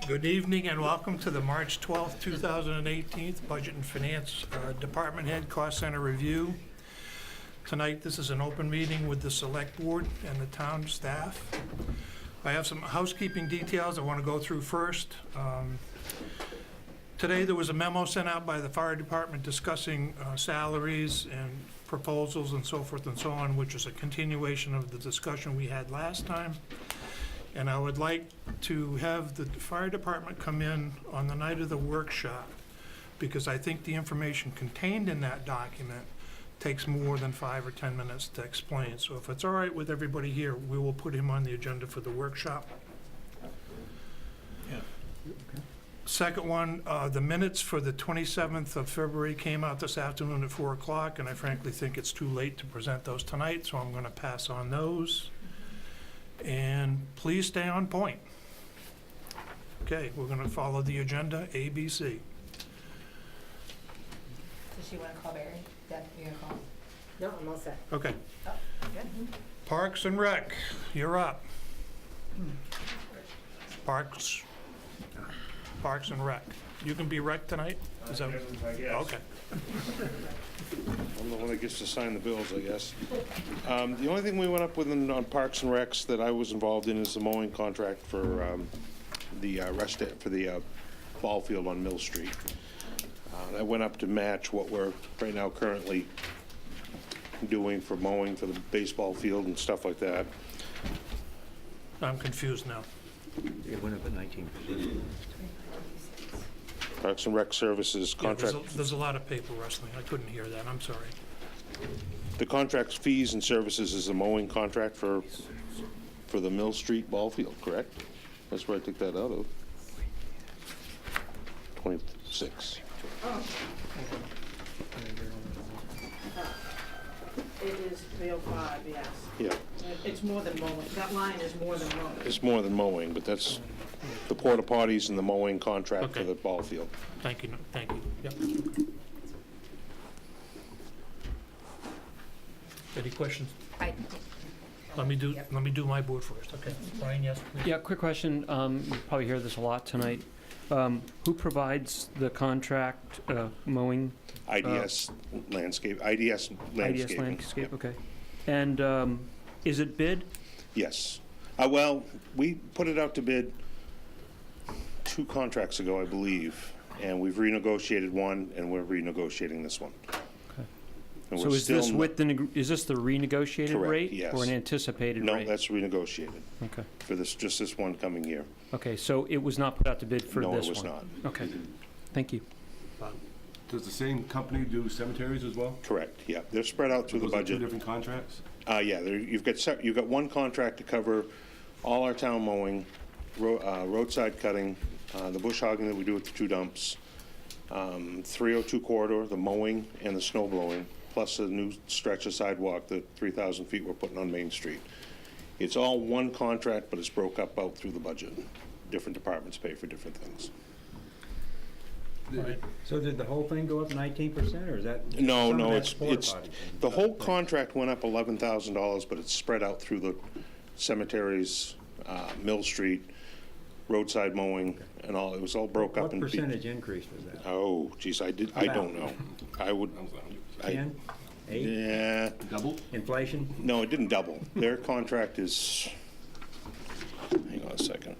Good evening and welcome to the March 12th, 2018 Budget and Finance Department Head Cost Center Review. Tonight, this is an open meeting with the Select Board and the town staff. I have some housekeeping details I want to go through first. Today, there was a memo sent out by the fire department discussing salaries and proposals and so forth and so on, which is a continuation of the discussion we had last time. And I would like to have the fire department come in on the night of the workshop, because I think the information contained in that document takes more than 5 or 10 minutes to explain. So if it's all right with everybody here, we will put him on the agenda for the workshop. Yeah. Second one, the minutes for the 27th of February came out this afternoon at 4 o'clock, and I frankly think it's too late to present those tonight, so I'm going to pass on those. And please stay on point. Okay, we're going to follow the agenda, A, B, C. Does she want to call Barry? Deb, you gonna call? No, I'm all set. Okay. Oh, good. Parks and Rec, you're up. Parks and Rec. You can be rec tonight? Is that? Okay. I'm the one that gets to sign the bills, I guess. The only thing we went up with on Parks and Recs that I was involved in is the mowing contract for the ball field on Mill Street. That went up to match what we're right now currently doing for mowing for the baseball field and stuff like that. I'm confused now. It went up at 19%. Parks and Rec Services Yeah, contract. there's a lot of paper rustling. I couldn't hear that. I'm sorry. The contract's fees and services is the mowing contract for the Mill Street ball field, correct? That's where I took that out of. 26. It is 305, yes. Yeah, It's more than mowing. That line is more than mowing. it's more than mowing, but that's the porta potties and the mowing contract for Okay. the ball field. Thank you. Thank you. Yep. Any questions? Let me do my board first. Okay. Brian, yes, please. Yeah, quick question. You probably hear this a lot tonight. Who provides the contract mowing? IDS landscape, IDS IDS landscaping. Landscape, Yeah. okay. And is it bid? Yes. Well, we put it out to bid 2 contracts ago, I believe, and we've renegotiated one, and we're renegotiating this one. And So we're is this still with is this the renegotiated Correct, rate? yes. Or an anticipated No, rate? that's renegotiated Okay. for just this one coming year. Okay, so it was not put out to bid for this one? No, it was not. Okay, thank you. Does the same company do cemeteries as well? Correct, yeah. They're spread out through the Those are two budget. different contracts? Yeah, you've got one contract to cover all our town mowing, roadside cutting, the bush hogging that we do with the 2 dumps, 302 corridor, the mowing and the snow blowing, plus a new stretch of sidewalk, the 3,000 feet we're putting on Main Street. It's all one contract, but it's broke up out through the budget. Different departments pay for different things. Right. So did the whole thing go up 19%, or is that? No, some of no, that's it's, porta potties? the whole contract went up $11,000, but it's spread out through the cemeteries, Mill Street, roadside mowing, and all. It was all broke up What in. percentage increase was that? Oh, geez, I don't know. I would. 10, 8, Yeah, Double? inflation? no, it didn't double. Their contract is, hang on a second.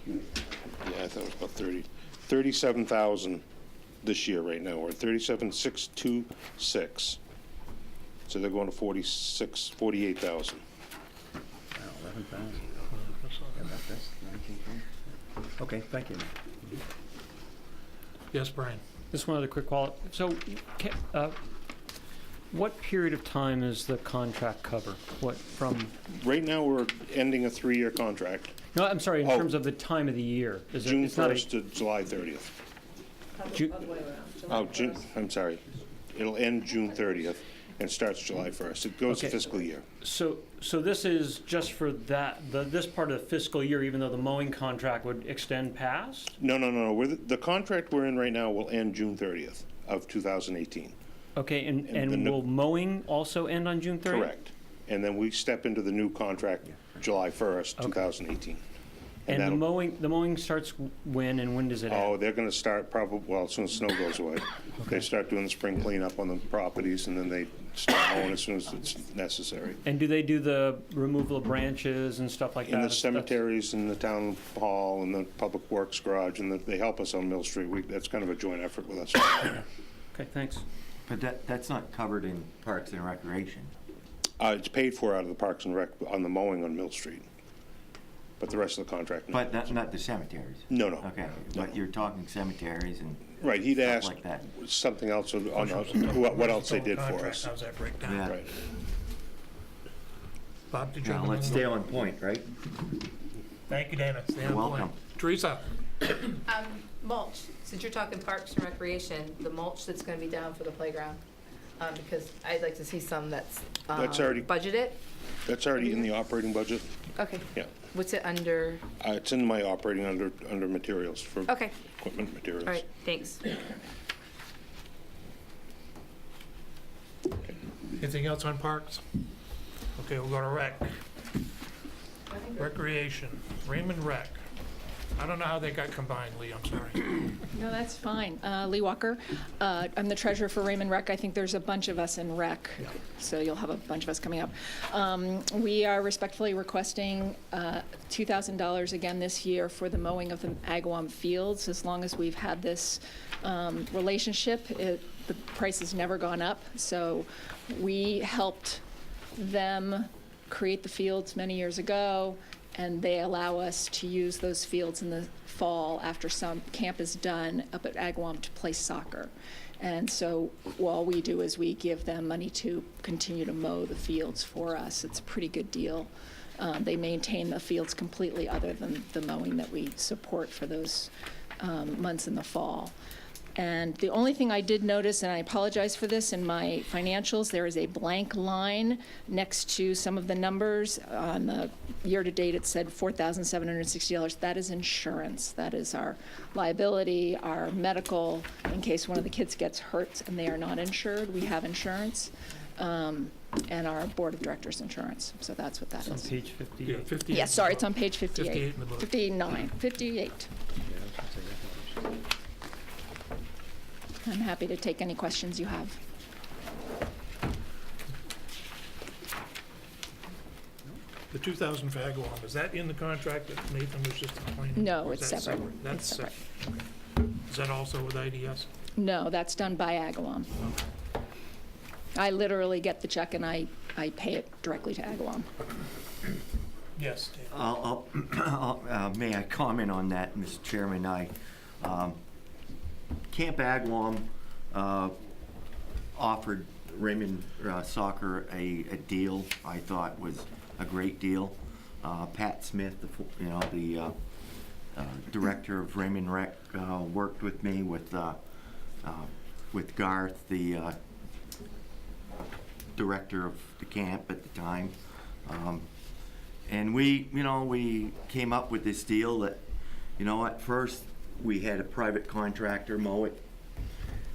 Yeah, I thought it was about 37,000 this year right now. We're at 37,626. So they're going to 48,000. Wow, 11,000. Yeah, that's 19%. Okay, thank you. Yes, Brian. Just one other quick follow-up. So, what period of time is the contract cover? What, from, Right now, we're ending a 3-year contract, no, I'm sorry, in Oh. terms of the time of the year. Is it? June It's not a- 1st to July 30th. Ju- Other way around. Oh, June, I'm sorry. It'll end June 30th and starts July 1st. It goes to Okay. fiscal year. So this is just for this part of the fiscal year, even though the mowing contract would extend past? No. The contract we're in right now will end June 30th of 2018. Okay, And the and no- will mowing also end on June 30th? Correct. And then we step into the new contract July 1st, Okay. 2018. And that'll- the mowing starts when and when does it Oh, end? they're gonna start probably, well, as soon as snow goes away. They start doing the spring cleanup on the properties, and then they start mowing as soon as it's necessary. And do they do the removal of branches and stuff like that? In the That's- cemeteries, in the town hall, and the public works garage, and they help us on Mill Street. That's kind of a joint effort with us. Okay, thanks. But that's not covered in Parks and Recreation. It's paid for out of the Parks and Rec on the mowing on Mill Street. But the rest of the contract, no. But that's not the cemeteries. No, no. Okay, No. but you're talking cemeteries and Right, he'd stuff asked like that. something else on what else they did for Contract, us. How's that break down? Yeah. Right. Bob, did you Now, have let's another stay one? on point, right? Thank you, Dana. Stay on You're point. welcome. Teresa? Mulch, since you're talking Parks and Recreation, the mulch that's gonna be down for the playground, because I'd like to see some that's That's already- budgeted. That's already in the operating budget. Okay. Yeah. What's it under? It's in my operating under materials for Okay, equipment materials. all right, thanks. Anything else on parks? Okay, we'll go to rec. Recreation, Raymond Rec. I don't know how they got combined, Lee, I'm sorry. No, that's fine. Lee Walker. I'm the treasurer for Raymond Rec. I think there's a bunch of us in rec, so you'll have a bunch of us coming up. We are respectfully requesting $2,000 again this year for the mowing of the Agawam fields. As long as we've had this relationship, the price has never gone up. So we helped them create the fields many years ago, and they allow us to use those fields in the fall after some camp is done up at Agawam to play soccer. And so all we do is we give them money to continue to mow the fields for us. It's a pretty good deal. They maintain the fields completely other than the mowing that we support for those months in the fall. And the only thing I did notice, and I apologize for this, in my financials, there is a blank line next to some of the numbers. On the year-to-date, it said $4,760. That is insurance. That is our liability, our medical, in case one of the kids gets hurt and they are not insured. We have insurance, and our board of directors insurance. So that's what that On is. page 58. Yeah, 58. Yeah, sorry, it's on page 58. 58 in the book. 59, 58. I'm happy to take any questions you have. The 2,000 for Agawam, is that in the contract that Nathan was just explaining? No, Or is it's that separate. That's It's separate. separate. Okay. Is that also with IDS? No, that's done by Agawam. I literally get the check and I pay it directly to Agawam. Yes. Dan. May I comment on that, Mr. Chairman? Camp Agawam offered Raymond Soccer a deal I thought was a great deal. Pat Smith, the director of Raymond Rec, worked with me with Garth, the director of the camp at the time. And we came up with this deal that, at first we had a private contractor mow it,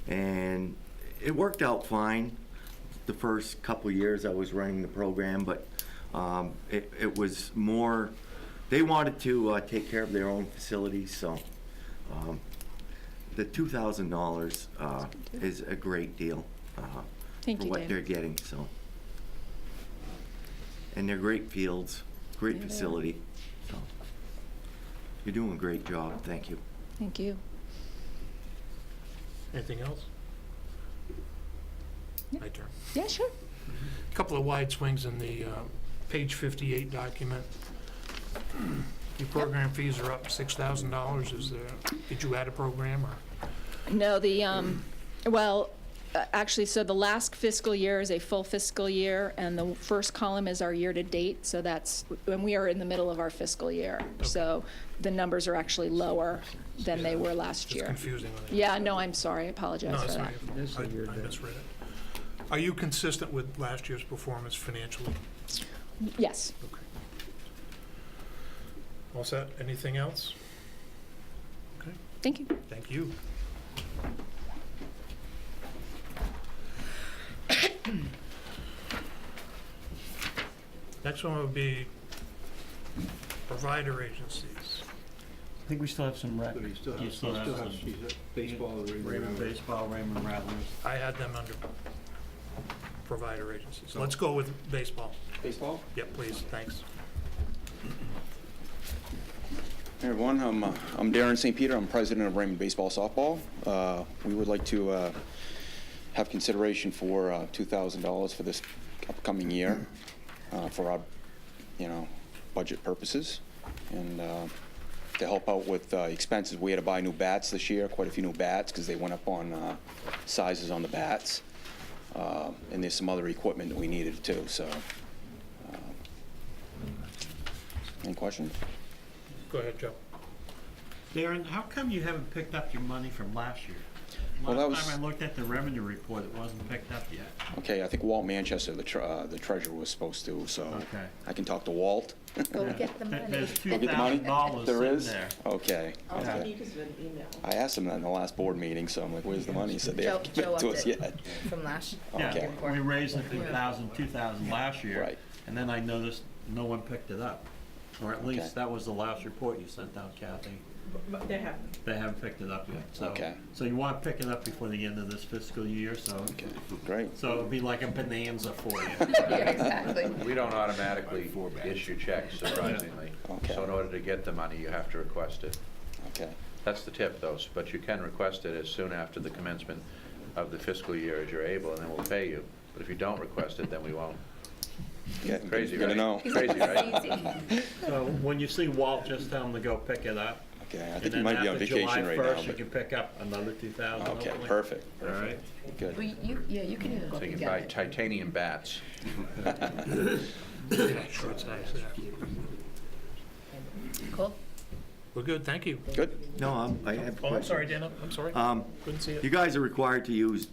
and it worked out fine the first couple years I was running the program, but it was more, they wanted to take care of their own facilities, so the $2,000 is a great deal Thank for you, what Dana. they're getting, so. And they're great fields, great Yeah, they are. facility, so. You're doing a great job, thank you. Thank you. Anything else? Yeah. My turn. Yeah, sure. A couple of wide swings in the page 58 document. Your program fees are up $6,000. Did you add a program or? No, actually, so the last fiscal year is a full fiscal year, and the first column is our year-to-date, so that's, when we are in the middle of our fiscal year. So the numbers are actually lower than they were last It's year. confusing. When they- Yeah, no, I'm sorry, I apologize No, for it's that. not your fault. This is I your misread it. Are you consistent with last year's performance financially? Yes. Okay. All set? Anything else? Okay, Thank you. thank you. Next one would be provider agencies. I think we still have some rec. But you still You have, still have some. she's at baseball, Raymond Baseball, Raymond Rattlers. I had them under provider agencies. Let's go with baseball. baseball? Yep, please, thanks. Hey everyone, I'm Darren St. Peter. I'm president of Raymond Baseball Softball. We would like to have consideration for $2,000 for this upcoming year for our, budget purposes, and to help out with expenses. We had to buy new bats this year, quite a few new bats, because they went up on sizes on the bats, and there's some other equipment that we needed too. So, any questions? Go ahead, Joe. Darren, how come you haven't picked up your money from last year? Well, that Last was- time I looked at the revenue report, it wasn't picked up yet. Okay, I think Walt Manchester, the treasurer, was supposed to. So Okay. I can talk to Walt. Go get the money. There's Go get the money? $2,000 There sitting is? there. Okay. I'll Okay. send you an email. I asked him that in the last board meeting, so I'm like, where's the money? He said they Joe, haven't given Joe it to upped us it yet. from last. Yeah, Okay. we raised it 2,000 last year. Right. And then I noticed no one picked it up. Or at Okay. least that was the last report you sent out, Kathy. But they haven't. They haven't picked it up yet, so. Okay. So you want to pick it up before the end of this fiscal year, so. Okay, great. So it'll be like a bonanza for you. Yeah, exactly. We don't automatically issue checks, surprisingly. Okay. So in order to get the money, you have to request it. Okay. That's the tip, though, but you can request it as soon after the commencement of the fiscal year as you're able, and then we'll pay you. But if you don't request it, then we won't. Okay, Crazy, good to right? know. Crazy, right? Easy. So when you see Walt, just tell him to go pick it up. Okay, I think he might be on vacation right And then now. after July 1st, you can pick up another 2,000. Okay, hopefully. perfect. All right? Good. Well, you can even go So up you and can buy get it. titanium bats. Short size, yeah. Cool. We're good, thank you. Good. No, I have a Oh, I'm question. sorry, Dana, I'm sorry. Couldn't see You it. guys are required to use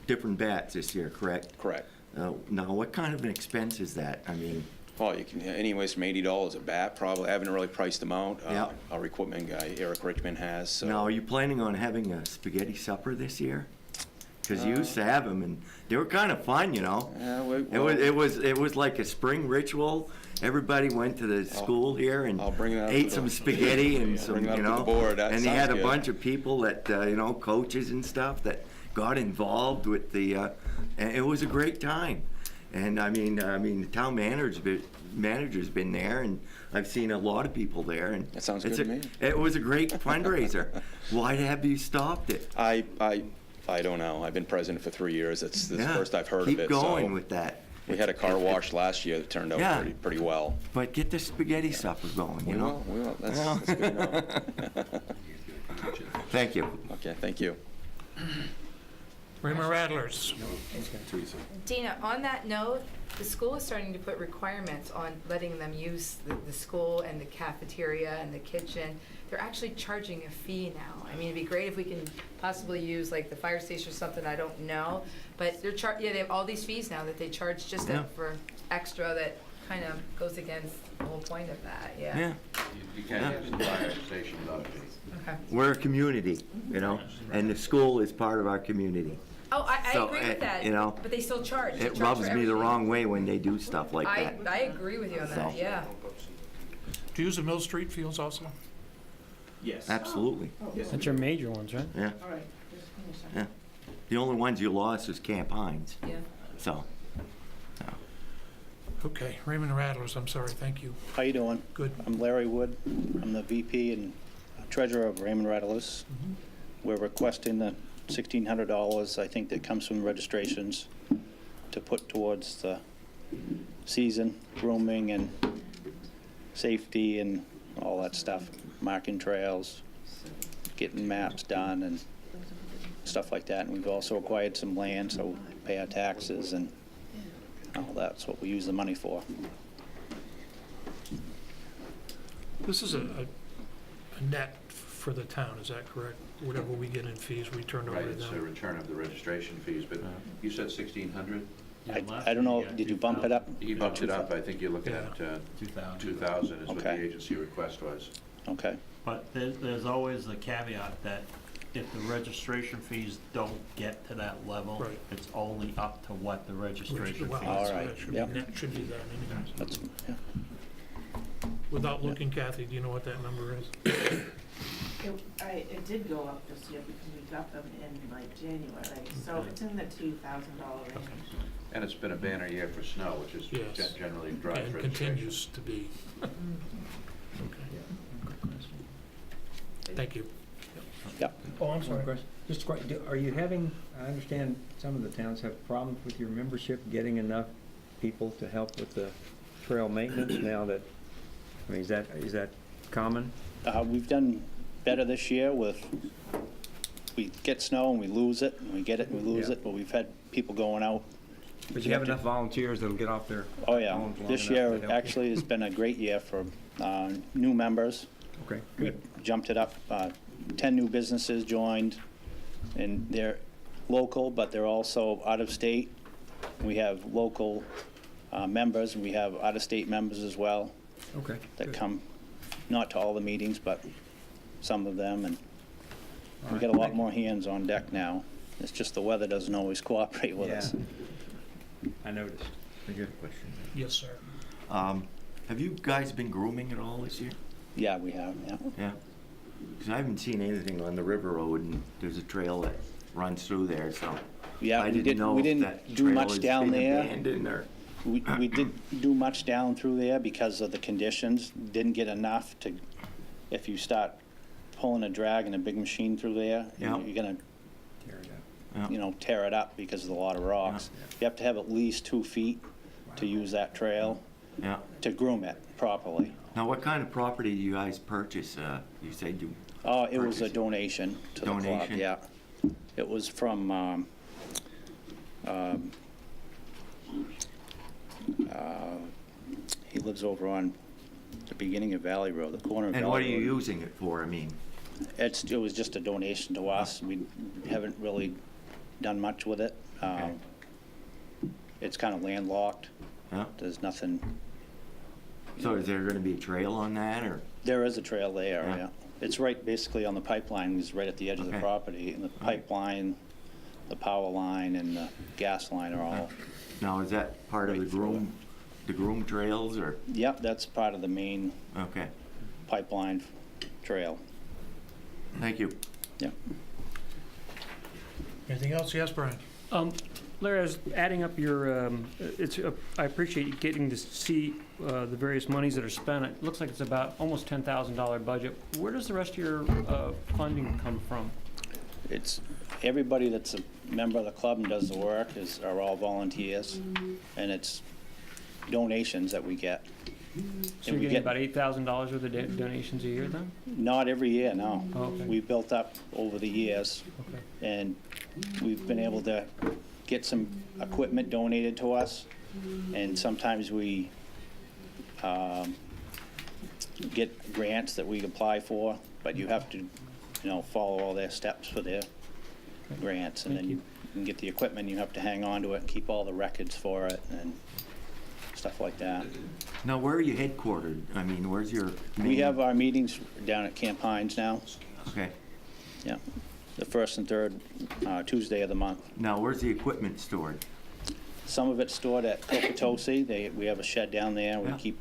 different bats this year, correct? Correct. Now, what kind of an expense is that? I mean, Well, you can, anyways, from $80 a bat, probably. I haven't really priced them out. Yeah. Our equipment guy, Eric Richmond, has, so. now, are you planning on having a spaghetti supper this year? Because you used to have them, and they were kind of fun, you know? Yeah, It was like a spring ritual. Everybody went to the school here and I'll bring that up to ate the- some spaghetti and Yeah, some, bring that you up to the know. board. That And they had sounds a good. bunch of people that, coaches and stuff that got involved with the, and it was a great time. And I mean, the town manager's been there, and I've seen a lot of people there, and. That sounds it's good to a- me. It was a great fundraiser. Why have you stopped it? I don't know. I've been president for 3 years. It's the Yeah, first I've heard of it. Keep going so. with that. We had a car wash last year that turned Yeah. out pretty well. But get the spaghetti supper going, you know? We will. That's good to know. Thank you. Okay, thank you. Raymond Rattlers. Teresa. Dina, on that note, the school is starting to put requirements on letting them use the school and the cafeteria and the kitchen. They're actually charging a fee now. I mean, it'd be great if we can possibly use like the fire station or something, I don't know. But they have all these fees now that they charge just Yeah. for extra that kind of goes against the whole point of that, Yeah. You can't use the fire station without a fee. Okay. We're a community, you know, and the school is part of our community. Oh, I So, agree with that. you know, But they still charge. They It charge rubs for me the everything. wrong way when they do stuff like that. I agree with you on that, So. yeah. Do you use the Mill Street fields also? Yes. Absolutely, That's your major ones, right? yeah, All right. Just give me a second. yeah. The only ones you lost was Camp Hines, Yeah. so. Okay, Raymond Rattlers, I'm sorry, thank you. How you doing? Good. I'm Larry Wood. I'm the VP and treasurer of Raymond Rattlers. We're requesting the $1,600, I think that comes from registrations, to put towards the season, grooming and safety and all that stuff, marking trails, getting maps done and stuff like that. And we've also acquired some land, so we pay our taxes and all that's what we use the money for. This is a net for the town, is that correct? Whatever we get in fees, we turn over Right, to it's a them. return of the registration fees, but you said 1,600? I don't know, did you bump it up? He bumped it up, I think you're looking at 2,000. 2,000 is what the Okay. agency request was. Okay. But there's always the caveat that if the registration fees don't get to that level, Right. it's only up to what the registration Well, fees that's- All right, that should be- yep. Net should be that anyways. That's, yeah. Without looking, Kathy, do you know what that number is? It did go up this year because we got them in like January, so it's in the $2,000 range. And it's been a banner year for snow, which is Yes. generally drives And registration. continues to be. Thank you. Oh, I'm sorry. Just a question. Are you having, I understand some of the towns have problems with your membership getting enough people to help with the trail maintenance now that, I mean, is that common? We've done better this year with, we get snow and we lose it, and we get it and we lose Yeah. it, but we've had people going out. But you have enough volunteers that'll get off their Oh, yeah. phones long This enough year to help you? actually has been a great year for new members. Okay, We good. jumped it up, 10 new businesses joined, and they're local, but they're also out of state. We have local members, and we have out-of-state members as well Okay. that good. come, not to all the meetings, but some of them, and All we right, got a lot thank you. more hands on deck now. It's just the weather doesn't always cooperate with us. I noticed. I got a question. Yes, sir. Have you guys been grooming at all this year? Yeah, we have, yeah. Yeah. Because I haven't seen anything on the River Road, and there's a trail that runs through there, so. Yeah, I we didn't know if didn't that do trail much has down been there. abandoned or. We did do much down through there because of the conditions. Didn't get enough to, if you start pulling a drag and a big machine through there, Yeah. you're gonna, Tear it Yeah. up. tear it up because of a lot of rocks. You have to have at least 2 feet to use that trail Yeah. to groom it properly. Now, what kind of property do you guys purchase? You said you. Oh, it was a Purchase. donation to the club, Donation? yeah. It was from, he lives over on the beginning of Valley Road, the corner of Valley And Road. what are you using it for? I mean, It was just a donation to us. We haven't really done much with it. Okay. It's kind of landlocked. yeah. There's nothing, So is there gonna be a trail on that, or? there is a trail there, Yeah. yeah. It's right basically on the pipeline, it's right at the edge of the Okay. property. And the pipeline, the power line, and the gas line are all, Now, is that part of Right through the groom trails, or? yep, that's part of the main Okay, pipeline trail. thank you. Yep. Anything else? Yes, Brian? Larry, I was adding up your, I appreciate you getting to see the various monies that are spent. It looks like it's about almost $10,000 budget. Where does the rest of your funding come from? It's, everybody that's a member of the club and does the work are all volunteers, and it's donations that we get. So And you're we getting get- about $8,000 worth of donations a year then? Not every year, no. Oh, okay. We built up over the years, Okay. and we've been able to get some equipment donated to us, and sometimes we get grants that we apply for, but you have to, follow all their steps for their grants, and Thank then you. you can get the equipment, you have to hang on to it, and keep all the records for it, and stuff like that. Now, where are you headquartered? I mean, where's your main? We have our meetings down at Camp Hines now, Okay. yeah, the first and third Tuesday of the month. Now, where's the equipment stored? Some of it's stored at Cocatosi. We have a shed down there. We Yeah. keep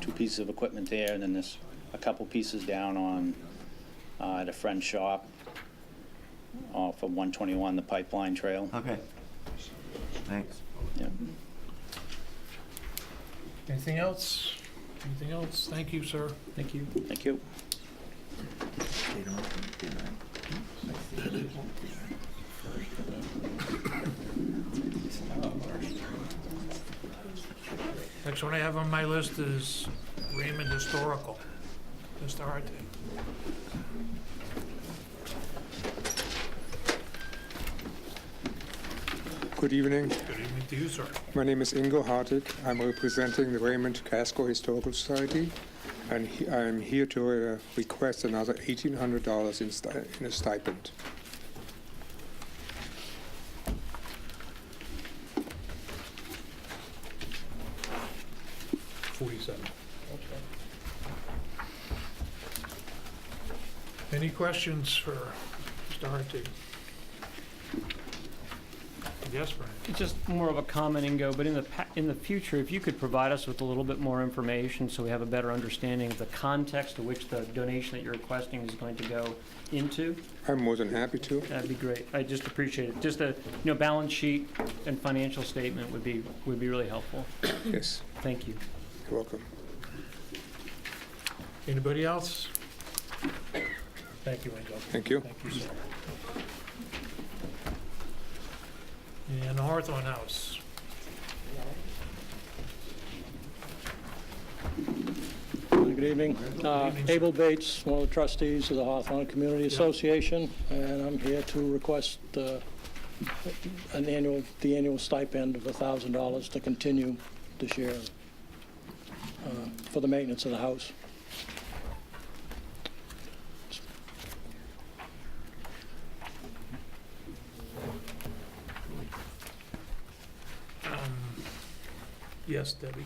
2 pieces of equipment there, and then there's a couple pieces down on, at a friend's shop off of 121, the Pipeline Trail. Okay. Thanks. Yeah. Anything else? Anything else? Thank you, sir. Thank you. Thank you. Next one I have on my list is Raymond Historical. Mr. Arte. Good evening. Good evening to you, sir. My name is Ingo Hartig. I'm representing the Raymond Casco Historical Society, and I'm here to request another $1,800 in a stipend. $47. Any questions for Mr. Hartig? Yes, Brian? It's just more of a comment, Ingo, but in the future, if you could provide us with a little bit more information so we have a better understanding of the context to which the donation that you're requesting is going to go into, I'm more than happy to. that'd be great. I just appreciate it. Just a, balance sheet and financial statement would be really helpful. Yes, Thank you. you're welcome. Anybody else? Thank you, Ingo. Thank you. Thank you, sir. And the Hawthorne House. Good evening. evening, sir. Abel Bates, one of the trustees of the Hawthorne Community Association, and I'm here to request the annual stipend of $1,000 to continue this year for the maintenance of the house. Yes, Debbie?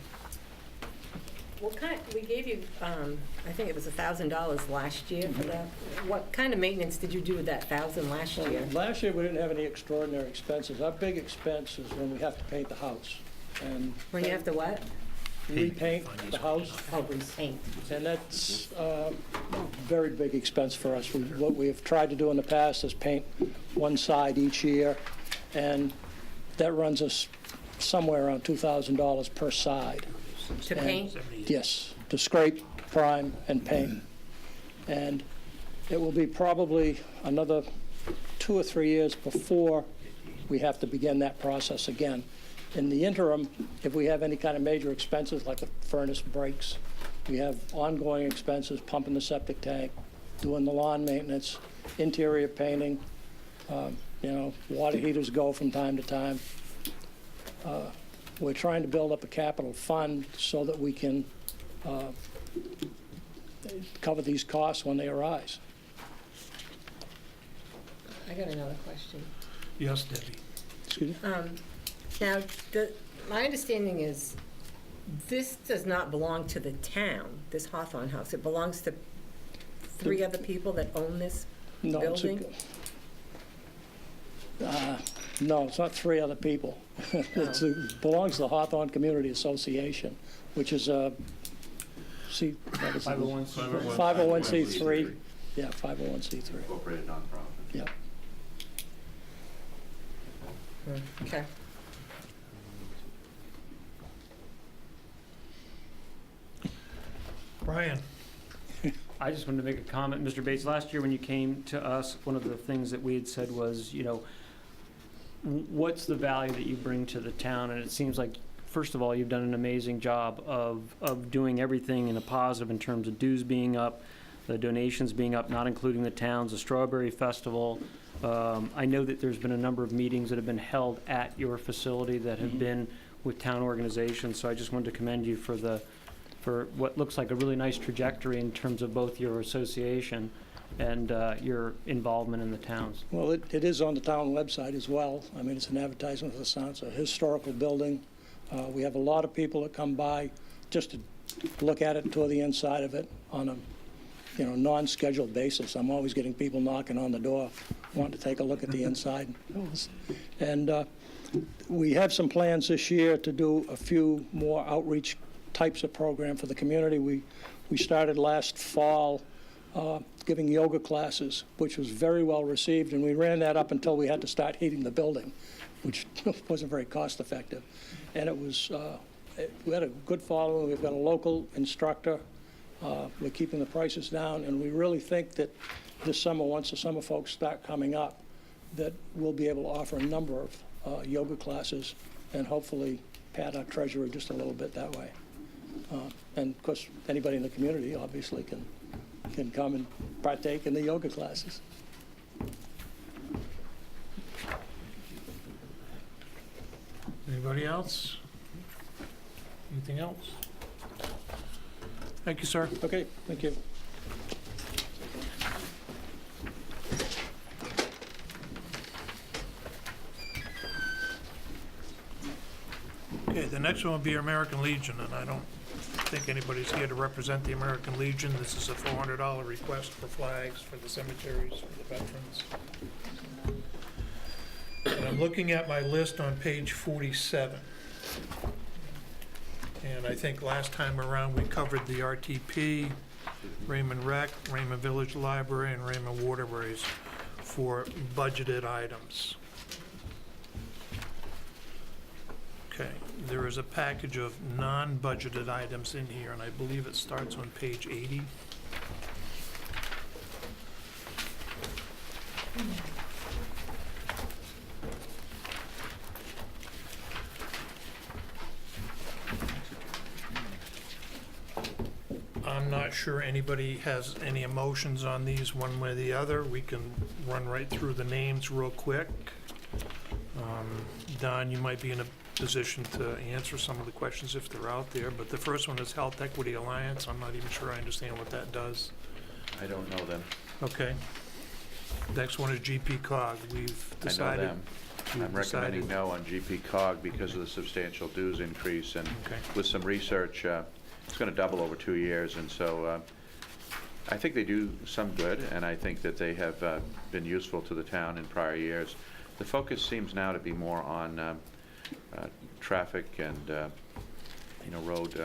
We gave you, I think it was $1,000 last year for that. What kind of maintenance did you do with that $1,000 last year? Last year, we didn't have any extraordinary expenses. Our big expense is when we have to paint the house. And When you have to what? repaint the house. Oh, repaint. And that's a very big expense for us. What we have tried to do in the past is paint one side each year, and that runs us somewhere around $2,000 per side. To paint? Yes, to scrape, prime, and paint. And it will be probably another 2 or 3 years before we have to begin that process again. In the interim, if we have any kind of major expenses, like a furnace breaks, we have ongoing expenses, pumping the septic tank, doing the lawn maintenance, interior painting, water heaters go from time to time. We're trying to build up a capital fund so that we can cover these costs when they arise. I got another question. Yes, Debbie? Excuse me? Now, my understanding is this does not belong to the town, this Hawthorne House. It belongs to 3 other people that own this No, building? No, it's not 3 other people. It belongs to the Hawthorne Community Association, which is a 501c3. Yeah, 501c3. Incorporated nonprofit. Yeah. Okay. Brian? I just wanted to make a comment, Mr. Bates. Last year when you came to us, one of the things that we had said was, what's the value that you bring to the town? And it seems like, first of all, you've done an amazing job of doing everything in a positive in terms of dues being up, the donations being up, not including the towns, the Strawberry Festival. I know that there's been a number of meetings that have been held at your facility that have been with town organizations, so I just wanted to commend you for what looks like a really nice trajectory in terms of both your association and your involvement in the towns. Well, it is on the town website as well. I mean, it's an advertisement for the town. It's a historical building. We have a lot of people that come by just to look at it and tour the inside of it on a non-scheduled basis. I'm always getting people knocking on the door, wanting to take a look at the inside. And we have some plans this year to do a few more outreach types of program for the community. We started last fall giving yoga classes, which was very well received, and we ran that up until we had to start heating the building, which wasn't very cost effective. And it was, we had a good following. We've got a local instructor. We're keeping the prices down, and we really think that this summer, once the summer folks start coming up, that we'll be able to offer a number of yoga classes and hopefully pad our treasurer just a little bit that way. And of course, anybody in the community obviously can come and partake in the yoga classes. Anybody else? Anything else? Thank you, sir. Okay, thank you. Okay, the next one will be American Legion, and I don't think anybody's here to represent the American Legion. This is a $400 request for flags for the cemeteries, for the veterans. And I'm looking at my list on page 47. And I think last time around, we covered the RTP, Raymond Rec, Raymond Village Library, and Raymond Waterways for budgeted items. Okay, there is a package of non-budgeted items in here, and I believe it starts on page 80. I'm not sure anybody has any emotions on these one way or the other. We can run right through the names real quick. Don, you might be in a position to answer some of the questions if they're out there, but the first one is Health Equity Alliance. I'm not even sure I understand what that does. I don't know them. Okay. Next one is GP Cog. We've decided. I know them. I'm recommending no on GP Cog because of the substantial dues increase, and with some research, it's going to double over 2 years, and so I think they do some good, and I think that they have been useful to the town in prior years. The focus seems now to be more on traffic and road,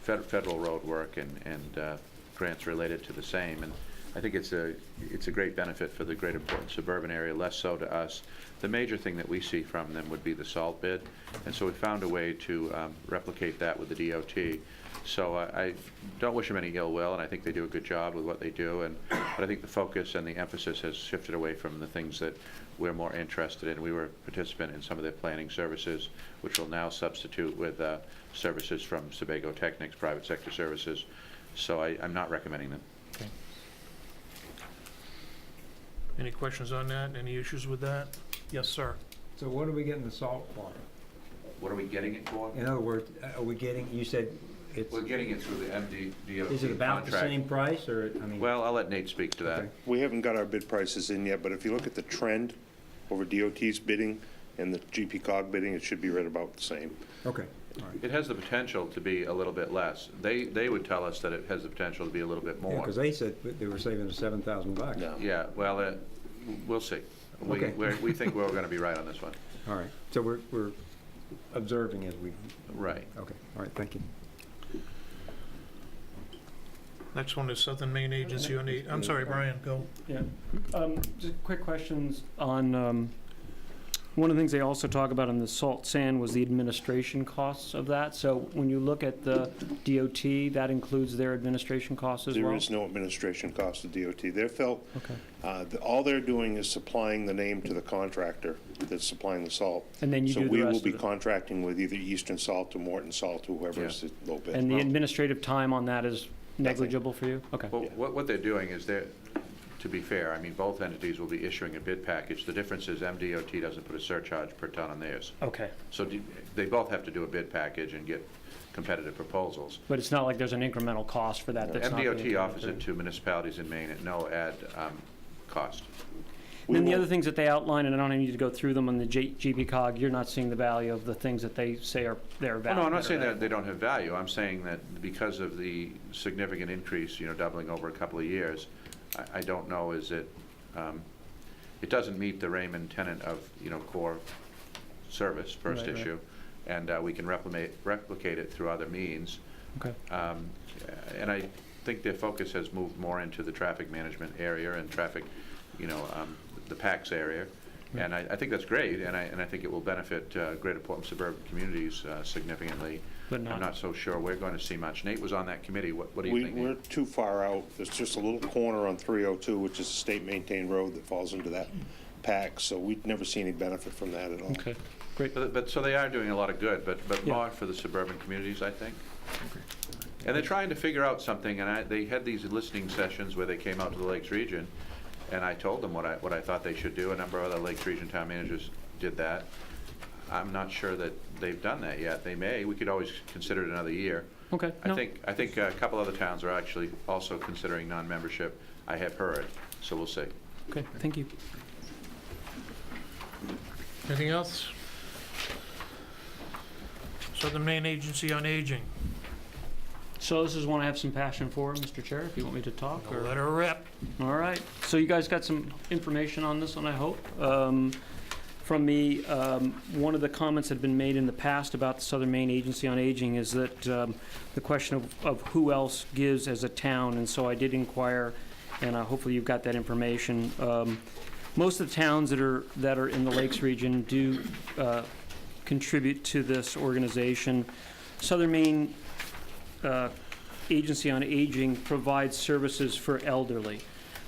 federal road work and grants related to the same. And I think it's a great benefit for the greater Portland suburban area, less so to us. The major thing that we see from them would be the salt bid, and so we found a way to replicate that with the DOT. So I don't wish them any ill will, and I think they do a good job with what they do. But I think the focus and the emphasis has shifted away from the things that we're more interested in. We were a participant in some of their planning services, which will now substitute with services from Sebago Technics, private sector services. So I'm not recommending them. Okay. Any questions on that? Any issues with that? Yes, sir. So what are we getting the salt for? What are we getting it for? In other words, are we getting, you said it's... We're getting it through the DOT Is it about the contract. same price, or, I mean... Well, I'll let Nate speak to that. Okay. We haven't got our bid prices in yet, but if you look at the trend over DOT's bidding and the GP Cog bidding, it should be right about the same. Okay, all right. It has the potential to be a little bit less. They would tell us that it has the potential to be a little bit more. Yeah, because they said they were saving us $7,000. No. Yeah, well, we'll see. Okay. We think we're going to be right on this one. All right, so we're observing as we... Right. Okay, all right, thank you. Next one is Southern Maine Agency on Aging. I'm sorry, Brian, go. Yeah. Just quick questions on, one of the things they also talk about in the salt sand was the administration costs of that. So when you look at the DOT, that includes their administration costs as well? There is no administration cost to DOT. They're felt, Okay. all they're doing is supplying the name to the contractor that's supplying the salt. And then you do the So we will rest be of it? contracting with either Eastern Salt or Morton Salt, or whoever is the low bid. And the administrative time on that is negligible for you? Okay. Well, what they're doing is to be fair, I mean, both entities will be issuing a bid package. The difference is MDOT doesn't put a surcharge per ton on theirs. Okay. So they both have to do a bid package and get competitive proposals. But it's not like there's an incremental cost for that that's not being MDOT offers implemented. it to municipalities in Maine at no add cost. And then the other things that they outline, and I don't need to go through them on the GP Cog, you're not seeing the value of the things that they say are their value. No, I'm not saying that they don't have value. I'm saying that because of the significant increase, doubling over a couple of years, I don't know, is it doesn't meet the Raymond tenet of, core service, first Right, right. issue, and we can replicate it through other means. Okay. And I think their focus has moved more into the traffic management area and traffic, the PACS area. And I think that's great, and I think it will benefit greater Portland suburban communities significantly. But I'm not so sure we're going to see much. Nate was on that committee. What do you think, Nate? We're too far out. There's just a little corner on 302, which is a state-maintained road that falls into that pack, so we'd never see any benefit from that at all. Okay, great. But so they are doing a lot of good, but Yeah. more for the suburban communities, I think. And they're trying to figure out something, and they had these listening sessions where they came out to the Lakes region, and I told them what I thought they should do. A number of other Lakes region town managers did that. I'm not sure that they've done that yet. They may. We could always consider it another year. Okay. I think a couple other towns are actually also considering non-membership. I have heard, so we'll see. Okay, thank you. Anything else? Southern Maine Agency on Aging. So this is one I have some passion for, Mr. Chair, if you want me to talk. Or... Let her rip. All right. So you guys got some information on this one, I hope. From from me. One of the comments that have been made in the past about the Southern Maine Agency on Aging is that the question of who else gives as a town, and so I did inquire, and hopefully you've got that information. Most of the towns that are in the Lakes region do contribute to this organization. Southern Maine Agency on Aging provides services for elderly,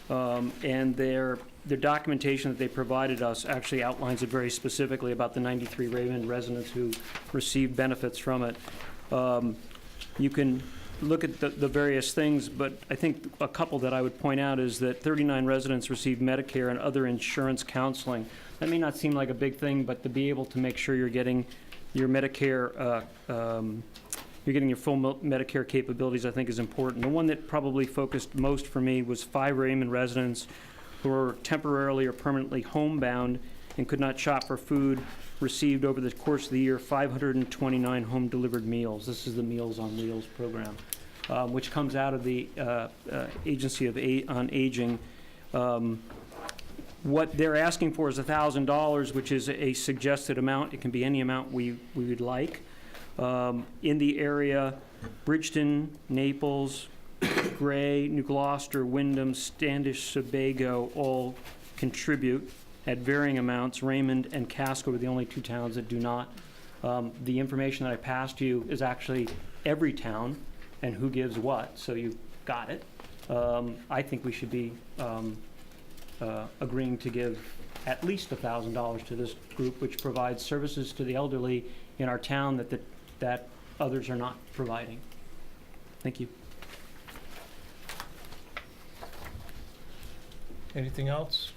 and their documentation that they provided us actually outlines it very specifically about the 93 Raymond residents who receive benefits from it. You can look at the various things, but I think a couple that I would point out is that 39 residents receive Medicare and other insurance counseling. That may not seem like a big thing, but to be able to make sure you're getting your Medicare, you're getting your full Medicare capabilities, I think is important. The one that probably focused most for me was 5 Raymond residents who were temporarily or permanently homebound and could not shop for food, received over the course of the year 529 home-delivered meals. This is the Meals on Wheels program, which comes out of the Agency on Aging. What they're asking for is $1,000, which is a suggested amount. It can be any amount we would like. In the area, Bridgeton, Naples, Gray, New Gloucester, Wyndham, Standish, Sebago all contribute at varying amounts. Raymond and Casco are the only 2 towns that do not. The information that I passed you is actually every town and who gives what, so you've got it. I think we should be agreeing to give at least $1,000 to this group, which provides services to the elderly in our town that others are not providing. Thank you. Anything else?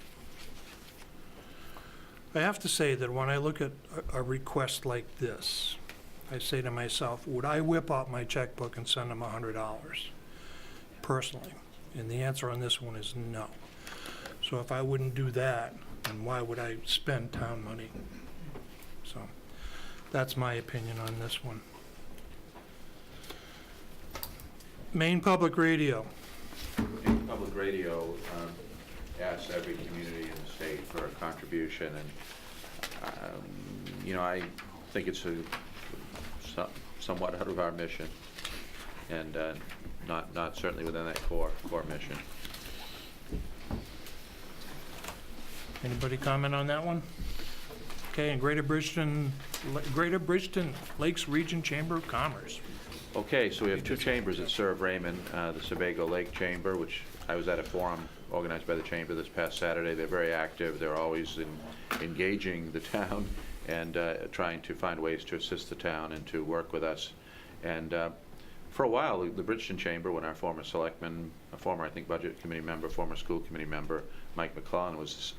I have to say that when I look at a request like this, I say to myself, would I whip out my checkbook and send them $100 personally? And the answer on this one is no. So if I wouldn't do that, then why would I spend town money? So that's my opinion on this one. Maine Public Radio. Maine Public Radio asks every community in the state for a contribution, and I think it's somewhat out of our mission, and not certainly within that core mission. Anybody comment on that one? Okay, and Greater Bridgeton Lakes Region Chamber of Commerce. Okay, so we have 2 chambers that serve Raymond, the Sebago Lake Chamber, which I was at a forum organized by the chamber this past Saturday. They're very active. They're always engaging the town and trying to find ways to assist the town and to work with us. And for a while, the Bridgeton Chamber, when our former selectman, a former, I think, budget committee member, former school committee member, Mike McClellan was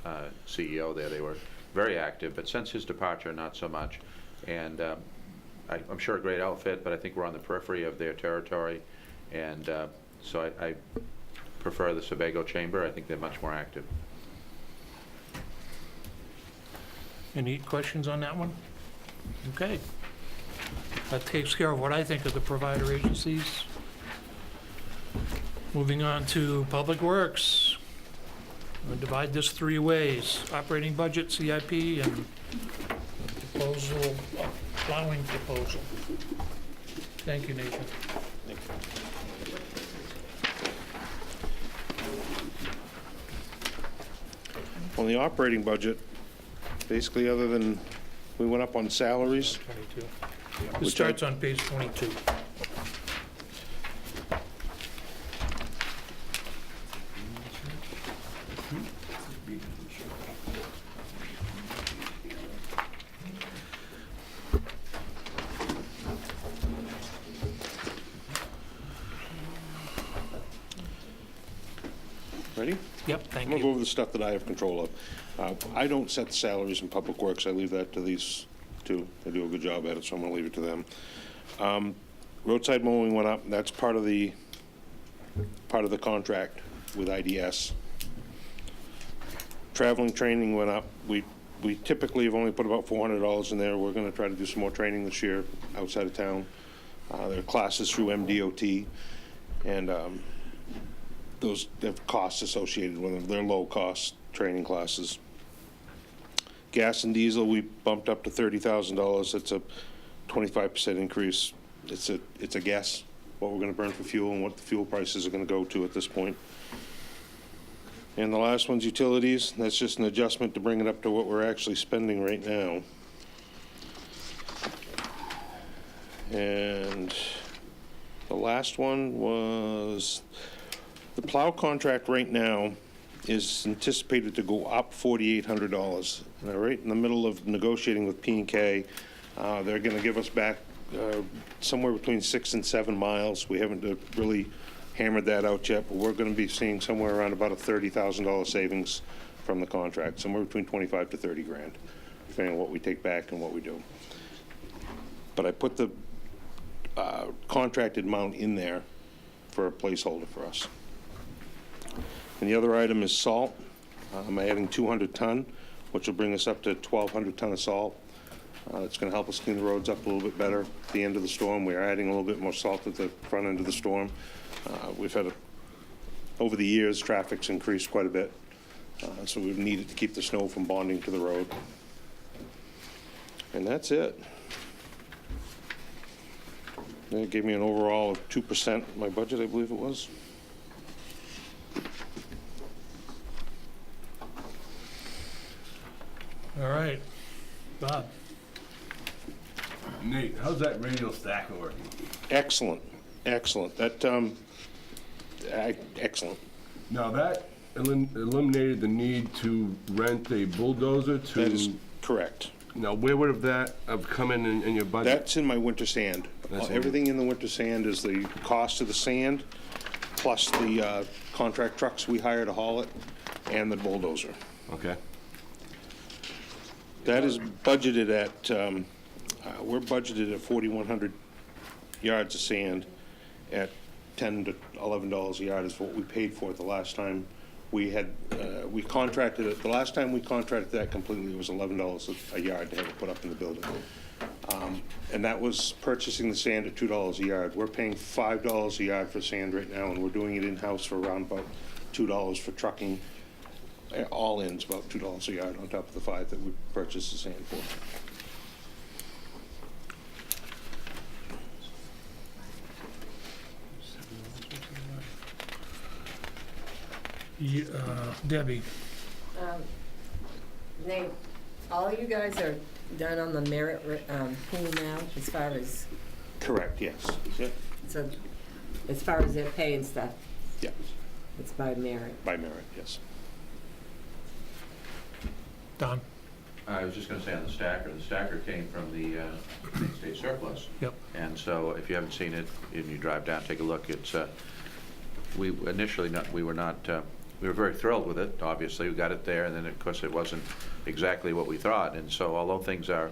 CEO there, they were very active, but since his departure, not so much. And I'm sure a great outfit, but I think we're on the periphery of their territory, and so I prefer the Sebago Chamber. I think they're much more active. Any questions on that one? Okay. That takes care of what I think of the provider agencies. Moving on to Public Works. We'll divide this 3 ways: operating budget, CIP, and proposal, plowing proposal. Thank you, Nathan. On the operating budget, basically, other than we went up on salaries. 22. This starts on page 22. Ready? Yep, thank I'm going to you. go over the stuff that I have control of. I don't set the salaries in Public Works. I leave that to these 2. They do a good job at it, so I'm going to leave it to them. Roadside mowing went up. That's part of the contract with IDS. Traveling training went up. We typically have only put about $400 in there. We're going to try to do some more training this year outside of town. There are classes through MDOT, and those have costs associated with them. They're low-cost training classes. Gas and diesel, we bumped up to $30,000. It's a 25% increase. It's a guess what we're going to burn for fuel and what the fuel prices are going to go to at this point. And the last one's utilities. That's just an adjustment to bring it up to what we're actually spending right now. And the last one was the plow contract right now is anticipated to go up $4,800. Now, right in the middle of negotiating with P&K, they're going to give us back somewhere between 6 and 7 miles. We haven't really hammered that out yet, but we're going to be seeing somewhere around about a $30,000 savings from the contract, somewhere between 25 to 30 grand, depending on what we take back and what we do. But I put the contracted amount in there for a placeholder for us. And the other item is salt. I'm adding 200 ton, which will bring us up to 1,200 ton of salt. It's going to help us clean the roads up a little bit better at the end of the storm. We are adding a little bit more salt at the front end of the storm. We've had, over the years, traffic's increased quite a bit, so we've needed to keep the snow from bonding to the road. And that's it. It gave me an overall of 2%, my budget, I believe it was. All right. Bob? Nate, how's that radial stacker working? Excellent, excellent. That, excellent. Now, that eliminated the need to rent a bulldozer to... That is correct. Now, where would have that have come in your budget? That's in my winter sand. Everything in the winter sand is the cost of the sand, plus the contract trucks we hire to haul it, and the bulldozer. Okay. That is budgeted at, we're budgeted at 4,100 yards of sand at $10 to $11 a yard is what we paid for it the last time we had, we contracted it. The last time we contracted that completely, it was $11 a yard to have it put up in the building. And that was purchasing the sand at $2 a yard. We're paying $5 a yard for sand right now, and we're doing it in-house for around about $2 for trucking. All in's about $2 a yard on top of the $5 that we purchased the sand for. Debbie? Nate, all you guys are done on the merit pool now, as far as, Correct, yes. Yep. so, as far as their pay and stuff, Yeah, it's by merit. by merit, yes. Don? I was just going to say on the stacker came from the state surplus. Yep. And so if you haven't seen it and you drive down, take a look. It's, we initially we were very thrilled with it, obviously. We got it there, and then of course it wasn't exactly what we thought. And so although things are,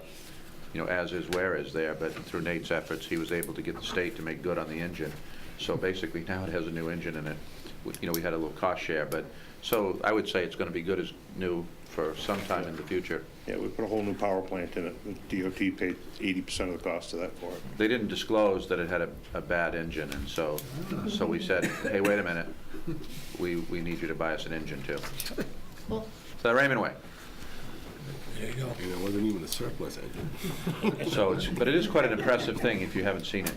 as is, where is there, but through Nate's efforts, he was able to get the state to make good on the engine. So basically now it has a new engine in it. We had a little cost share, but so I would say it's going to be good as new for some time in the future. Yeah, we put a whole new power plant in it. The DOT paid 80% of the cost of that for it. They didn't disclose that it had a bad engine, and so we said, hey, wait a minute, we need you to buy us an engine too. Cool. So Raymond way. There you go. And it wasn't even a surplus engine. So but it is quite an impressive thing if you haven't seen it.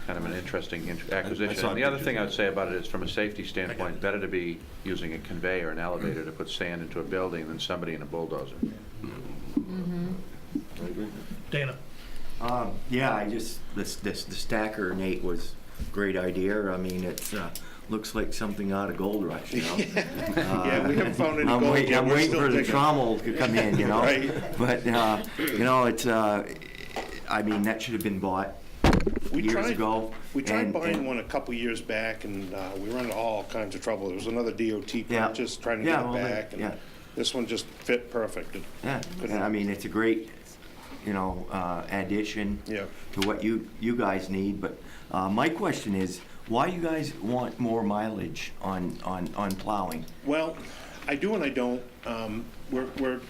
Kind of an interesting acquisition. And the other thing I would say about it is, from a safety standpoint, better to be using a conveyor, an elevator, to put sand into a building than somebody in a bulldozer. I agree. Dana? Yeah, the stacker, Nate, was a great idea. I mean, it's, looks like something out of Gold Rush, Yeah, we haven't found any gold yet. I'm We're waiting still for the digging. trommel to come in, Right. But, it's, I mean, that should have been bought years ago. We tried and- buying and- one a couple years back, and we ran into all kinds of trouble. There was another DOT Yeah. purchase trying to Yeah, get it well, back, and yeah. this one just fit perfect. Yeah, and I mean, it's a great, addition Yeah. to what you guys need, but my question is, why you guys want more mileage on plowing? Well, I do and I don't. We're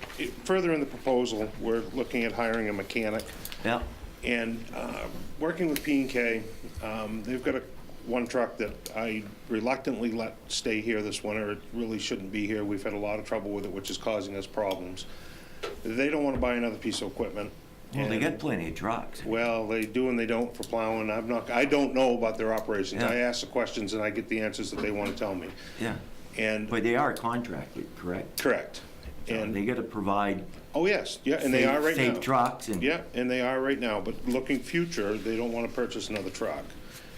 further in the proposal. We're looking at hiring a mechanic. Yeah. And working with P&K, they've got one truck that I reluctantly let stay here this winter. It really shouldn't be here. We've had a lot of trouble with it, which is causing us problems. They don't want to buy another piece of equipment. Well, they and- got plenty of trucks. Well, they do and they don't for plowing. I don't know about their operations. Yeah. I ask the questions and I get the answers that they want to tell me. Yeah, And, but they are contracted, correct? correct. So And, they gotta provide oh, yes, yeah, and they safe- are right now. safe trucks and. Yeah, and they are right now, but looking future, they don't want to purchase another truck.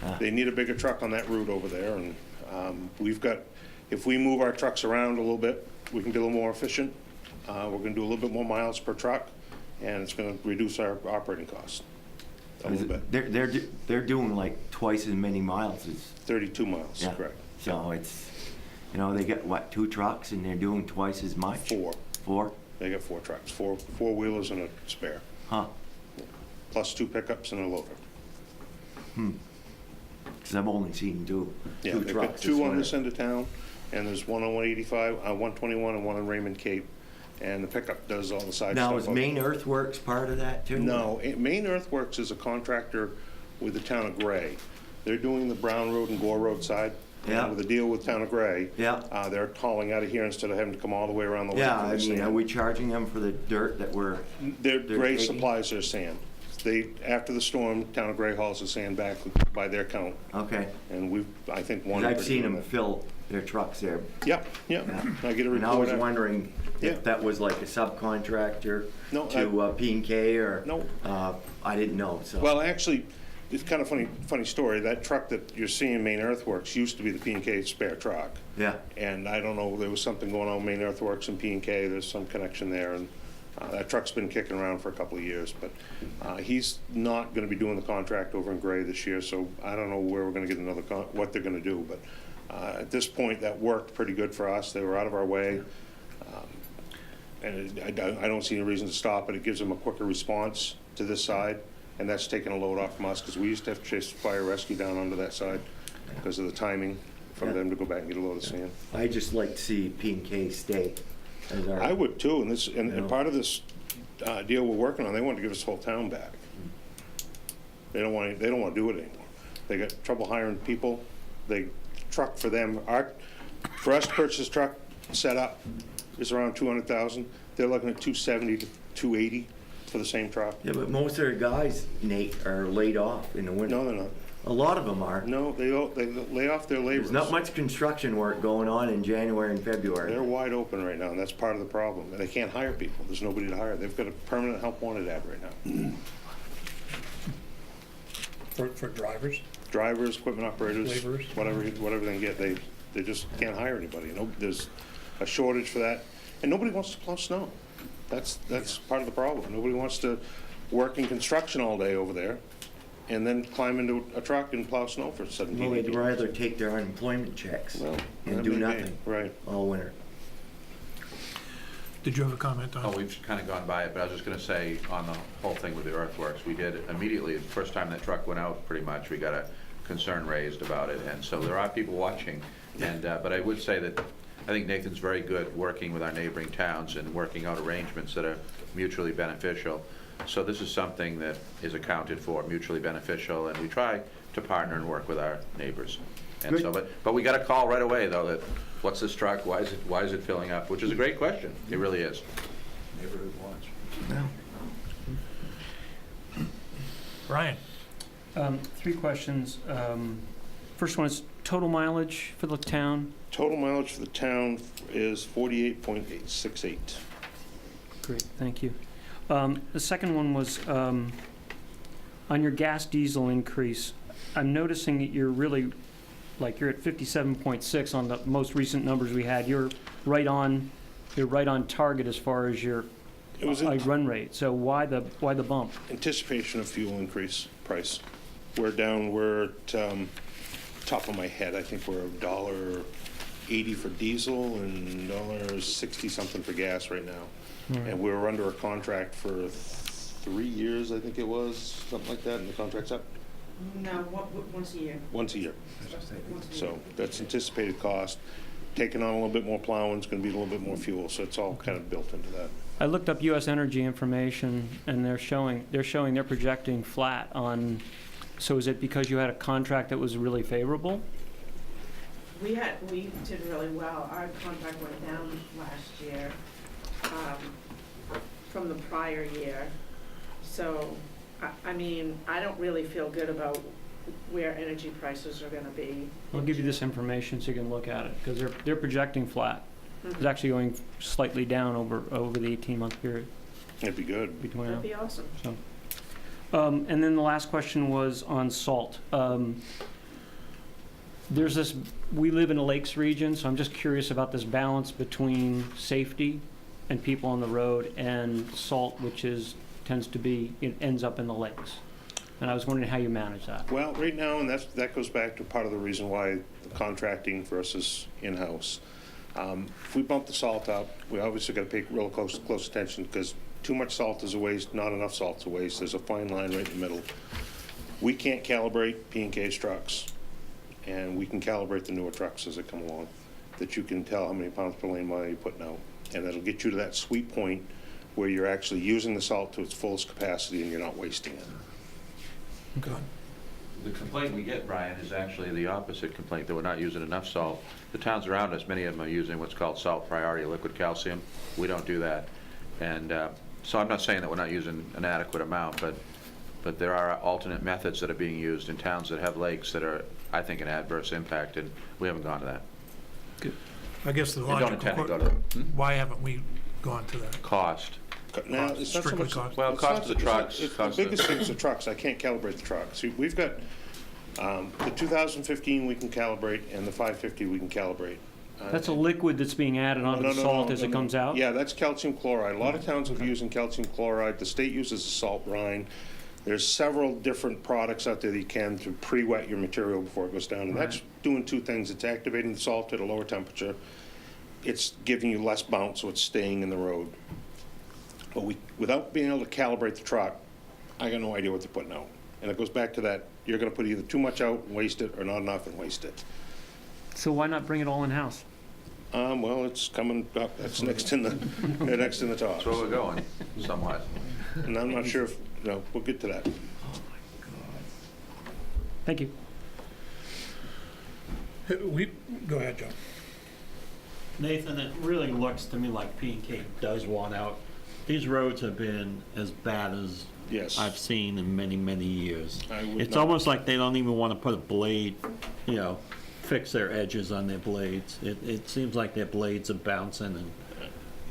Ah. They need a bigger truck on that route over there, and we've got, if we move our trucks around a little bit, we can be a little more efficient. We're gonna do a little bit more miles per truck, and it's gonna reduce our operating costs a little bit. They're doing like twice as many miles as, 32 miles, yeah. correct. So it's, they got, what, 2 trucks and they're doing twice as much? 4. 4? They got 4 trucks, four-wheelers and a spare, Huh. plus 2 pickups and a loader. Because I've only seen two Yeah, two they've got trucks 2 on winter. this end of town, and there's one on 185, 121, and one on Raymond Cape, and the pickup does all the side stuff. Now, is Maine Earthworks part of that too? No, Maine Earthworks is a contractor with the town of Gray. They're doing the Brown Road and Gore Road side. Yeah. With a deal with town of Gray. Yeah. They're hauling out of here instead of having to come all the way around the lake. Yeah, for I the mean, sand. are we charging them for the dirt that we're, Gray taking? supplies their sand. After the storm, town of Gray hauls the sand back by their count, okay. and I think one. 'Cause I've seen them fill their trucks there. Yep, yep. I get a report. And I was out. wondering Yeah. if that was like a subcontractor No, to P&K or? No. I didn't know, so. Well, actually, it's kind of funny story. That truck that you're seeing, Maine Earthworks, used to be the P&K spare truck. Yeah. And I don't know, there was something going on with Maine Earthworks and P&K, there's some connection there, and that truck's been kicking around for a couple of years, but he's not gonna be doing the contract over in Gray this year, so I don't know where we're gonna get another, what they're gonna do, but at this point, that worked pretty good for us. They were out of our way. And I don't see any reason to stop it. It gives them a quicker response to this side, and that's taking a load off from us, because we used to have to chase fire rescue down onto that side because of the timing from them to go back and get a load of sand. I just like to see P&K stay as our. I would too, and this, and know. part of this deal we're working on, they want to give us the whole town back. They don't want to do it anymore. They got trouble hiring people. They truck for them. For us to purchase this truck, set up, is around 200,000. They're looking at 270 to 280 for the same truck. Yeah, but most of their guys, Nate, are laid off in the winter. No, they're not. A lot of them are. No, they lay off their laborers. There's not much construction work going on in January and February. They're wide open right now, and that's part of the problem. They can't hire people. There's nobody to hire. They've got a permanent help wanted ad right now. For drivers? Drivers, equipment operators, Laborers. whatever they can get, they just can't hire anybody. There's a shortage for that, and nobody wants to plow snow. That's part of the problem. Nobody wants to work in construction all day over there and then climb into a truck and plow snow for 17 Well, they'd 18 rather take their unemployment checks Well, and that do may be, nothing right. all winter. Did you have a comment on? Oh, we've kind of gone by it, but I was just going to say on the whole thing with the earthworks, we did immediately, the first time that truck went out, pretty much, we got a concern raised about it. And so there are people watching. And but I would say that I think Nathan's very good working with our neighboring towns and working out arrangements that are mutually beneficial. So this is something that is accounted for, mutually beneficial, and we try to partner and work with our neighbors. And so, but we got a call right away though that, what's this truck? Why is it filling up? Which is a great question. It really is. Neighborhood watch. Brian? 3 questions. First one is total mileage for the town. Total mileage for the town is 48.68. Great, thank you. The second one was on your gas diesel increase. I'm noticing that you're really, you're at 57.6 on the most recent numbers we had. You're right on target as far as your run rate. So why the bump? Anticipation of fuel increase price. We're at, top of my head, I think we're $1.80 for diesel and $1.60 something for gas right now. Right. And we were under a contract for 3 years, I think it was, something like that, and the contract's up No, once a year. once a year. Once a year. So that's anticipated cost. Taking on a little bit more plowing is going to be a little bit more fuel, so it's all kind of built into that. I looked up U.S. Energy information, and they're projecting flat on. So is it because you had a contract that was really favorable? We did really well. Our contract went down last year. from the prior year. So, I mean, I don't really feel good about where energy prices are gonna be. I'll give you this information so you can look at it, because they're projecting flat. It's Mhm. actually going slightly down over the 18-month period. It'd be good. Between That'd be awesome. So, and then the last question was on salt. There's this, we live in a lakes region, so I'm just curious about this balance between safety and people on the road and salt, which tends to be, it ends up in the lakes. And I was wondering how you manage that. Well, right now, and that goes back to part of the reason why the contracting versus in-house. If we bump the salt up, we obviously got to pay real close attention, because too much salt is a waste, not enough salt is a waste. There's a fine line right in the middle. We can't calibrate P&K's trucks, and we can calibrate the newer trucks as they come along, that you can tell how many pounds per lane mile you're putting out. And that'll get you to that sweet point where you're actually using the salt to its fullest capacity and you're not wasting it. Okay. The complaint we get, Brian, is actually the opposite complaint, that we're not using enough salt. The towns around us, many of them are using what's called salt priority, liquid calcium. We don't do that. And so I'm not saying that we're not using an adequate amount, but there are alternate methods that are being used in towns that have lakes that are, I think, an adverse impact, and we haven't gone to that. Good. I guess the We don't logical, intend to go to that. why haven't we gone to that? Cost. Now, it's not so Strictly much, cost. Well, it's cost not- of the it's not- trucks, it's- cost The of- biggest thing is the trucks. I can't calibrate the trucks. We've got the 2015 we can calibrate, and the 550 we can calibrate. That's a liquid that's being added onto the salt as it comes out? Yeah, that's calcium chloride. A lot of towns are using calcium chloride. The state uses a salt brine. There's several different products out there that you can to pre-wet your material before it goes down. And that's doing two things. It's activating the salt at a lower temperature. It's giving you less bounce, so it's staying in the road. But without being able to calibrate the truck, I got no idea what they're putting out. And it goes back to that, you're gonna put either too much out and waste it, or not enough and waste it. So why not bring it all in-house? Well, it's coming up, that's next in the top. That's where we're going, somewhat. And I'm not sure if, we'll get to that. Thank you. Go ahead, John. Nathan, it really looks to me like P&K does want out. These roads have been as bad as Yes. I've seen in many, many years. I would It's not- almost like they don't even want to put a blade, fix their edges on their blades. It seems like their blades are bouncing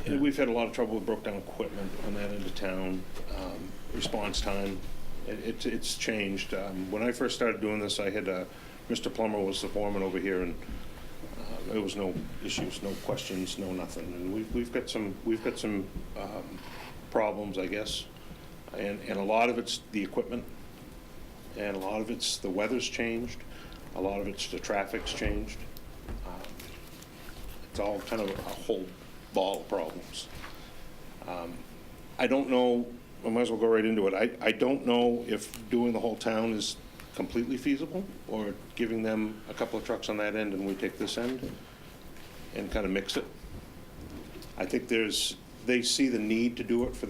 and We've had a lot of trouble with broke down equipment on that end of town. Response time, it's changed. When I first started doing this, I had, Mr. Plummer was the foreman over here, and there was no issues, no questions, no nothing. And we've got some problems, I guess. And a lot of it's the equipment, and a lot of it's the weather's changed, a lot of it's the traffic's changed. It's all kind of a whole ball of problems. I don't know, I might as well go right into it. I don't know if doing the whole town is completely feasible, or giving them a couple of trucks on that end and we take this end and kind of mix it. I think they see the need to do it for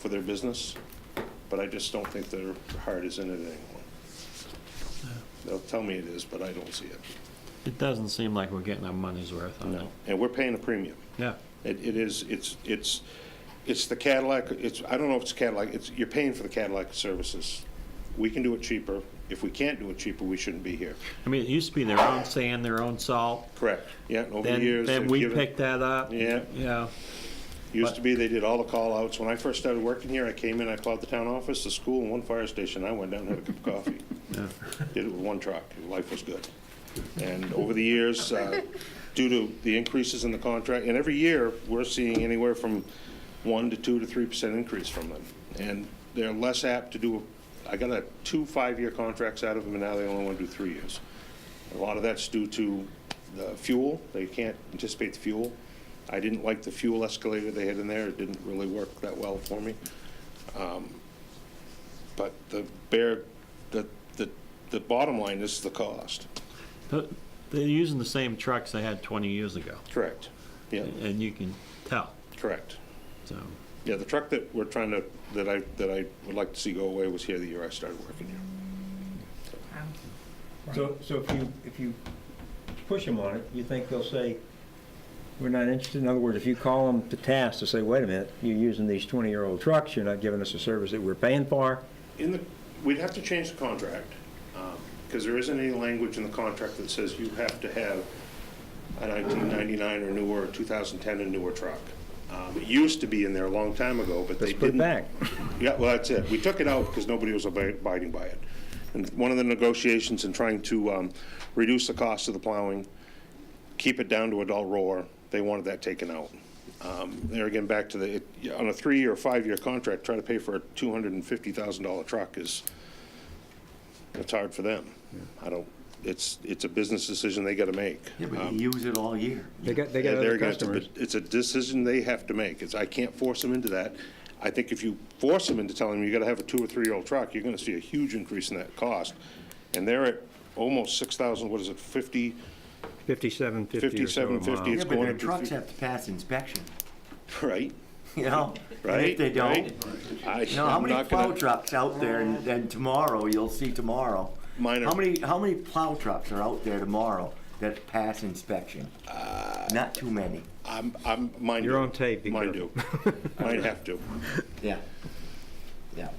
their business, but I just don't think their heart is in it anymore. They'll tell me it is, but I don't see it. it doesn't seem like we're getting our money's worth on it. And we're paying a premium. Yeah. It's the Cadillac, I don't know if it's Cadillac, you're paying for the Cadillac services. We can do it cheaper. If we can't do it cheaper, we shouldn't be here. I mean, it used to be their own sand, their own salt. Correct. Yeah, over the Then, years. then they've we given- picked that up. Yeah. Yeah. Used to be, they did all the call-outs. When I first started working here, I came in, I called the town office, the school, and one fire station. I went down and had a cup of coffee. Yeah. Did it with one truck. Life was good. And over the years, due to the increases in the contract, and every year, we're seeing anywhere from 1 to 2 to 3% increase from them. And they're less apt to do, I got 2 5-year contracts out of them, and now they only want to do 3 years. A lot of that's due to the fuel. They can't anticipate the fuel. I didn't like the fuel escalator they had in there. It didn't really work that well for me. But the bottom line is the cost. But they're using the same trucks they had 20 years ago. Correct. Yeah. And you can tell. Correct. So. Yeah, the truck that we're trying to, that I would like to see go away was here the year I started working here. So if you push them on it, you think they'll say, we're not interested? In other words, if you call them to task to say, wait a minute, you're using these 20-year-old trucks, you're not giving us a service that we're paying for? We'd have to change the contract, because there isn't any language in the contract that says you have to have a 1999 or newer, or 2010 and newer truck. It used to be in there a long time ago, but they didn't. Let's put it back. Yeah, well, that's it. We took it out because nobody was abiding by it. And one of the negotiations in trying to reduce the cost of the plowing, keep it down to adult rower, they wanted that taken out. There again, back to on a 3-year or 5-year contract, try to pay for a $250,000 truck it's hard for them. It's a business decision they got to make. Yeah, but you use it all year. They got other customers. It's a decision they have to make. I can't force them into that. I think if you force them into telling them you got to have a 2 or 3-year-old truck, you're going to see a huge increase in that cost. And they're at almost 6,000. What is it? 5750. 5750. Yeah, It's but going their up to trucks have to pass inspection, right. you know? Right, And if they don't, right. you know, how I'm many not plow gonna- trucks out there, and then tomorrow, you'll see tomorrow. Mine are- How many plow trucks are out there tomorrow that pass inspection? Not too many. Mine You're do. on tape. Mine do. Mine have to. Yeah. Yeah.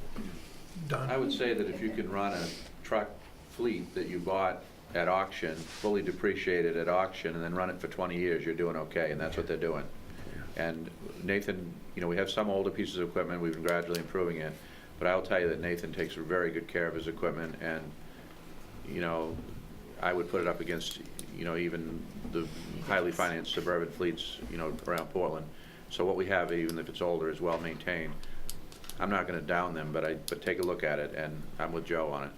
Done. I would say that if you can run a truck fleet that you bought at auction, fully depreciated at auction, and then run it for 20 years, you're doing okay, and that's what they're doing. And Nathan, we have some older pieces of equipment, we've been gradually improving it, but I'll tell you that Nathan takes very good care of his equipment, and, I would put it up against, even the highly financed suburban fleets, around Portland. So what we have, even if it's older, is well maintained. I'm not gonna down them, but take a look at it, and I'm with Joe on it.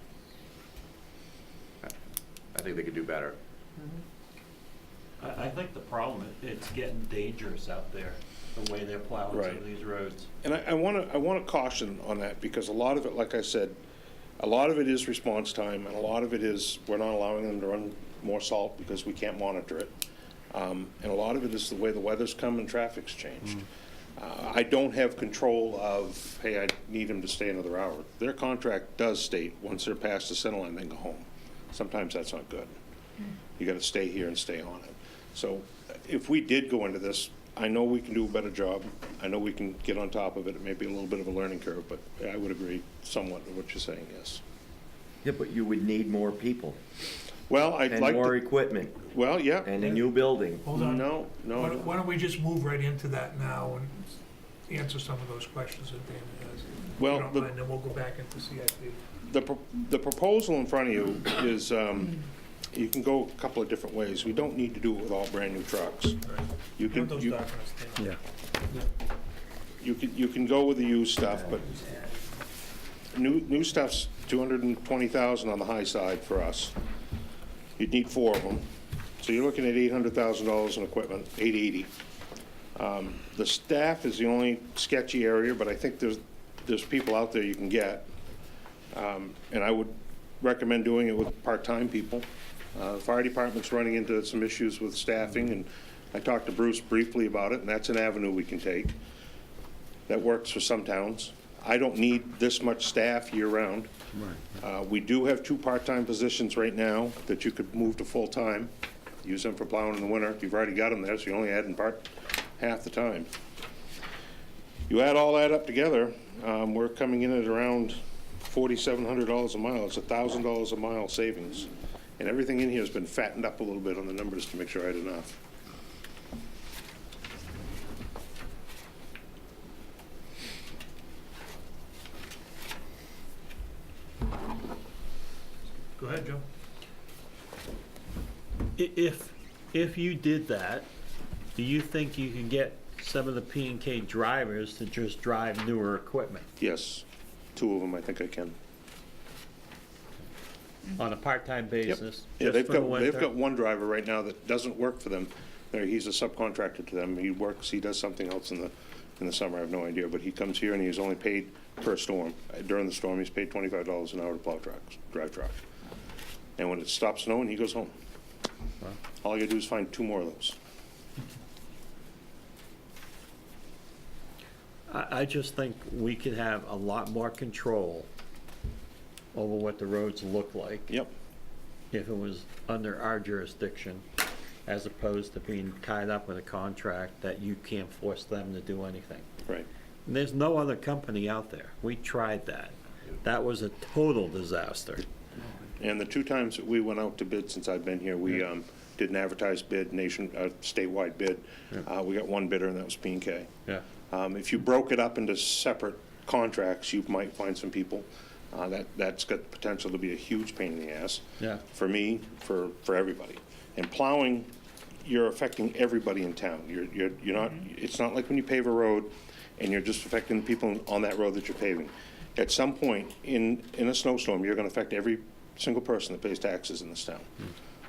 I think they could do better. I think the problem, it's getting dangerous out there, the way they're plowing Right. some of these roads. And I want to caution on that, because a lot of it, like I said, a lot of it is response time, and a lot of it is we're not allowing them to run more salt because we can't monitor it. And a lot of it is the way the weather's come and traffic's changed. I don't have control of, hey, I need them to stay another hour. Their contract does state, once they're past the center line, they can go home. Sometimes that's not good. You got to stay here and stay on it. So if we did go into this, I know we can do a better job. I know we can get on top of it. It may be a little bit of a learning curve, but I would agree somewhat with what you're saying, yes. Yeah, but you would need more people. Well, I'd And like more to, equipment, well, yeah. and a new building. Hold on. No. Why don't we just move right into that now and answer some of those questions that Dan has? Well, If you don't mind, then we'll go back into CIP. The proposal in front of you is, you can go a couple of different ways. We don't need to do it with all brand-new trucks. You can, Those you documents, Dan. Yeah. you can go with the used stuff, but new stuff's $220,000 on the high side for us. You'd need 4 of them. So you're looking at $800,000 in equipment, $880,000. The staff is the only sketchy area, but I think there's people out there you can get. And I would recommend doing it with part-time people. The fire department's running into some issues with staffing, and I talked to Bruce briefly about it, and that's an avenue we can take. That works for some towns. I don't need this much staff year-round. We do have 2 part-time positions right now that you could move to full-time, use them for plowing in the winter. You've already got them there, so you're only adding half the time. You add all that up together, we're coming in at around $4,700 a mile. It's $1,000 a mile savings. And everything in here has been fattened up a little bit on the numbers to make sure I had enough. Go ahead, Joe. If you did that, do you think you can get some of the P&K drivers to just drive newer equipment Yes, 2 of them I think I can. on a part-time basis? Yeah, just they've for the got winter? one driver right now that doesn't work for them. He's a subcontractor to them. He does something else in the summer, I have no idea, but he comes here and he's only paid per storm. During the storm, he's paid $25 an hour to drive trucks. And when it stops snowing, he goes home. All I gotta do is find 2 more of those. I just think we could have a lot more control over what the roads look like. Yep. If it was under our jurisdiction as opposed to being tied up with a contract that you can't force them to do anything. Right. And there's no other company out there. We tried that. That was a total disaster. And the 2 times that we went out to bid since I've been here, we did an advertised bid, statewide bid. We got 1 bidder, and that was P&K. Yeah. If you broke it up into separate contracts, you might find some people. That's got the potential to be a huge pain in the ass. Yeah. For me, for everybody. And plowing, you're affecting everybody in town. You're not. It's not like when you pave a road, and you're just affecting the people on that road that you're paving. At some point in a snowstorm, you're going to affect every single person that pays taxes in this town.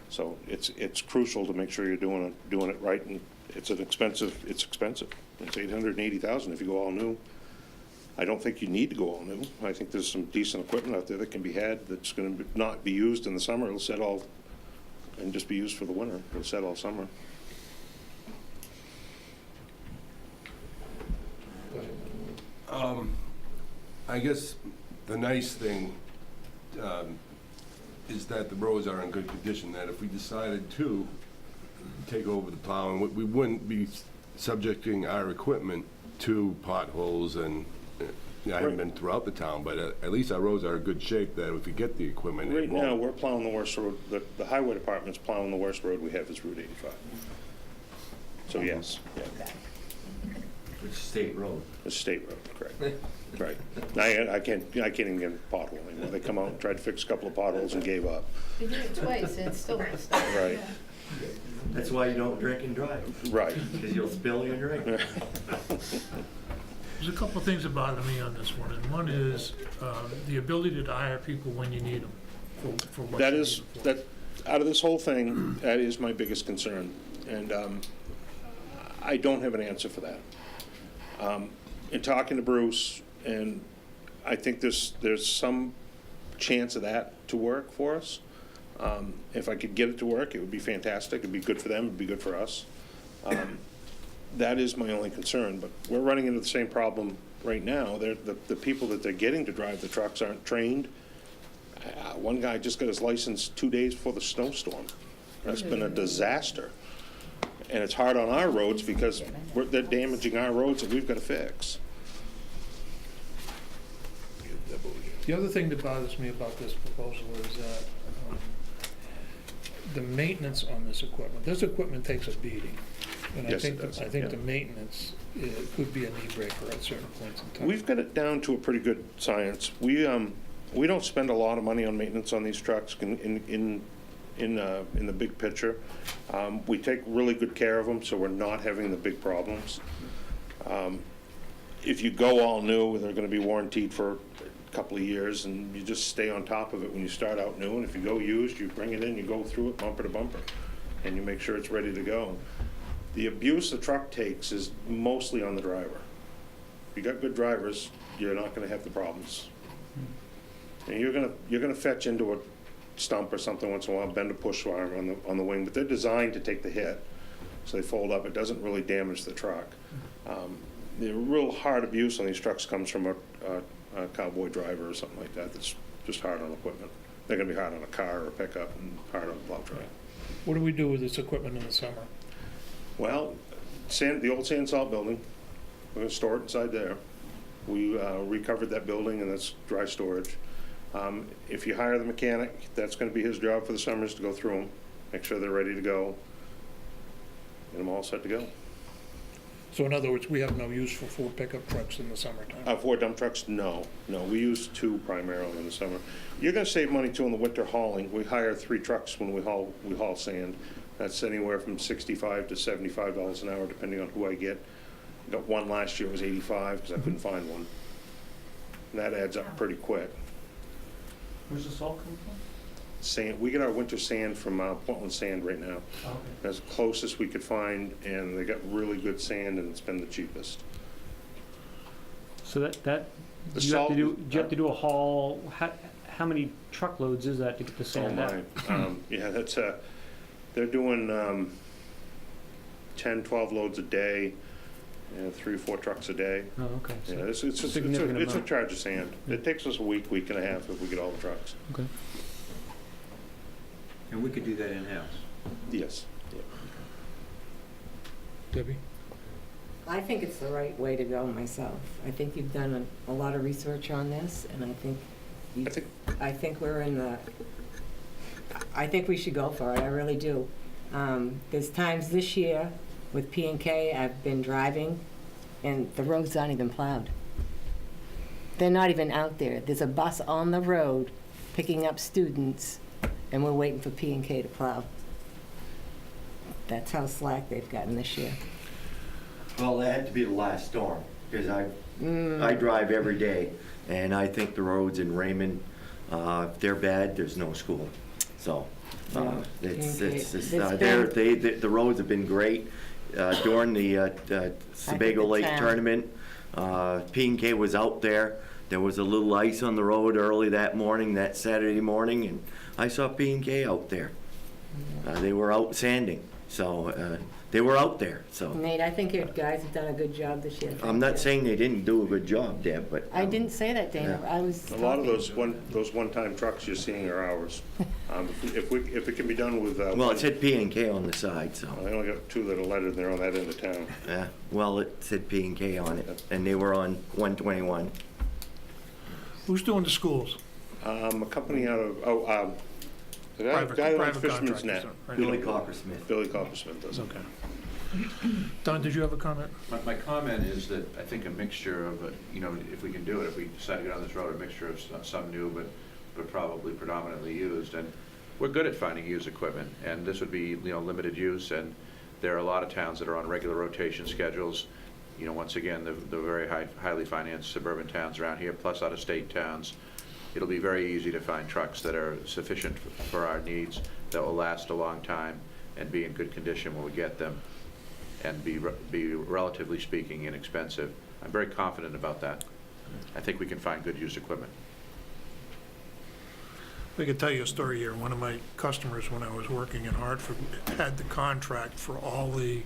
So it's crucial to make sure you're doing it right, and it's expensive. It's $880,000 if you go all new. I don't think you need to go all new. I think there's some decent equipment out there that can be had that's going to not be used in the summer. It'll set all, and just be used for the winter. It'll set all summer. I guess the nice thing is that the roads are in good condition, that if we decided to take over the plowing, we wouldn't be subjecting our equipment to potholes and, I haven't been throughout the town, but at least our roads are in good shape that if we get the equipment, Right now, we're plowing the worst road, the highway department's plowing the worst road we have is Route 85. So yes, It's a state road. it's a state road, correct. Right. I can't even get a pothole anymore. They come out and tried to fix a couple of potholes and gave up. They did it twice, and it's still not stopped. Right. That's why you don't drink and drive. Right. Because you'll spill your drink. There's a couple of things that bother me on this one, and one is the ability to hire people when you need them for what That you is, need them for. that, out of this whole thing, that is my biggest concern. And I don't have an answer for that. In talking to Bruce, and I think there's some chance of that to work for us. If I could get it to work, it would be fantastic. It'd be good for them, it'd be good for us. That is my only concern, but we're running into the same problem right now. The people that they're getting to drive the trucks aren't trained. One guy just got his license 2 days before the snowstorm. That's been a disaster. And it's hard on our roads because they're damaging our roads that we've got to fix. The other thing that bothers me about this proposal is that the maintenance on this equipment takes a beating. And Yes, it does, I think yeah. the maintenance could be a knee breaker at certain points in time. We've got it down to a pretty good science. We don't spend a lot of money on maintenance on these trucks in the big picture. We take really good care of them, so we're not having the big problems. If you go all new, they're going to be warranted for a couple of years, and you just stay on top of it when you start out new. And if you go used, you bring it in, you go through it bumper to bumper, and you make sure it's ready to go. The abuse the truck takes is mostly on the driver. If you got good drivers, you're not going to have the problems. And you're gonna fetch into a stump or something once in a while, bend a push arm on the wing, but they're designed to take the hit, so they fold up. It doesn't really damage the truck. The real hard abuse on these trucks comes from a cowboy driver or something like that. That's just hard on equipment. They're gonna be hard on a car or a pickup and hard on a plow truck. What do we do with this equipment in the summer? Well, the old sand salt building, we're gonna store it inside there. We recovered that building, and that's dry storage. If you hire the mechanic, that's gonna be his job for the summers, to go through them, make sure they're ready to go, get them all set to go. So in other words, we have no use for 4 pickup trucks in the summertime? 4 dump trucks, no. We use 2 primarily in the summer. You're gonna save money too in the winter hauling. We hire 3 trucks when we haul sand. That's anywhere from $65 to $75 an hour, depending on who I get. Got one last year, it was 85, because I couldn't find one. And that adds up pretty quick. Where's the salt come from? Sand, we get our winter sand from Portland Sand right now. Oh, okay. That's the closest we could find, and they got really good sand, and it's been the cheapest. So that The you have salt, to do a haul, how many truckloads is that to get the oh sand out? my, yeah, that's they're doing 10, 12 loads a day, 3 or 4 trucks a day. Oh, okay. So Yeah, it's a significant it's a amount. charge of sand. It takes us a week and a half if we get all the trucks. Okay. And we could do that in-house. Yes. Debbie? I think it's the right way to go myself. I think you've done a lot of research on this, and I think we're in the, I think we should go for it, I really do. There's times this year with P&K, I've been driving, and the roads aren't even plowed. They're not even out there. There's a bus on the road picking up students, and we're waiting for P&K to plow. That's how slack they've gotten this year. Well, that had to be the last storm, because I drive every day, and I think the roads in Raymond, if they're bad, there's no school. So, the roads have been great. During the Sebago Lake tournament, P&K was out there. There was a little ice on the road early that morning, that Saturday morning, and I saw P&K out there. They were out sanding, so they were out there. So Nate, I think your guys have done a good job this year. I'm not saying they didn't do a good job, Deb, but I didn't say that, Dana. I was A lot of talking. those one-time trucks you're seeing are ours. If it can be done with, well, it said P&K on the side, so. I only got two that are lettered, and they're on that end of town. Yeah, well, it said P&K on it, and they were on 121. Who's doing the schools? A company out of, the guy Private who owns Fisherman's contractors, Net. right? Billy Coppersmith. Billy Coppersmith does it. Okay. Don, did you have a comment? My comment is that I think a mixture of, if we can do it, if we decide to go down this road, a mixture of some new, but probably predominantly used. And we're good at finding used equipment, and this would be, limited use, and there are a lot of towns that are on regular rotation schedules. Once again, the very highly financed suburban towns around here, plus out-of-state towns. It'll be very easy to find trucks that are sufficient for our needs, that will last a long time and be in good condition when we get them, and be relatively speaking inexpensive. I'm very confident about that. I think we can find good used equipment. I could tell you a story here. One of my customers, when I was working in Hartford, had the contract for all the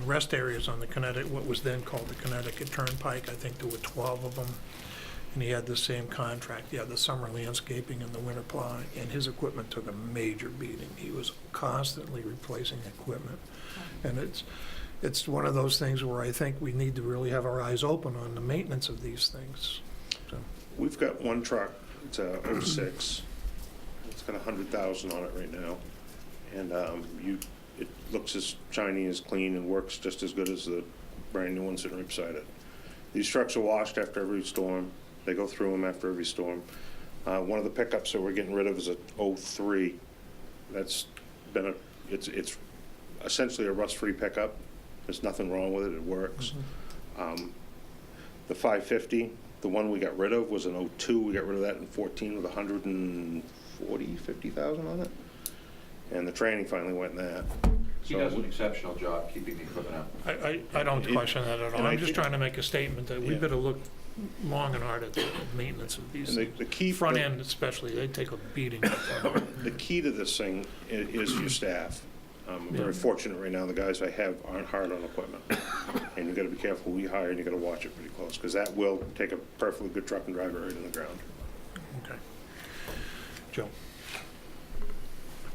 rest areas on the Connecticut, what was then called the Connecticut Turnpike. I think there were 12 of them. And he had the same contract. He had the summer landscaping and the winter plowing, and his equipment took a major beating. He was constantly replacing equipment. And it's one of those things where I think we need to really have our eyes open on the maintenance of these things. So. We've got one truck, it's a 06. It's got 100,000 on it right now. And it looks as shiny, as clean, and works just as good as the brand new ones sitting right beside it. These trucks are washed after every storm. They go through them after every storm. One of the pickups that we're getting rid of is a 03. That's been it's essentially a rust-free pickup. There's nothing wrong with it. It works. The 550, the one we got rid of was an 02. We got rid of that in 14 with 50,000 on it. And the training finally went in that. He does an exceptional job keeping the equipment up. I don't question that at all. I'm just trying to make a statement that we Yeah. better look long and hard at the maintenance of these And the key front end especially. They take a beating. The key to this thing is your staff. I'm very fortunate right now. The guys I have aren't hard on equipment. And you got to be careful who you hire, and you got to watch it pretty close, because that will take a perfectly good truck and drive it right in the ground. Okay. Joe?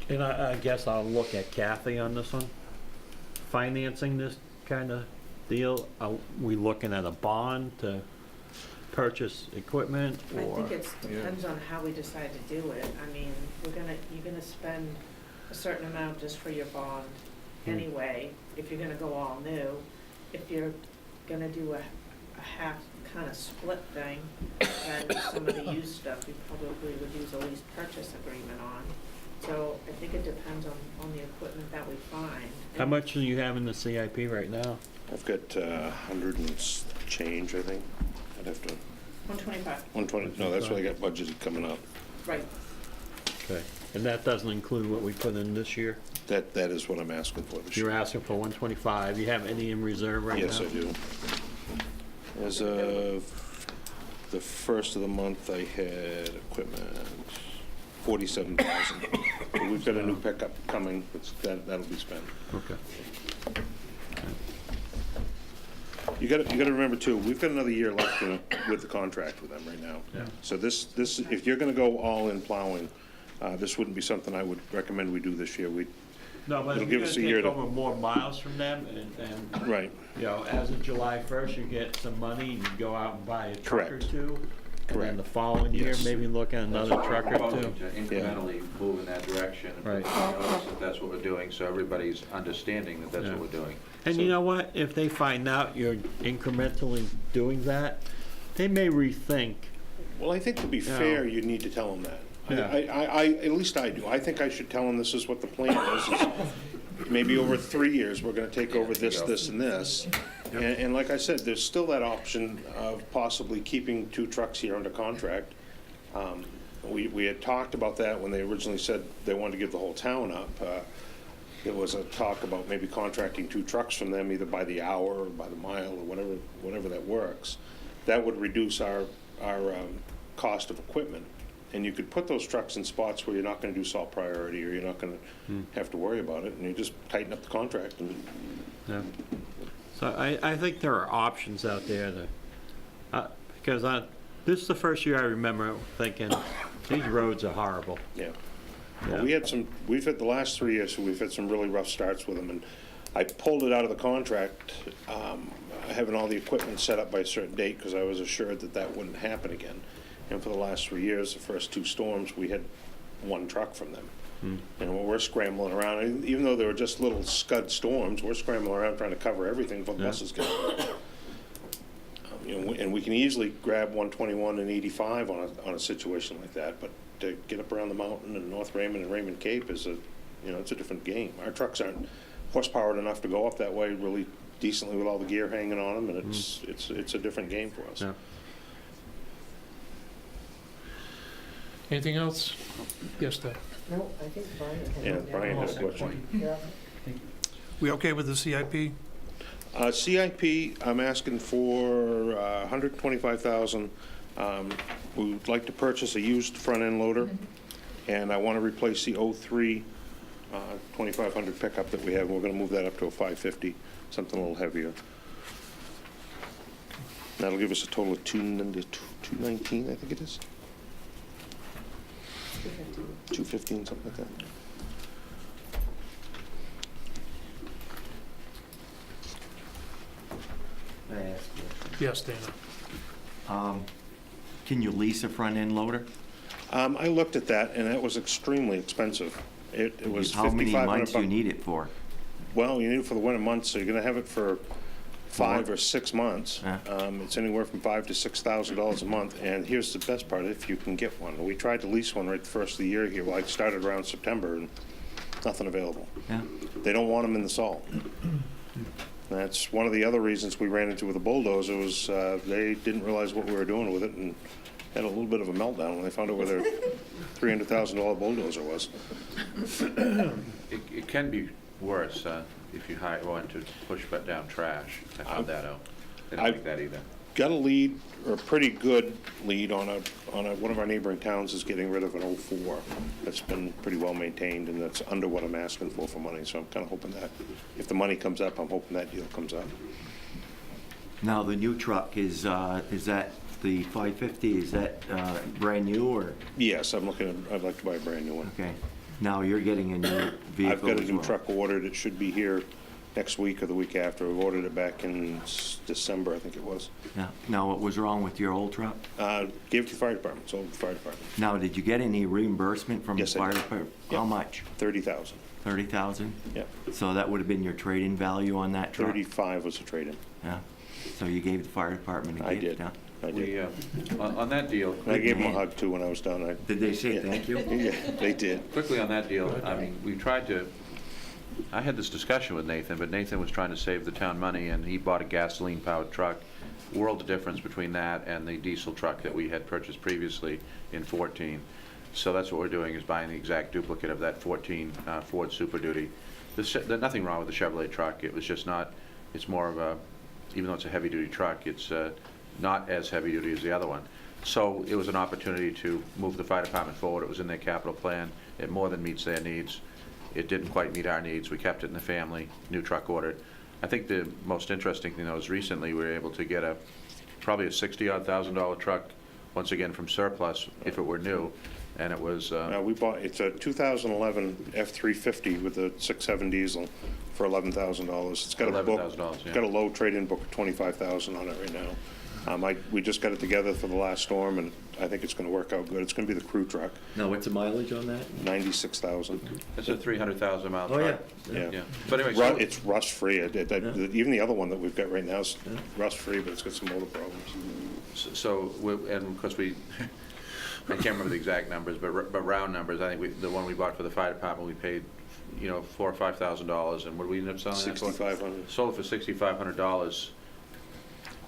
And I guess I'll look at Kathy on this one. Financing this kind of deal, are we looking at a bond to purchase equipment, I or? think it depends on how we decide to do it. I mean, you're gonna spend a certain amount just for your bond anyway, if you're gonna go all new. If you're gonna do a half kind of split thing, and some of the used stuff, we probably would use a lease purchase agreement on. So I think it depends on the equipment that we find. How much do you have in the CIP right now? I've got 100 and change, I think. I'd have to. 125. 120. No, that's what I got budgeted coming up. Right. Okay, and that doesn't include what we put in this year? That is what I'm asking for this year. You're asking for 125. You have any in reserve right now? Yes, I do. As of the first of the month, I had equipment 47,000. We've got a new pickup coming. That'll be spent. Okay. You got to remember too. We've got another year left with the contract with them right now. Yeah. So this if you're going to go all in plowing, this wouldn't be something I would recommend we do this year. No, but it'll if give you're us gonna a year take to. over more miles from them and, Right, you know, as of July 1st, you get some money and you go out and buy a truck or Correct. two. And then Correct. the following year, Yes. maybe look at another truck or Proposing two. to incrementally move in that direction. And Right. notice that that's what we're doing, so everybody's understanding that that's Yeah. what we're doing. And you know what? If they find out you're incrementally doing that, they may rethink. well, I think to be Yeah. fair, you need to tell them that. At least I do. I think I should tell them this is what the plan is maybe over 3 years, we're gonna take over this, this, and this. And like I said, there's still that option of possibly keeping 2 trucks here under contract. We had talked about that when they originally said they wanted to give the whole town up. There was a talk about maybe contracting 2 trucks from them, either by the hour or by the mile or whatever that works. That would reduce our cost of equipment. And you could put those trucks in spots where you're not gonna do salt priority, or you're not gonna have to worry about it, and you just tighten up the contract and. Yeah. So I think there are options out there that, because this is the first year I remember thinking, these roads are horrible. Yeah. Yeah. Well, we've had the last 3 years, so we've had some really rough starts with them, and I pulled it out of the contract, having all the equipment set up by a certain date, because I was assured that that wouldn't happen again. And for the last 3 years, the first 2 storms, we had 1 truck from them. And we're scrambling around, and even though they were just little scud storms, we're scrambling around trying to cover everything before the buses get there. You know, and we can easily grab 121 and 85 on a situation like that, but to get up around the mountain in North Raymond and Raymond Cape is it's a different game. Our trucks aren't horsepowered enough to go up that way really decently with all the gear hanging on them, and it's a different game for us. Yeah. Anything else? Yes, Dave. No, I think Brian had. Yeah, Brian has a question. Yeah. We okay with the CIP? CIP, I'm asking for $125,000. We would like to purchase a used front-end loader, and I want to replace the 03 2500 pickup that we have. We're going to move that up to a 550, something a little heavier. That'll give us a total of 219, I think it is. 215, something like that. Yes, Dana. Can you lease a front-end loader? I looked at that, and that was extremely expensive. It was How many months you $5,500. need it for? Well, you need it for the winter months, so you're going to have it for 5 or 6 months. Yeah. It's anywhere from $5,000 to $6,000 a month, and here's the best part, if you can get one. We tried to lease one right the first of the year here. Well, I started around September, and nothing available. Yeah. They don't want them in the salt. That's one of the other reasons we ran into with the bulldozer was they didn't realize what we were doing with it and had a little bit of a meltdown when they found out where their $300,000 bulldozer was. It can be worse if you hire one to push down trash. I found that out. They don't like that either. Got a lead, or a pretty good lead on one of our neighboring towns is getting rid of an 04 that's been pretty well maintained, and that's under what I'm asking for money. So I'm kind of hoping that if the money comes up, I'm hoping that deal comes up. Now, the new truck, is that the 550, is that brand new or? Yes, I'd like to buy a brand new one. Okay. Now, you're getting a new vehicle I've got a as new well. truck ordered. It should be here next week or the week after. We ordered it back in December, I think it was. Yeah. Now, what was wrong with your old truck? Gave it to the fire department, sold it to the fire department. Now, did you get any reimbursement from the Yes, I fire did. department? Yep. How much? $30,000. 30,000? Yeah. So that would have been your trade-in value on that truck? 35 was a trade-in. Yeah. So you gave the fire department a I gift? did. Yeah. I did. On that deal, I gave them a hug too when I was done. Did they say Yeah. thank you? Yeah, they did. quickly on that deal, I mean, we tried to, I had this discussion with Nathan, but Nathan was trying to save the town money, and he bought a gasoline-powered truck. World of difference between that and the diesel truck that we had purchased previously in 14. So that's what we're doing, is buying the exact duplicate of that 14 Ford Super Duty. There's nothing wrong with the Chevrolet truck. It was just not, it's more of a, even though it's a heavy-duty truck, it's not as heavy-duty as the other one. So it was an opportunity to move the fire department forward. It was in their capital plan. It more than meets their needs. It didn't quite meet our needs. We kept it in the family. New truck ordered. I think the most interesting thing, though, is recently we were able to get probably a $60,000 truck once again, from surplus if it were new, and it was, We bought, it's a 2011 F-350 with a 6.7 diesel for $11,000. It's got a book, $11,000, yeah. got a low trade-in book of $25,000 on it right now. We just got it together for the last storm, and I think it's going to work out good. It's going to be the crew truck, Now, what's the mileage on that? 96,000. it's a 300,000 mile Oh, truck. yeah. Yeah, but anyway, It's rust-free. Even the other one that we've got right now is rust-free, but it's got some motor problems. and of course I can't remember the exact numbers, but round numbers, I think the one we bought for the fire department, we paid, $4,000 or $5,000, and what did we end up selling that for? $6,500. Sold it for $6,500.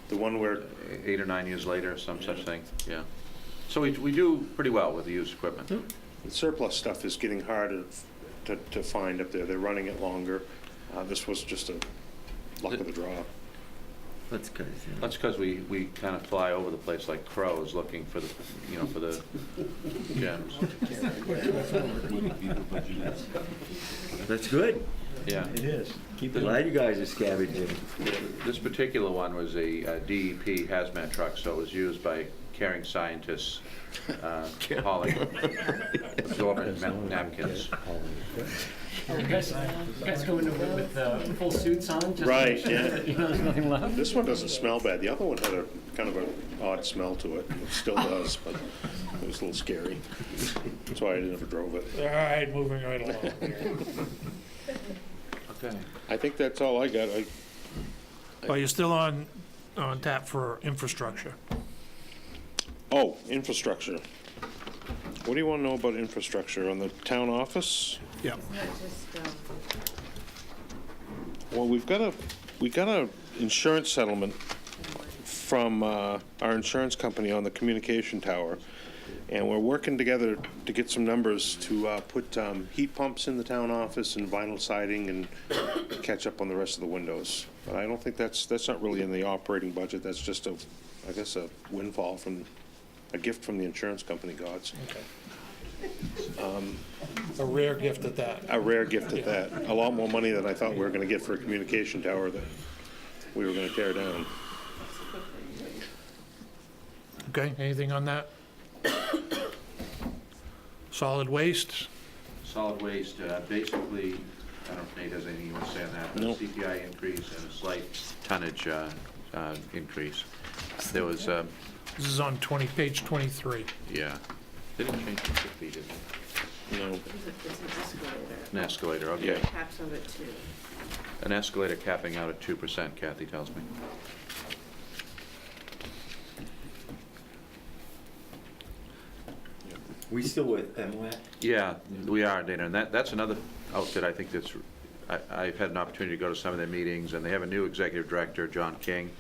The one where 8 or 9 years later, some such thing, yeah. So we do pretty well with the used equipment. the surplus stuff is getting harder to find up there. They're running it longer. This was just a luck of the draw. That's good. That's because we kind of fly over the place like crows looking for the, for the gems. That's good. Yeah. It is. Keep it Glad you guys are scavenging. This particular one was a DEP hazmat truck, so it was used by caring scientists hauling absorbent napkins. You guys go into it with full suits on? Just Right, to make sure that, there's nothing left? This one doesn't smell bad. The other one had a kind of an odd smell to it. It still does, but it was a little scary. That's why I never drove it. All right, moving right along here. Okay. I think that's all I got. Well, you're still on tap for infrastructure. Oh, infrastructure. What do you want to know about infrastructure? On the town office? Yeah. Well, we got a insurance settlement from our insurance company on the communication tower, and we're working together to get some numbers to put heat pumps in the town office and vinyl siding and catch up on the rest of the windows. But I don't think that's not really in the operating budget. That's just I guess a windfall from a gift from the insurance company gods. Okay. A rare gift at that. A rare gift at that. A lot more money than I thought we were going to get for a communication tower that we were going to tear down. Okay, anything on that? Solid waste? Solid waste, basically, I don't know if Nate has anything you want to say on that, but No. a CPI increase and a slight tonnage increase. There was, This is on page 23. yeah, they didn't change the 50, did they? No. It's an escalator. An escalator, okay. Caps of it too. An escalator capping out at 2%, Kathy tells me. We still with MWAC? Yeah, we are, Dana, and that's another outfit I think that's, I've had an opportunity to go to some of their meetings, and they have a new executive director, John King,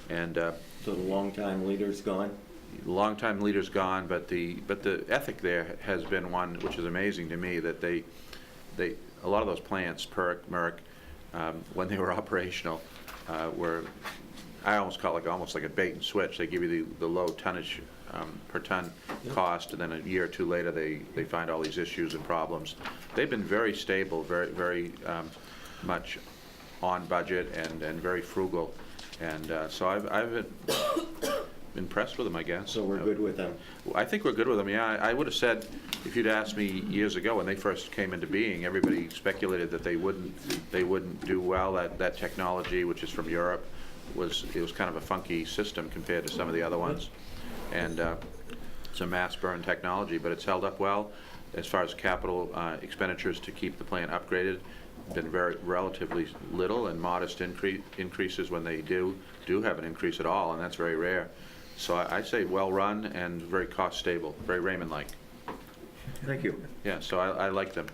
and So the longtime leader's gone? longtime leader's gone, but the ethic there has been one which is amazing to me, that they a lot of those plants, Perk, Merck, when they were operational, were, I almost call it almost like a bait and switch. They give you the low tonnage per ton cost, and then a year or two later they find all these issues and problems. They've been very stable, very much on budget and very frugal, and so I've been impressed with them, I guess. So we're good with them? I think we're good with them, yeah. I would have said, if you'd asked me years ago when they first came into being, everybody speculated that they wouldn't do well. That technology, which is from Europe, was kind of a funky system compared to some of the other ones. And it's a mass burn technology, but it's held up well as far as capital expenditures to keep the plant upgraded. Been very relatively little and modest increases when they do have an increase at all, and that's very rare. So I say well-run and very cost-stable, very Raymond-like. Thank you. Yeah, so I like them.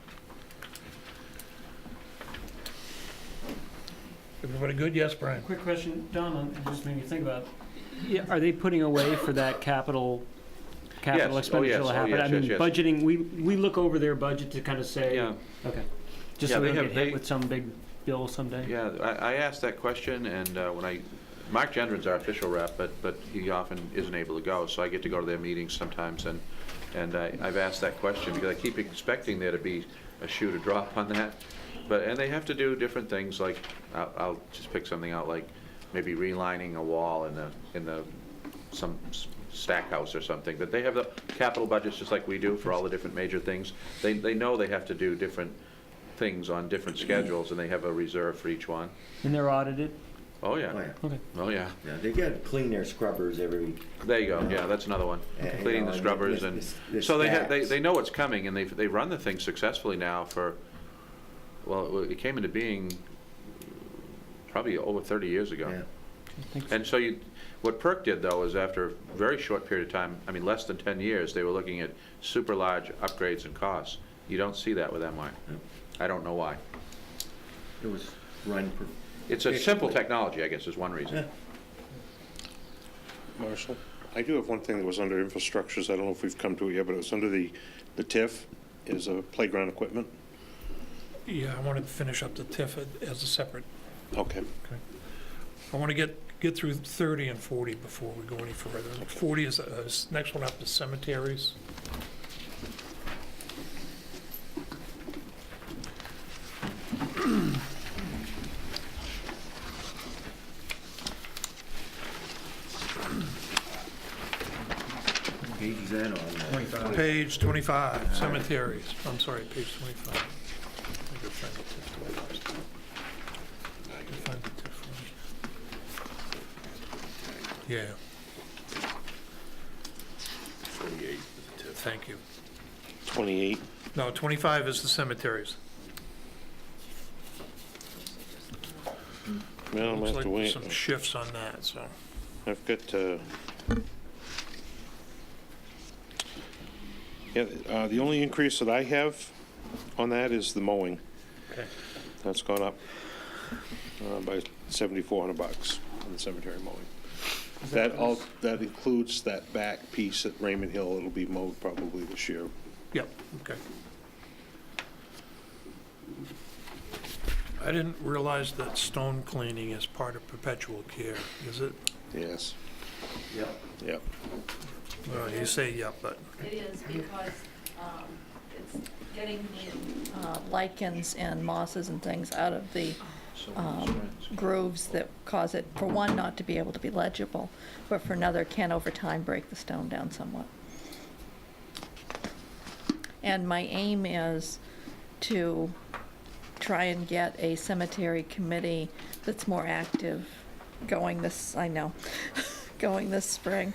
Everybody good? Yes, Brian? Quick question, Don, it just made me think about, yeah, are they putting away for that capital Yes. Oh, expenditure yes. to Oh, happen? yes, I mean, yes, yes. budgeting, we look over their budget to kind of say, Yeah. okay, just Yeah, so we they don't have- get hit they- with some big bill someday? Yeah, I asked that question, and Mark Gendron's our official rep, but he often isn't able to go, so I get to go to their meetings sometimes, and I've asked that question because I keep expecting there to be a shoe to drop on that. And they have to do different things, like, I'll just pick something out, like maybe relining a wall in the some stack house or something, but they have the capital budgets just like we do for all the different major things. They know they have to do different things on different schedules, and they have a reserve for each one. And they're audited? Oh, yeah. Oh, yeah. Okay. Oh, yeah. Yeah, they gotta clean their scrubbers every, There you go, yeah, that's another one. Okay. Cleaning the And scrubbers, the- and, the so they stacks. know what's coming, and they run the thing successfully now for, well, it came into being probably over 30 years ago. yeah. And so what PERC did, though, is after a very short period of time, I mean, less than 10 years, they were looking at super large upgrades and costs. You don't see that with MY. I don't know why. It was run. It's a simple technology, I guess, is one reason. Marshall? I do have one thing that was under infrastructures. I don't know if we've come to it yet, but it was under the TIF, is playground equipment. Yeah, I wanted to finish up the TIF as a separate. Okay. I want to get through 30 and 40 before we go any further. 40 is next one up is cemeteries. Page is that on? Page 25, cemeteries. I'm sorry, page 25. I could find the TIF to last. I can find the TIF for you. Yeah, 28 is the tip. thank you. 28. No, 25 is the cemeteries. Well, I'm Looks gonna have like to there's wait. some shifts on that, so. I've got, yeah, the only increase that I have on that is the mowing. Okay. That's gone up by $7,400 on the cemetery mowing. That includes that back piece at Raymond Hill. It'll be mowed probably this year. Yep, okay. I didn't realize that stone cleaning is part of perpetual care, is it? Yes. Yep. Yep. Well, you say yep, but, It is because it's getting the lichens and mosses and things out of the grooves that cause it, for one, not to be able to be legible, but for another, can over time break the stone down somewhat. And my aim is to try and get a cemetery committee that's more active going this, I know, going this spring.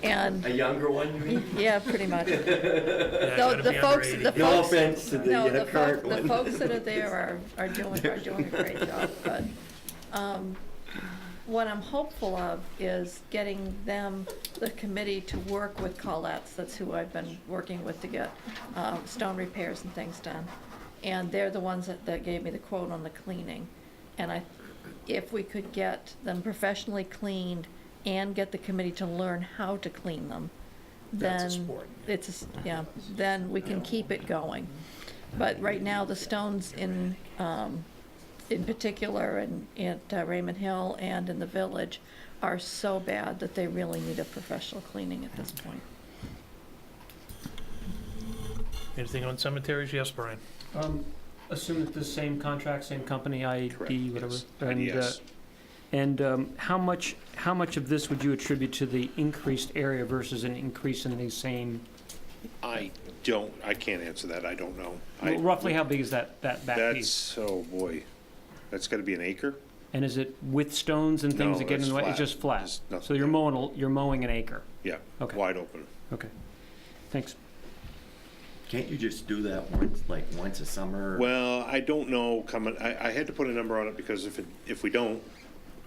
And A younger one, you mean? yeah, pretty much. yeah, The gotta be folks, under 80. the No folks, offense to the no, the current folks, the one. folks that are there are doing a great job, but, what I'm hopeful of is getting them, the committee, to work with Colette's, that's who I've been working with to get, stone repairs and things done. And they're the ones that gave me the quote on the cleaning. And if we could get them professionally cleaned and get the committee to learn how to clean them, then That's a sport. yeah, then we can keep it going. But right now, the stones in particular at Raymond Hill and in the village are so bad that they really need a professional cleaning at this point. Anything on cemeteries? Yes, Brian? Assume that the same contract, same company, Correct, ID, whatever? yes. And, Yes. how much of this would you attribute to the increased area versus an increase in the same? I can't answer that. I don't know. Well, roughly how big is that back piece? That's, oh boy, that's gotta be an acre? And is it with stones and things No, that get in that's the way? It's flat. just flat? Just nothing, So you're yeah. mowing an acre? Yeah, Okay. wide open. Okay, thanks. Can't you just do that once a summer? Well, I don't know I had to put a number on it because if we don't,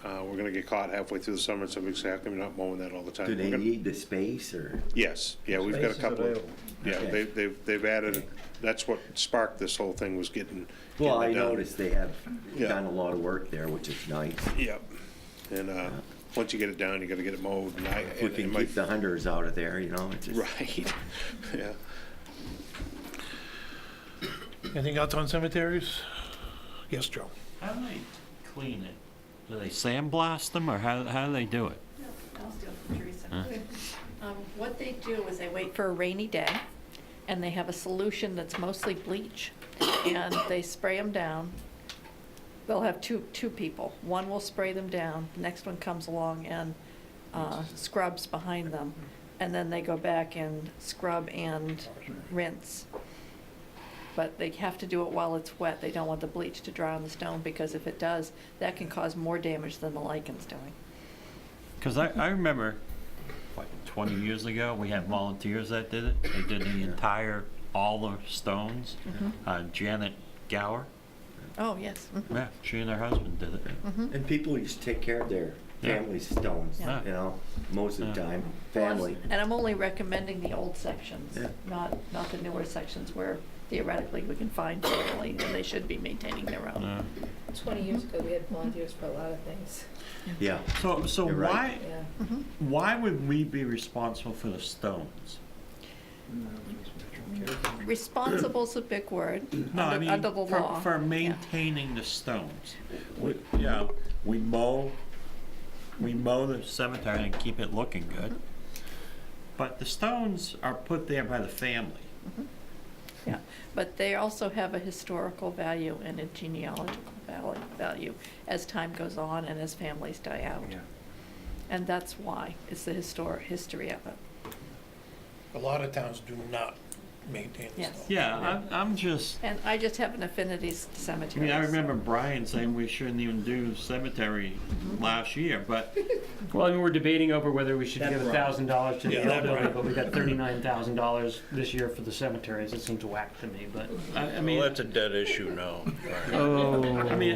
we're gonna get caught halfway through the summer and somebody say, how come you're not mowing that all the time? Do they We're gonna- need the space, or? Yes, yeah, we've got a Space is couple of, available. yeah, Okay. they've added, that's what sparked this whole thing was getting it Well, I done. noticed they have Yeah. done a lot of work there, which is nice. Yep, and, once you get it down, you gotta get it mowed, and If we and can my- keep the hunters out of there, it's just. Right, yeah. Anything else on cemeteries? Yes, Joe? How do they clean it? Do they sandblast them, or how do they do it? I'll steal from Teresa. What they do is they wait for a rainy day, and they have a solution that's mostly bleach, and they spray them down. They'll have two people. One will spray them down, the next one comes along and scrubs behind them, and then they go back and scrub and rinse. But they have to do it while it's wet. They don't want the bleach to dry on the stone, because if it does, that can cause more damage than the lichen's doing. Because I remember, like 20 years ago, we had volunteers that did it. They did the entire, all the stones. Janet Gower, Oh, yes. yeah, she and her husband did it. And people used to take care of their family stones, Yeah. you know, most of the Yeah. time, family. And I'm only recommending the old sections, Yeah. not the newer sections where theoretically we can find family, and they should be maintaining their own. Yeah. 20 years ago, we had volunteers for a lot of things. Yeah. So You're right. why would we be responsible for the stones? Responsible's a big word, No, I under mean, under the law. for Yeah. maintaining the stones. We mow the cemetery and keep it looking good. But the stones are put there by the family. Yeah, but they also have a historical value and a genealogical value as time goes on and as families die out. And that's why, it's the history of it. A lot of towns do not maintain the Yes. stone. Yeah, I'm just, And I just have an affinity to I cemeteries. mean, I remember Brian saying we shouldn't even do cemetery last year, but Well, I mean, we're debating over whether we should That give right. $1,000 to the Yeah, Hill that building, right. but we got $39,000 this year for the cemeteries. It seems whack to me, but, I mean. Well, that's a dead issue now. Oh. I mean,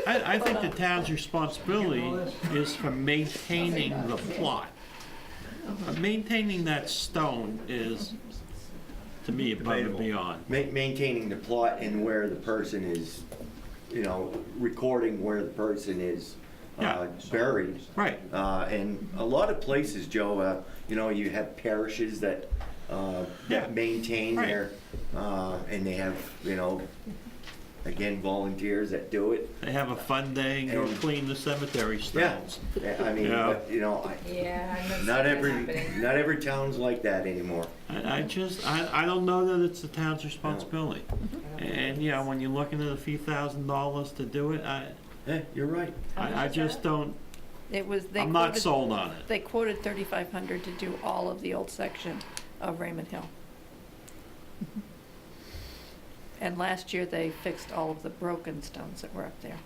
I think the town's responsibility is for maintaining the plot. Maintaining that stone is, to me, above and Debatable. beyond. Maintaining the plot and where the person is, you know, recording where the person is Yeah. buried. Right. And a lot of places, Joe, you know, you have parishes that maintain Right. their, and they have, you know, again, volunteers that do it. They have a fun day and go And- clean the cemetery stones. I mean, Yeah. but, you know, Yeah, I'm not not seeing every, that happening. not every town's like that anymore. I don't know that it's the town's responsibility. And, you know, when you're looking at a few $1,000s to do it, Yeah, you're right. I just don't, It was, they I'm not quoted- sold on it. They quoted 3,500 to do all of the old section of Raymond Hill. And last year, they fixed all of the broken stones that were up there.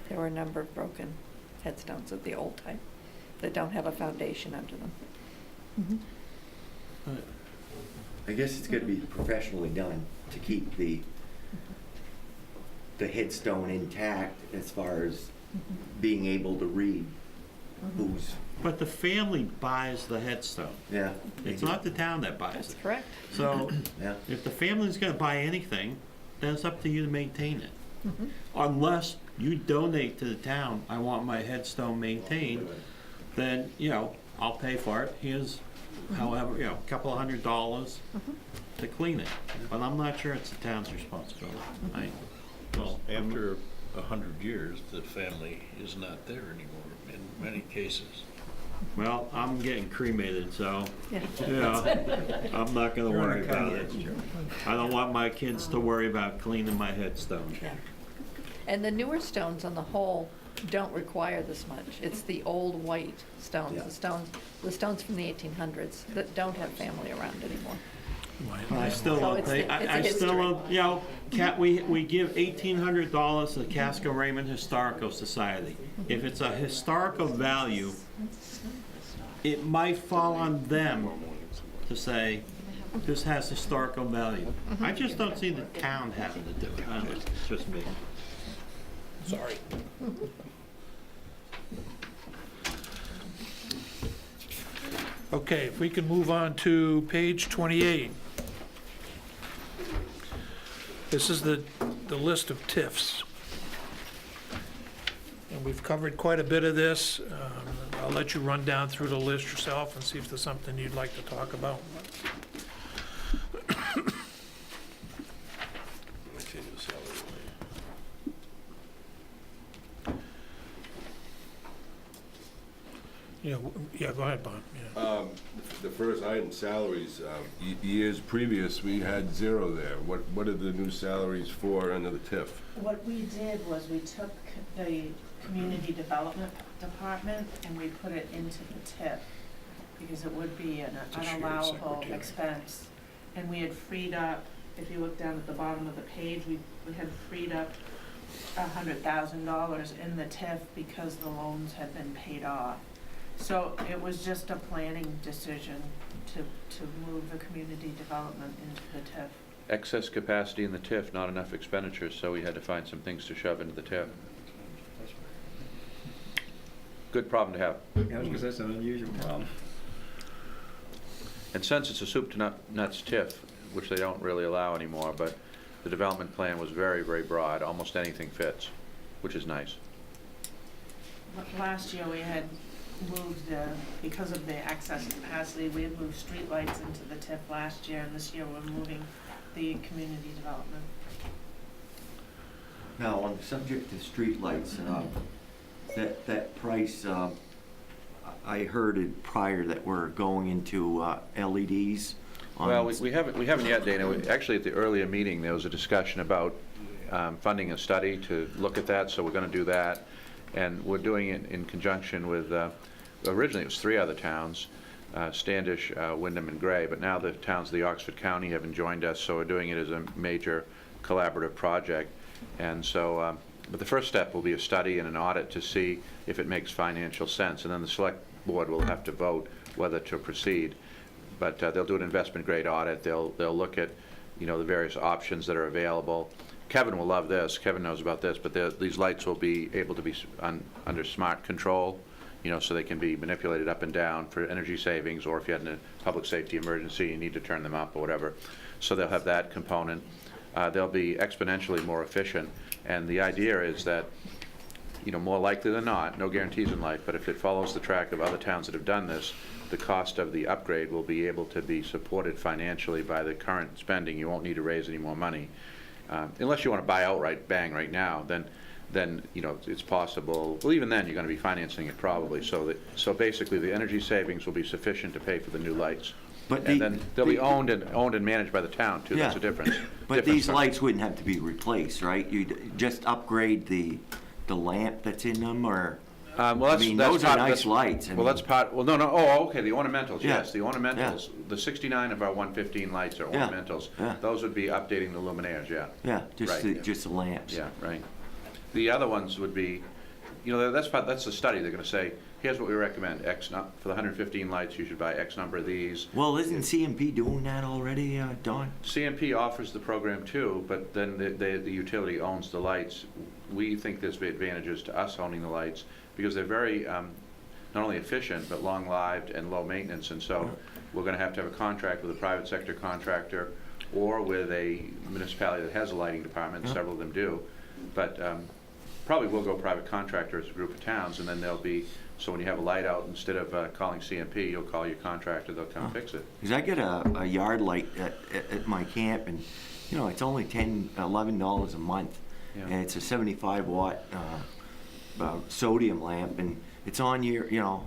There were a number of broken headstones of the old type that don't have a foundation under them. I guess it's gonna be professionally done to keep the headstone intact as far as being able to read who's, But the family buys the headstone. yeah. It's not the town that buys That's it. correct. So Yeah. if the family's gonna buy anything, then it's up to you to maintain it. Unless you donate to the town, I want my headstone maintained, then, you know, I'll pay for it. Here's however, you know, a couple of $100 to clean it. But I'm not sure it's the town's responsibility. Well, after 100 years, the family is not there anymore in many cases. Well, I'm getting cremated, so, Yeah. yeah, I'm not gonna worry about it. I don't want my kids to worry about cleaning my headstone. Yeah. And the newer stones on the whole don't require this much. It's the old white stones, Yeah. the stones from the 1800s that don't have family around anymore. I still So don't it's think, the- it's a I still history. don't, you know, we give $1,800 to the Casco Raymond Historical Society. If it's a historical value, it might fall on them to say, this has historical value. I just don't see the town having to do it. I don't know, it's just me. Sorry. Okay, if we can move on to page 28. This is the list of TIFs. And we've covered quite a bit of this. I'll let you run down through the list yourself and see if there's something you'd like to talk about. Yeah, go ahead, Bob. Yeah. The first item, salaries, years previous, we had 0 there. What are the new salaries for under the TIF? What we did was we took the community development department, and we put it into the TIF, because it would be an It's a shared unallowable secretary. expense. And we had freed up, if you look down at the bottom of the page, we had freed up $100,000 in the TIF because the loans had been paid off. So it was just a planning decision to move the community development into the TIF. Excess capacity in the TIF, not enough expenditures, so we had to find some things to shove into the TIF. Good problem to have. Yeah, because that's an unusual problem. And since it's a soup to nuts TIF, which they don't really allow anymore, but the development plan was very, very broad. Almost anything fits, which is nice. Last year, we had moved, because of the excess capacity, we had moved streetlights into the TIF last year, and this year we're moving the community development. Now, on the subject of streetlights, that price, I heard it prior that we're going into LEDs. Well, we haven't yet, Dana. Actually, at the earlier meeting, there was a discussion about funding a study to look at that, so we're going to do that. And we're doing it in conjunction with, originally it was 3 other towns, Standish, Wyndham, and Gray, but now the towns of the Oxford County have joined us, so we're doing it as a major collaborative project. And so, but the first step will be a study and an audit to see if it makes financial sense, and then the select board will have to vote whether to proceed. But they'll do an investment grade audit. They'll look at, the various options that are available. Kevin will love this. Kevin knows about this, but these lights will be able to be under smart control, so they can be manipulated up and down for energy savings, or if you had a public safety emergency, you need to turn them up or whatever. So they'll have that component. They'll be exponentially more efficient, and the idea is that, more likely than not, no guarantees in life, but if it follows the track of other towns that have done this, the cost of the upgrade will be able to be supported financially by the current spending. You won't need to raise any more money. Unless you want to buy outright, bang, right now, then it's possible. Well, even then, you're going to be financing it probably. So basically, the energy savings will be sufficient to pay for the new lights. And then they'll be owned and managed by the town too. Yeah. That's a difference. But these lights wouldn't have to be replaced, right? You'd just upgrade the lamp that's in them, or? Well, those are nice lights. Well, that's part. Well, no. Oh, okay. The ornamentals. Yeah. Yes, the ornamentals. Yeah. The 69 of our 115 lights are ornamentals. Yeah. Those would be updating the luminaires. Yeah. Yeah, just right. just the lamps. Yeah, right. The other ones would be, that's the study. They're going to say, here's what we recommend. For the 115 lights, you should buy X number of these. Well, isn't CMP doing that already, Don? CMP offers the program too, but then the utility owns the lights. We think there's advantages to us owning the lights because they're very not only efficient but long-lived and low maintenance, and so we're going to have a contract with a private sector contractor or with a municipality that has a lighting department. Several of them do, but probably we'll go private contractor as a group of towns, and then there'll be, so when you have a light out, instead of calling CMP, you'll call your contractor, they'll come fix it. Because I get a yard light at my camp, and it's only $10, $11 a month, and it's a 75-watt sodium lamp, and it's on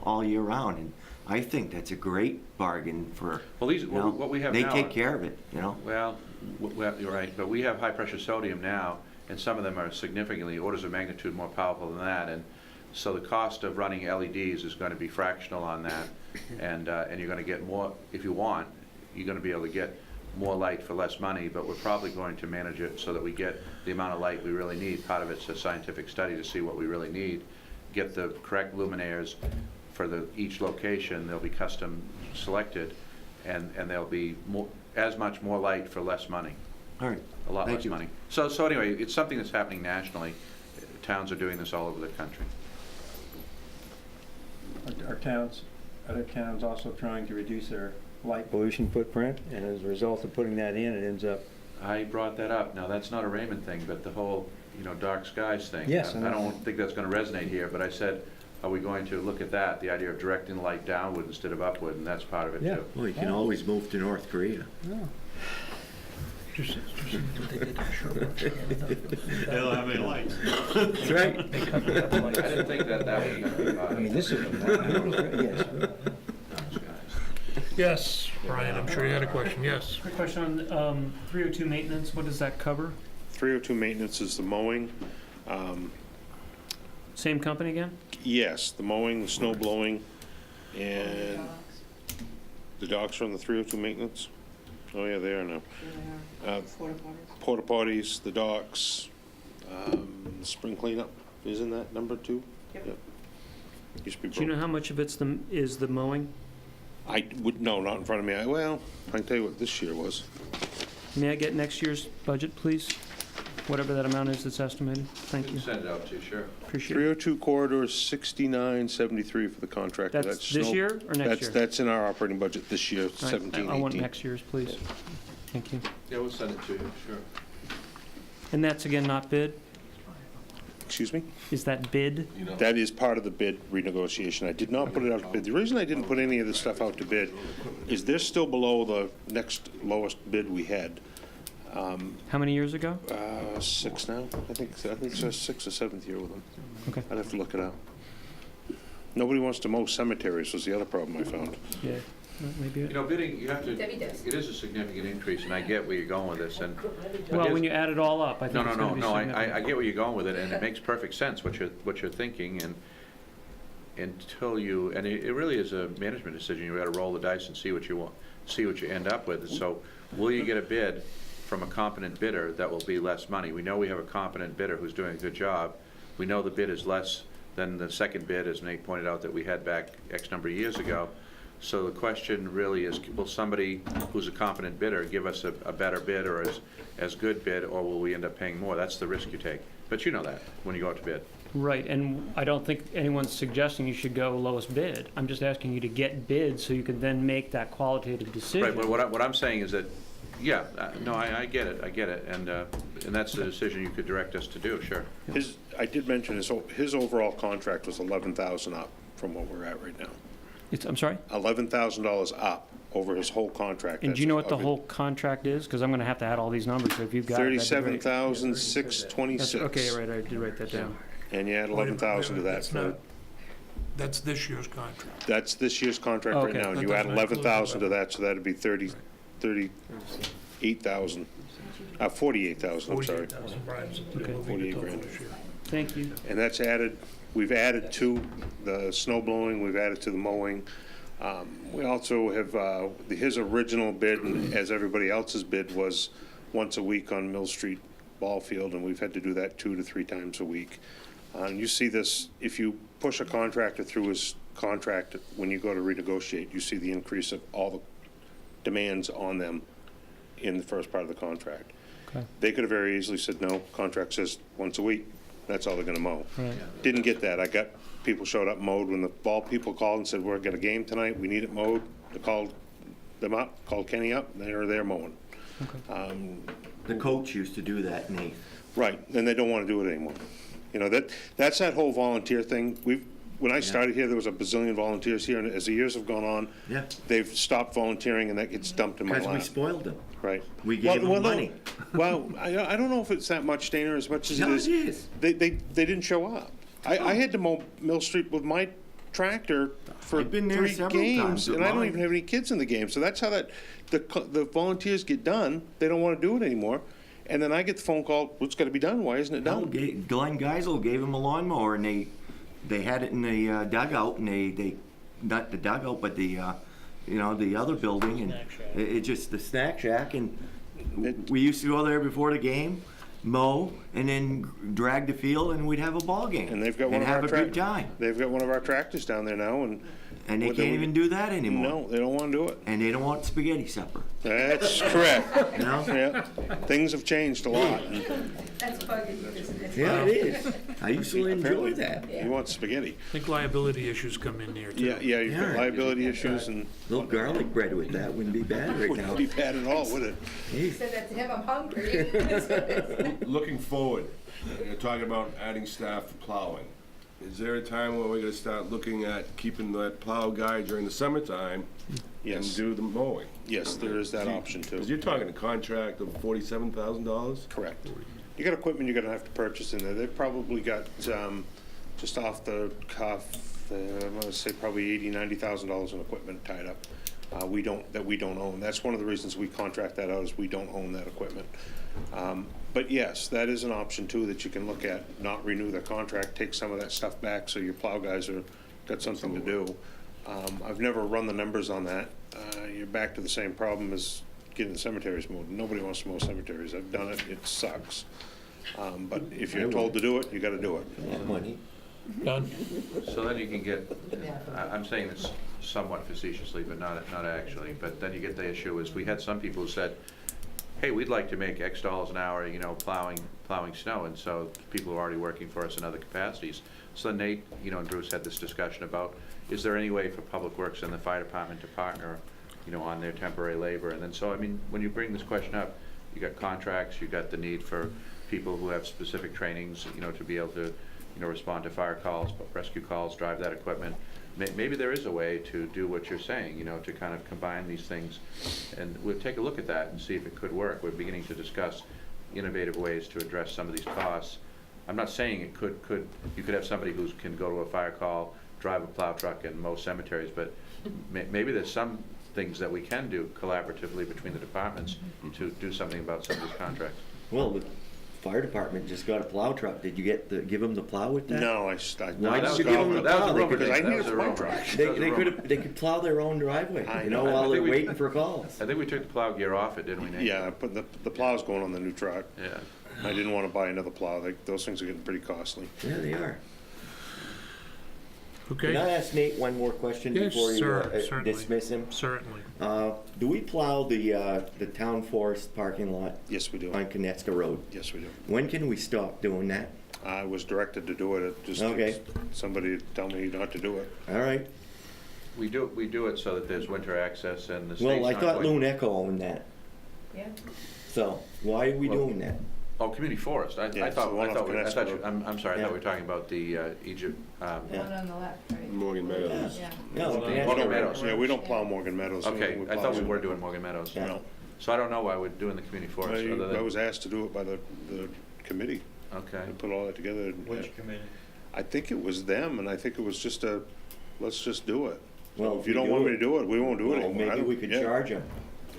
all year round, and I think that's a great bargain for. Well, what we have they now, take care of it, Well, you're right, but we have high pressure sodium now, and some of them are significantly orders of magnitude more powerful than that, and so the cost of running LEDs is going to be fractional on that, and you're going to get more, if you want, you're going to be able to get more light for less money, but we're probably going to manage it so that we get the amount of light we really need. Part of it's a scientific study to see what we really need, get the correct luminaires for each location. They'll be custom selected, and there'll be as much more light for less money. All right. A lot less money. So anyway, it's something that's happening nationally. Towns are doing this all over the country. Other towns also trying to reduce their light pollution footprint, and as a result of putting that in, it ends up. I brought that up. Now, that's not a Raymond thing, but the whole, dark skies thing. Yes. I don't think that's going to resonate here, but I said, are we going to look at that, the idea of directing the light downward instead of upward, and that's part of it too. Well, you can always move to North Korea. They don't have any lights. That's right. I didn't think that was going to be part of it. This is, yes. Yes, Brian, I'm sure you had a question. Yes. Quick question on 302 maintenance. What does that cover? 302 maintenance is the mowing. Same company again? Yes, the mowing, the snow blowing, and the docks are on the 302 maintenance. Oh, yeah, they are now. Porta potties, the docks, spring cleanup is in that number too? Yep. Used to be Do you know broke. how much of it's is the mowing? I would, no, not in front of me. Well, I can tell you what this year was. May I get next year's budget, please? Whatever that amount is that's estimated. Thank you. Send it out to you, sure. Appreciate it. 302 corridors, 6973 for the contractor. That's this snow- year or next year? That's in our operating budget this year, All right, 17, I want 18. next year's, please. Thank you. Yeah, we'll send it to you, sure. And that's again not bid? Excuse me? Is that bid? That is part of the bid renegotiation. I did not put it out to bid. The reason I didn't put any of this stuff out to bid is they're still below the next lowest bid we had. How many years ago? 6 now. I think it's our 6th or 7th year with them. Okay. I'd have to look it up. Nobody wants to mow cemeteries was the other problem I found. Yeah, maybe. You know, bidding, you have to, Debbie does. it is a significant increase, and I get where you're going with this, and. Well, when you add it all up, I No, think no, it's no, going to be no, significant. I get where you're going with it, and it makes perfect sense what you're thinking, and until you, and it really is a management decision, you gotta roll the dice and see what you want, see what you end up with. So, will you get a bid from a competent bidder that will be less money? We know we have a competent bidder who's doing a good job. We know the bid is less than the second bid, as Nate pointed out, that we had back X number of years ago. So the question really is, will somebody who's a competent bidder give us a better bid or as good bid, or will we end up paying more? That's the risk you take. But you know that when you go out to bid. Right, and I don't think anyone's suggesting you should go lowest bid. I'm just asking you to get bids so you can then make that qualitative decision. Right, but what I'm saying is that, yeah, no, I get it, and that's the decision you could direct us to do, sure. I did mention his overall contract was 11,000 up from what we're at right now. I'm sorry? $11,000 up over his whole contract. And do you know what the whole contract is? Because I'm going to have to add all these numbers, so if you've got it, that'd be great. 37,626. Okay, right, I did write that down. And you add 11,000 to that. That's not- That's this year's contract. That's this year's contract right Okay. now, and That you add doesn't include 11,000 to that, so that'd be 38,000. 48,000, I'm sorry. 48,000 bribes. Okay. 48 grand. Thank you. And that's added, we've added to the snow blowing, we've added to the mowing. We also have, his original bid, and as everybody else's bid, was once a week on Mill Street Ball Field, and we've had to do that 2 to 3 times a week. And you see this, if you push a contractor through his contract, when you go to renegotiate, you see the increase of all the demands on them in the first part of the contract. Okay. They could have very easily said, no, contract says once a week, that's all they're gonna mow. Right. Didn't get that. I got, people showed up mowed when the ball people called and said, we're gonna game tonight, we need it mowed. They called them up, called Kenny up, and they're there mowing. The coach used to do that, Nate. Right, and they don't wanna do it anymore. You know, that's that whole volunteer thing. When I started here, there was a bazillion volunteers here, and as the years have gone on, Yeah. they've stopped volunteering, and that gets dumped in my Because we lap. spoiled them. Right. We gave them no. money. Well, I don't know if it's that much, Dana, as much as it No, is. it is. They didn't show up. I had to mow Mill Street with my tractor for I've been there 3 several games, times with and I don't mine. even have any kids in the game. So that's how the volunteers get done. They don't want to do it anymore. And then I get the phone call, it's got to be done. Why isn't it No, done? Glenn Geisel gave him a lawnmower, and they had it in the dugout, and they not the dugout, but the the other building, and it just the snack shack, and we used to go there before the game, mow, and then drag the field, and we'd have a ball game, And they've got one of have our a good time. They've got one of our tractors down there now, and And they what can't even do that anymore. No, they don't want to do it. And they don't want spaghetti supper. That's correct. No? Yeah, things have changed a lot. That's buggy, isn't it? Yeah, it is. I used to enjoy that. You want spaghetti? I think liability issues come in there, too. Yeah, you've got Yeah. liability issues, and Little garlic bread with that wouldn't be bad right now. wouldn't be bad at all, would it? You said that to him, I'm hungry. Looking forward, you're talking about adding staff for plowing. Is there a time where we're gonna start looking at keeping that plow guy during the summertime and Yes, do the mowing? yes, there is that option too. Because you're talking a contract of $47,000? Correct. You got equipment you're gonna have to purchase in there. They've probably got, just off the cuff, I'm gonna say probably $80,000, $90,000 in equipment tied up. that we don't own. That's one of the reasons we contract that out, is we don't own that equipment. But yes, that is an option too, that you can look at, not renew the contract, take some of that stuff back so your plow guys got something to do. I've never run the numbers on that. You're back to the same problem as getting the cemeteries mowed. Nobody wants to mow cemeteries. I've done it, it sucks. But if you're told to do it, you gotta do it. Money. Done? So then you can get, I'm saying this somewhat facetiously, but not actually, but then you get the issue is, we had some people who said, hey, we'd like to make X dollars an hour, you know, plowing snow, and so people are already working for us in other capacities. So Nate, you know, and Bruce had this discussion about, is there any way for Public Works and the fire department to partner, you know, on their temporary labor? And then, so, I mean, when you bring this question up, you got contracts, you got the need for people who have specific trainings, you know, to be able to, you know, respond to fire calls, rescue calls, drive that equipment. Maybe there is a way to do what you're saying, you know, to kind of combine these things, and we'll take a look at that and see if it could work. We're beginning to discuss innovative ways to address some of these costs. I'm not saying it you could have somebody who can go to a fire call, drive a plow truck, and mow cemeteries, but maybe there's some things that we can do collaboratively between the departments to do something about some of these contracts. Well, the fire department just got a plow truck. Did you give them the plow with that? No, Why did you give them the plow? because I need a plow truck. They could plow their own driveway, you know, while they're waiting for calls. I think we took the plow gear off it, didn't we, Nate? Yeah, but the plow's going on the new truck. Yeah. I didn't want to buy another plow. Those things are getting pretty costly. Yeah, they are. Okay. Can I ask Nate one more question Yes, before you sir, certainly. dismiss him? Certainly. Do we plow the town forest parking lot Yes, we do. on Conneska Road? Yes, we do. When can we stop doing that? I was directed to do it. It just Okay. somebody tell me not to do it. All right. We do it so that there's winter access and the state's Well, I not thought going- Loon Echo owned that, Yeah. so why are we doing that? Oh, community forest. I Yeah, it's the thought, one I off thought, Connexa you, Road. I'm sorry, I thought Yeah. we were talking about the Egypt, The one on the left, right? Morgan Meadows. Yeah. No, Conneska Morgan Road. Meadows. Yeah, we don't plow Morgan Meadows. Okay, I thought we plow- were doing Morgan Meadows. Yeah. No. So I don't know why we're doing the community forest other I than, was asked to do it by the committee okay. and put all that together. Which committee? I think it was them, and I think it was just let's just do it. Well, So if you don't want me to do it, we won't do it Well, anymore. I maybe don't- we could yeah. charge them.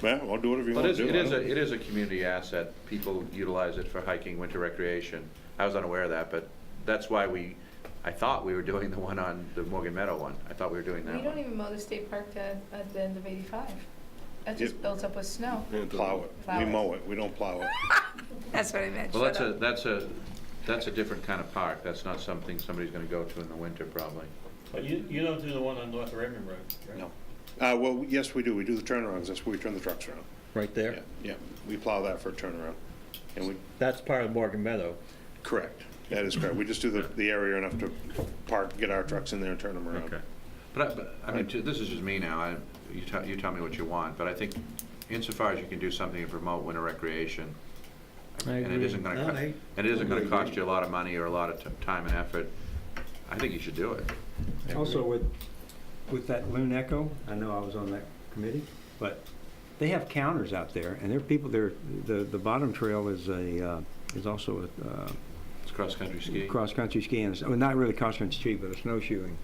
Yeah, I'll do whatever you Well, want to do. it is a community asset. People utilize it for hiking, winter recreation. I was unaware of that, but that's why I thought we were doing the one on the Morgan Meadow one. I thought we were doing that We don't one. even mow the state park at the end of 85. That just Yep. builds up with snow. Plow it. Plow We it. mow it. We don't plow it. That's what I meant. Well, Shut up. that's a different kind of park. That's not something somebody's gonna go to in the winter, probably. But you don't do the one on North Raymond Road, right? No. Well, yes, we do. We do the turnarounds. That's where we turn the trucks around. Right Yeah, yeah. We plow that for a turnaround. And we, That's part of Morgan Meadow. correct. That is correct. We just do the area enough to park, get our trucks in there and turn them around. Okay. But I mean, this is just me now. You tell me what you want, but I think insofar as you can do something to promote winter recreation, I and it agree. isn't gonna, No, I and it isn't gonna agree. cost you a lot of money or a lot of time and effort, I think you should do it. Also with that Loon Echo, I know I was on that committee, but they have counters out there, and there are people there, the bottom trail is also a It's cross-country skiing. cross-country skiing, well, not really cross-country ski, but a snowshoeing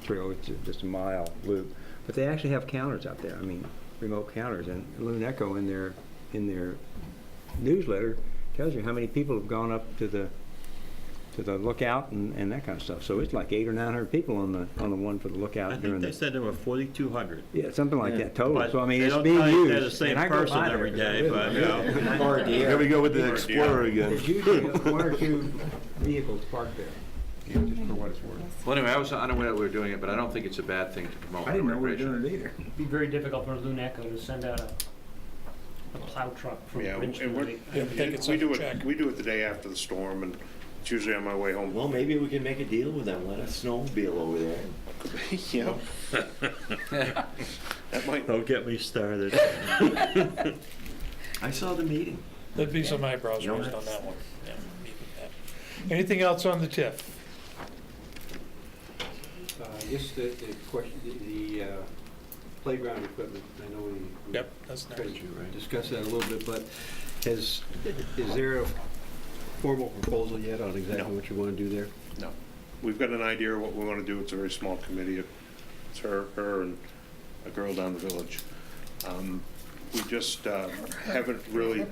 trail, it's just a mile loop. But they actually have counters out there, I mean, remote counters, and Loon Echo in their newsletter tells you how many people have gone up to the lookout and that kind of stuff. So it's like 800 or 900 people on the one for the lookout I during think they the, said there were 4,200. yeah, something like that total. But So I mean, they it's don't being tell you used. they're the same And I go person by there every 'cause I day, live but, there. you know. Or deer. Here we go with the Or Explorer again. There's usually one or two vehicles parked there, just for what it's worth. Well, anyway, I was unaware that we were doing it, but I don't think it's a bad thing to promote I didn't know winter we were recreation. doing it either. It'd be very difficult for Loon Echo to send out a plow truck from Yeah, Richmond. we do it the day after the storm, and it's usually on my way home. Well, maybe we can make a deal with them, let us snowmobile over there. Yeah. That might, Don't get me started. I saw the meeting. There'd be some eyebrows You know, raised on that one. Yeah, even that. Anything else on the TIF? Just the question, the playground equipment, I know we Yep, that's next. discussed that a little bit, but is there a formal proposal yet on exactly what you want to do there? no. We've got an idea of what we want to do. It's a very small committee. It's her and a girl down the village. We just haven't really.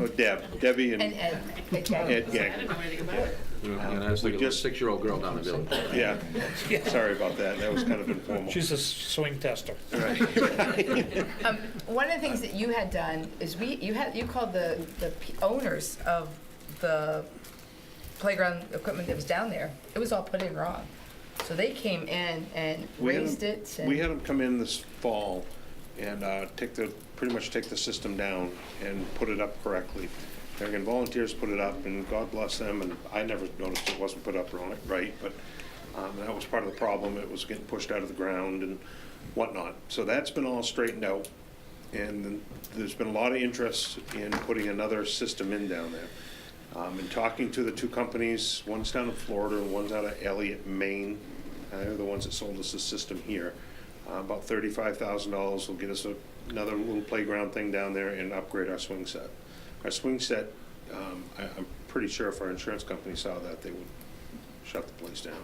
Oh, Debbie and Ed. Ed Gagnon. We just 6-year-old girl down the village. Yeah, sorry about that, that was kind of informal. She's a swing tester. One of the things that you had done is you called the owners of the playground equipment that was down there. It was all put in wrong. So they came in and raised it. We had them come in this fall and pretty much take the system down and put it up correctly. Again, volunteers put it up, and God bless them, and I never noticed it wasn't put up right, but that was part of the problem. It was getting pushed out of the ground and whatnot. So that's been all straightened out, and then there's been a lot of interest in putting another system in down there. And talking to the two companies, one's down in Florida and one's out of Elliott, Maine. They're the ones that sold us the system here. About $35,000 will get us another little playground thing down there and upgrade our swing set. Our swing set, I'm pretty sure if our insurance company saw that, they would shut the place down.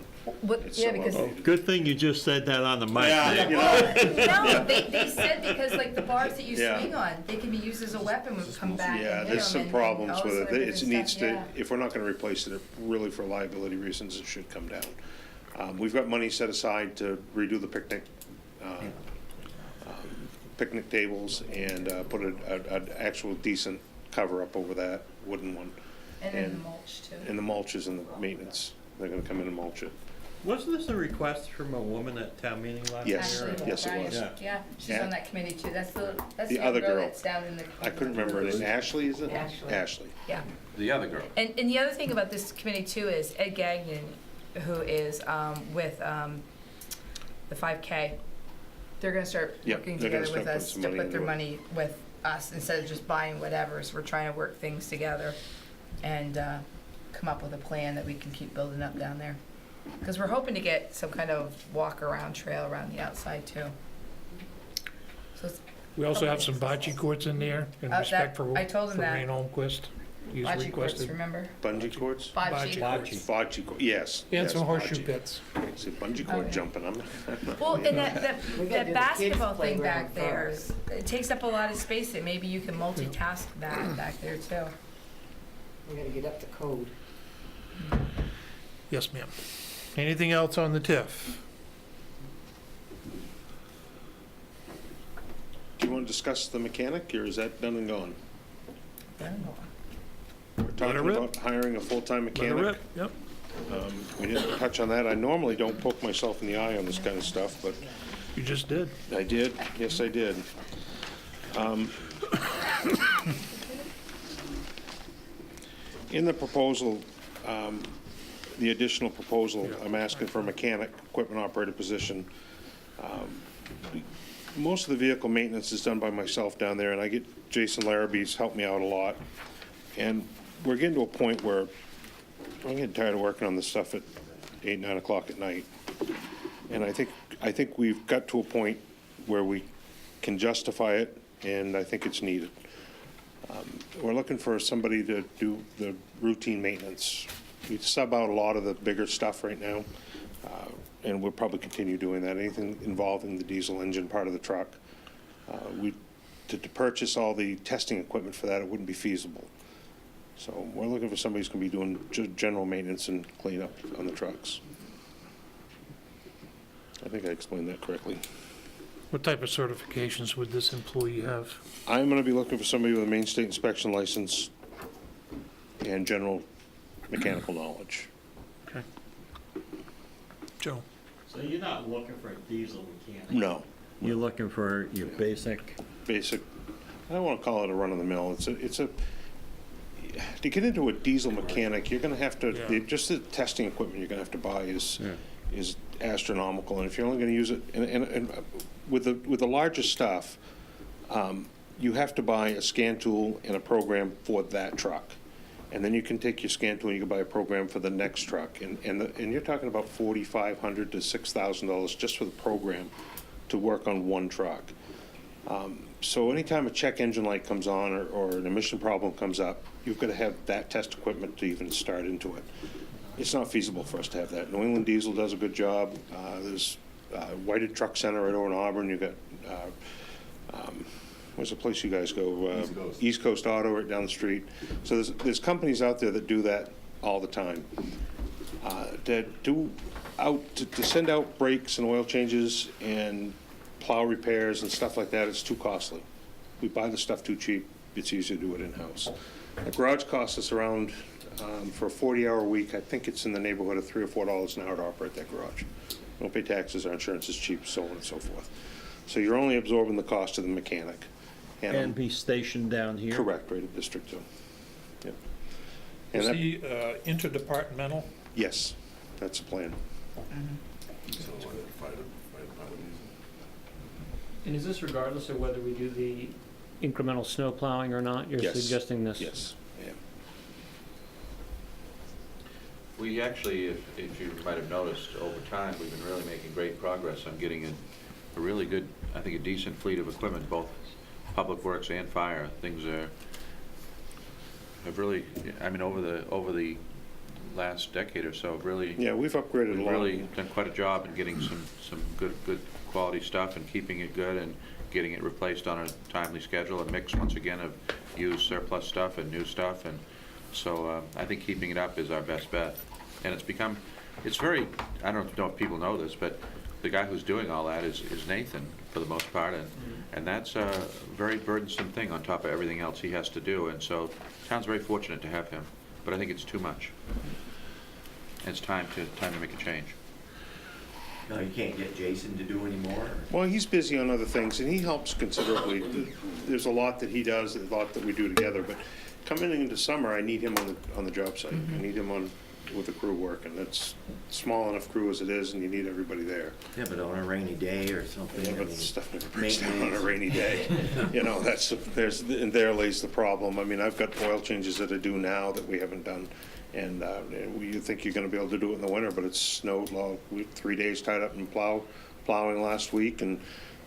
It's so outdated. Good thing you just said that on the mic. Yeah, you know. No, they said because like the bars that you swing on, they can be used as a weapon when we come back. Yeah, and there's some problems with it. It needs to, yeah. if we're not gonna replace it, really for liability reasons, it should come down. We've got money set aside to redo the picnic tables and put an actual decent cover up over that, wooden one. And then the mulch too. And the mulch is in the maintenance. They're gonna come in and mulch it. Wasn't this a request from a woman at town meeting last year? Yes, Ashley, yes, it right. was. Yeah, she's on that committee too. That's the The young other girl. that's down in the. I couldn't remember her name. Ashley, is it? Ashley. Ashley. Yeah. The other girl. And the other thing about this committee too is Ed Gagnon, who is with the 5K, they're gonna start Yep, working they're gonna together with start us putting to some money put their into it. money with us instead of just buying whatever. So we're trying to work things together and come up with a plan that we can keep building up down there. Because we're hoping to get some kind of walk-around trail around the outside too. So it's We also have some bocce courts in there in that- respect for I told him that. Rain Holmquist. He's bocce courts, requested. remember? Bungee cords? Bocce. Bocce court, yes. And yes, some horseshoe bocce. pits. See, bungee cord Okay. jumping, I'm. Well, and that We gotta do that the basketball kids' thing playground back there, first. it takes up a lot of space, and maybe you can multitask that back there too. We gotta get up to code. Yes, ma'am. Anything else on the TIF? Do you want to discuss the mechanic, or is that done and gone? We're Let talking her rip. about hiring a full-time Let her mechanic. rip. Yep. We didn't touch on that. I normally don't poke myself in the eye on this kind of stuff, but You just did. I did. Yes, I did. In the proposal, the additional proposal, I'm asking for a mechanic, equipment operator position. Most of the vehicle maintenance is done by myself down there, and I get Jason Larrabee's helped me out a lot. And we're getting to a point where I'm getting tired of working on this stuff at 8, 9 o'clock at night. And I think we've got to a point where we can justify it, and I think it's needed. We're looking for somebody to do the routine maintenance. We sub out a lot of the bigger stuff right now, and we'll probably continue doing that. Anything involving the diesel engine part of the truck. To purchase all the testing equipment for that, it wouldn't be feasible. So we're looking for somebody who's going to be doing general maintenance and cleanup on the trucks. I think I explained that correctly. What type of certifications would this employee have? I'm going to be looking for somebody with a Maine State inspection license and general mechanical knowledge. Okay. Joe? So you're not looking for a diesel mechanic? No. You're looking for your basic? Basic, I don't want to call it a run-of-the-mill. It's a, to get into a diesel mechanic, you're going to have to, Yeah. just the testing equipment you're going to have to buy is astronomical. And if you're only going to use it, and with the larger stuff, you have to buy a scan tool and a program for that truck. And then you can take your scan tool and you can buy a program for the next truck. And you're talking about $4,500 to $6,000 just for the program to work on one truck. So anytime a check engine light comes on or an emission problem comes up, you've got to have that test equipment to even start into it. It's not feasible for us to have that. New England Diesel does a good job. There's Whited Truck Center right over in Auburn. You got, where's the place you guys go? East Coast Auto right down the street. So there's companies out there that do that all the time. To send out brakes and oil changes and plow repairs and stuff like that, it's too costly. We buy the stuff too cheap. It's easier to do it in-house. The garage costs us around, for a 40-hour week, I think it's in the neighborhood of $3 or $4 an hour to operate that garage. Don't pay taxes, our insurance is cheap, so on and so forth. So you're only absorbing the cost of the mechanic. And be stationed down here? Correct, right at District 2. Yep. And Is that- he interdepartmental? Yes, that's the plan. And is this regardless of whether we do the incremental snow plowing or not? You're Yes. suggesting this? Yes, yeah. We actually, if you might have noticed, over time, we've been really making great progress on getting a really good, I think a decent fleet of equipment, both public works and fire. Things have really, I mean, over the last decade or so, really. Yeah, we've upgraded a lot. Really done quite a job in getting some good quality stuff and keeping it good and getting it replaced on a timely schedule, a mix once again of used surplus stuff and new stuff, and so I think keeping it up is our best bet. And it's very, I don't know if people know this, but the guy who's doing all that is Nathan for the most part, and that's a very burdensome thing on top of everything else he has to do, and so town's very fortunate to have him, but I think it's too much. It's time to make a change. No, you can't get Jason to do any more? Well, he's busy on other things, and he helps considerably. There's a lot that he does, a lot that we do together, but coming into summer, I need him on the job site. I need him with the crew work, and it's small enough crew as it is, and you need everybody there. Yeah, but on a rainy day or something. Yeah, I but mean, stuff never breaks down on a maintenance. rainy day. You know, and there lays the problem. I mean, I've got oil changes that I do now that we haven't done, and you think you're gonna be able to do it in the winter, but it's snowed long. We had 3 days tied up in plowing last week, and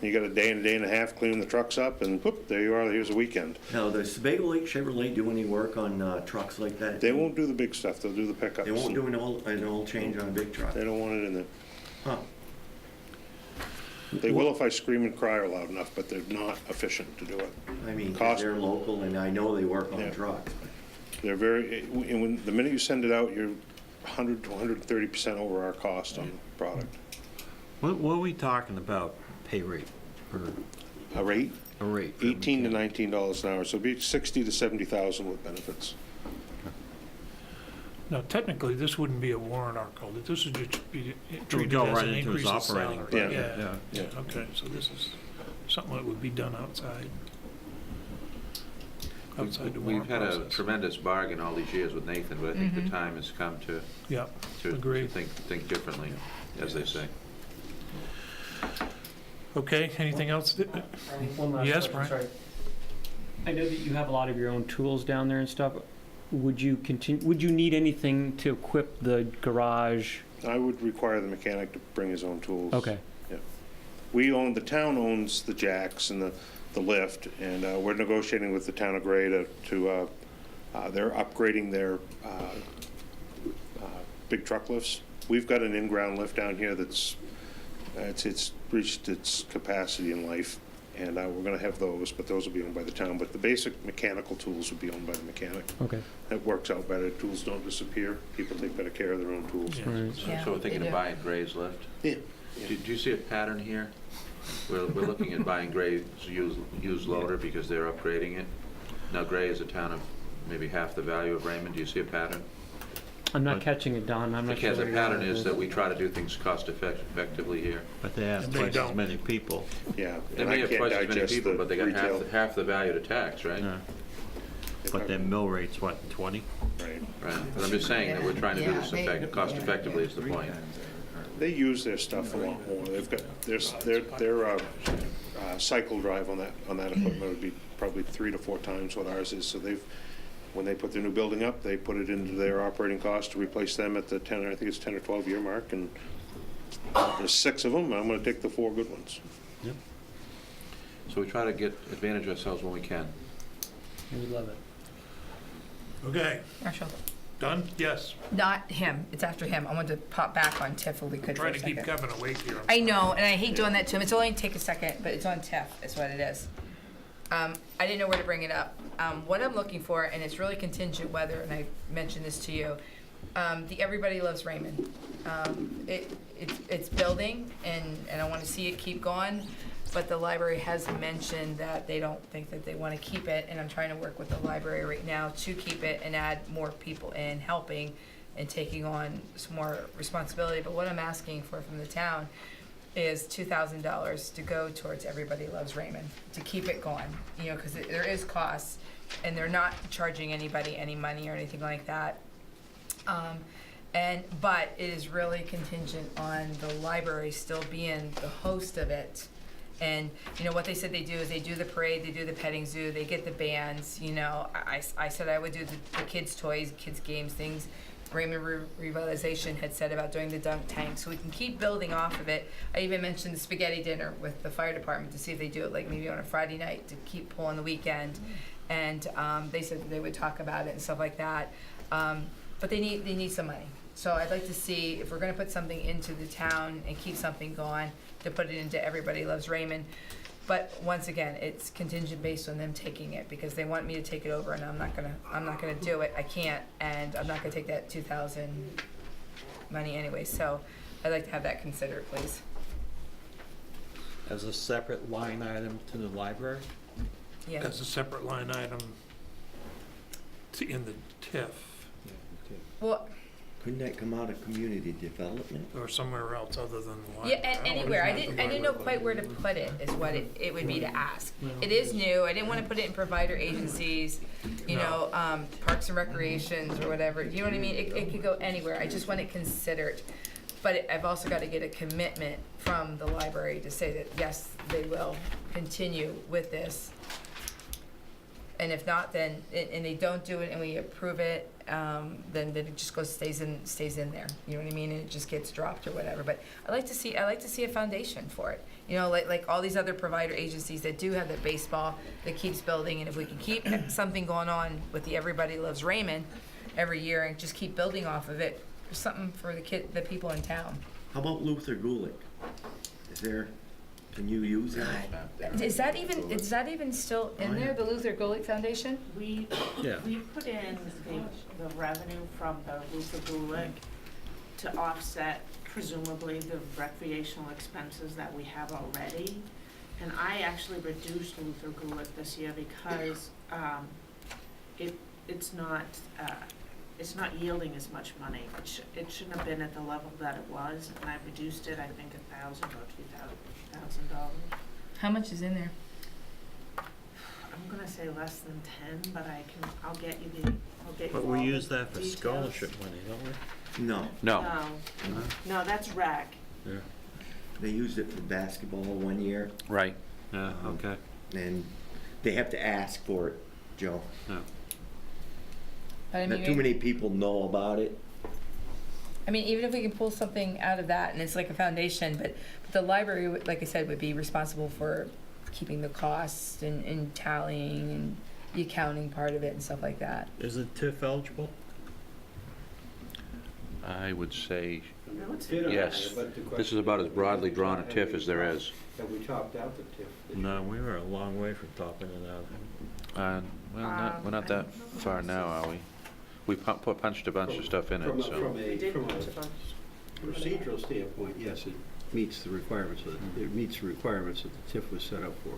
you got a day and a half cleaning the trucks up, and whoop, there you are, here's a weekend. Now, does Sebago Lake Chevrolet do any work on trucks like that? They won't do the big stuff, they'll do the pickups. They won't do an oil change on a big truck? They don't want it in there. Huh. They will if I scream and cry loud enough, but they're not efficient to do it. I mean, 'cause Cost- they're local, and I know they work on Yeah. trucks. They're and the minute you send it out, you're 100 to 130% over our cost on the product. What are we talking about, pay rate? A rate? A rate. $18 to $19 an hour, so it'd be 60 to 70,000 with benefits. Now, technically, this wouldn't be a warrant article. This would just be treated go as right an into his increase in operating salary. budget, Yeah, okay, so this is something that would be done outside the We've warrant had a process. tremendous bargain all these years with Nathan, but I think the time has come to Yeah, to agreed. think differently, as they say. Okay, anything else? One last Yes, question, Brian? sorry. I know that you have a lot of your own tools down there and stuff. Would you need anything to equip the garage? I would require the mechanic to bring his own tools. Okay. Yeah. The town owns the jacks and the lift, and we're negotiating with the town of Gray to they're upgrading their big truck lifts. We've got an in-ground lift down here that's it's reached its capacity in life, and we're going to have those, but those will be owned by the town. But the basic mechanical tools would be owned by the mechanic. Okay. That works out better. Tools don't disappear. People take better care of their own tools. Right. So we're thinking of buying Gray's lift? Yeah. Do you see a pattern here? We're looking at buying Gray's used loader because they're upgrading it. Now, Gray is a town of maybe half the value of Raymond. Do you see a pattern? I'm not catching it, Don. I'm not sure. Because the where you're pattern going is with that this. we try to do things cost effectively here. But they have And they twice as don't. many people. Yeah. They and may I have can't twice as many digest people, the but they got retail. half the value to tax, right? Yeah. But their mill rate's what, 20? Right. Right. But I'm just saying that we're trying to do this cost effectively is the point. They use their stuff a lot more. They've got their cycle drive on that equipment would be probably 3 to 4 times what ours is. So when they put their new building up, they put it into their operating cost to replace them at the 10 or 12 year mark, and there's 6 of them. I'm going to take the 4 good ones. Yep. So we try to get advantage ourselves when we can. We would love it. Okay, Marshall? Done? Yes. Not him, it's after him. I wanted to pop back on TIF if we could for Trying a to keep second. Kevin awake here. I know, and I hate doing that to him. It's only take a second, but it's on TIF, is what it is. I didn't know where to bring it up. What I'm looking for, and it's really contingent whether, and I mentioned this to you, the Everybody Loves Raymond. It's building, and I want to see it keep going, but the library has mentioned that they don't think that they want to keep it, and I'm trying to work with the library right now to keep it and add more people in helping and taking on some more responsibility. But what I'm asking for from the town is $2,000 to go towards Everybody Loves Raymond, to keep it going, you know, because there is costs, and they're not charging anybody any money or anything like that. But it is really contingent on the library still being the host of it. And, you know, what they said they do is they do the parade, they do the petting zoo, they get the bands, you know. I said I would do the kids' toys, kids' games, things. Raymond Revitalization had said about doing the dunk tank, so we can keep building off of it. I even mentioned the spaghetti dinner with the fire department to see if they do it like maybe on a Friday night to keep pulling the weekend. And they said that they would talk about it and stuff like that. But they need some money. So I'd like to see if we're gonna put something into the town and keep something going, to put it into Everybody Loves Raymond. But once again, it's contingent based on them taking it, because they want me to take it over, and I'm not gonna do it. I can't, and I'm not gonna take that 2,000 money anyway. So I'd like to have that considered, please. As a separate line item to the library? Yeah. As a separate line item in the TIF, Well, Couldn't that come out of community development? or somewhere else other than the library. yeah, anywhere. I didn't know quite where to put it, is what it would be to ask. It is new. I didn't want to put it in provider agencies, you know, parks and recreations or whatever. You know what I mean? It could go anywhere. I just want it considered. But I've also got to get a commitment from the library to say that, yes, they will continue with this. And if not, then, and they don't do it and we approve it, then it just stays in there. You know what I mean? And it just gets dropped or whatever. But I like to see a foundation for it. You know, like all these other provider agencies that do have the baseball that keeps building. And if we can keep something going on with the Everybody Loves Raymond every year and just keep building off of it, there's something for the people in town. How about Luther Gulick? Can you use that? Is that even still in there, the Luther Gulick Foundation? We Yeah. put in the revenue from the Luther Gulick to offset presumably the recreational expenses that we have already. And I actually reduced Luther Gulick this year because it's not yielding as much money. It shouldn't have been at the level that it was, and I reduced it, I think, $1,000 or $2,000. How much is in there? I'm gonna say less than 10, but I'll get you But all we the use that for details. scholarship money, don't we? No, No. No, that's rec. Yeah. they used it for basketball one year, Right. Yeah, okay. and they have to ask for it, Joe. Yeah. But I Not mean, too many people know about it. I mean, even if we can pull something out of that, and it's like a foundation, but the library, like I said, would be responsible for keeping the costs and tallying and the accounting part of it and stuff like that. Is it TIF eligible? I would say No, it's yes. This is about as broadly drawn a TIF as there is. Have we topped out the TIF? No, we were a long way from topping it out. Well, we're not that far now, are we? We punched a bunch of stuff in it, so. We did From punch a bunch. procedural standpoint, yes, it meets the requirements that the TIF was set up for.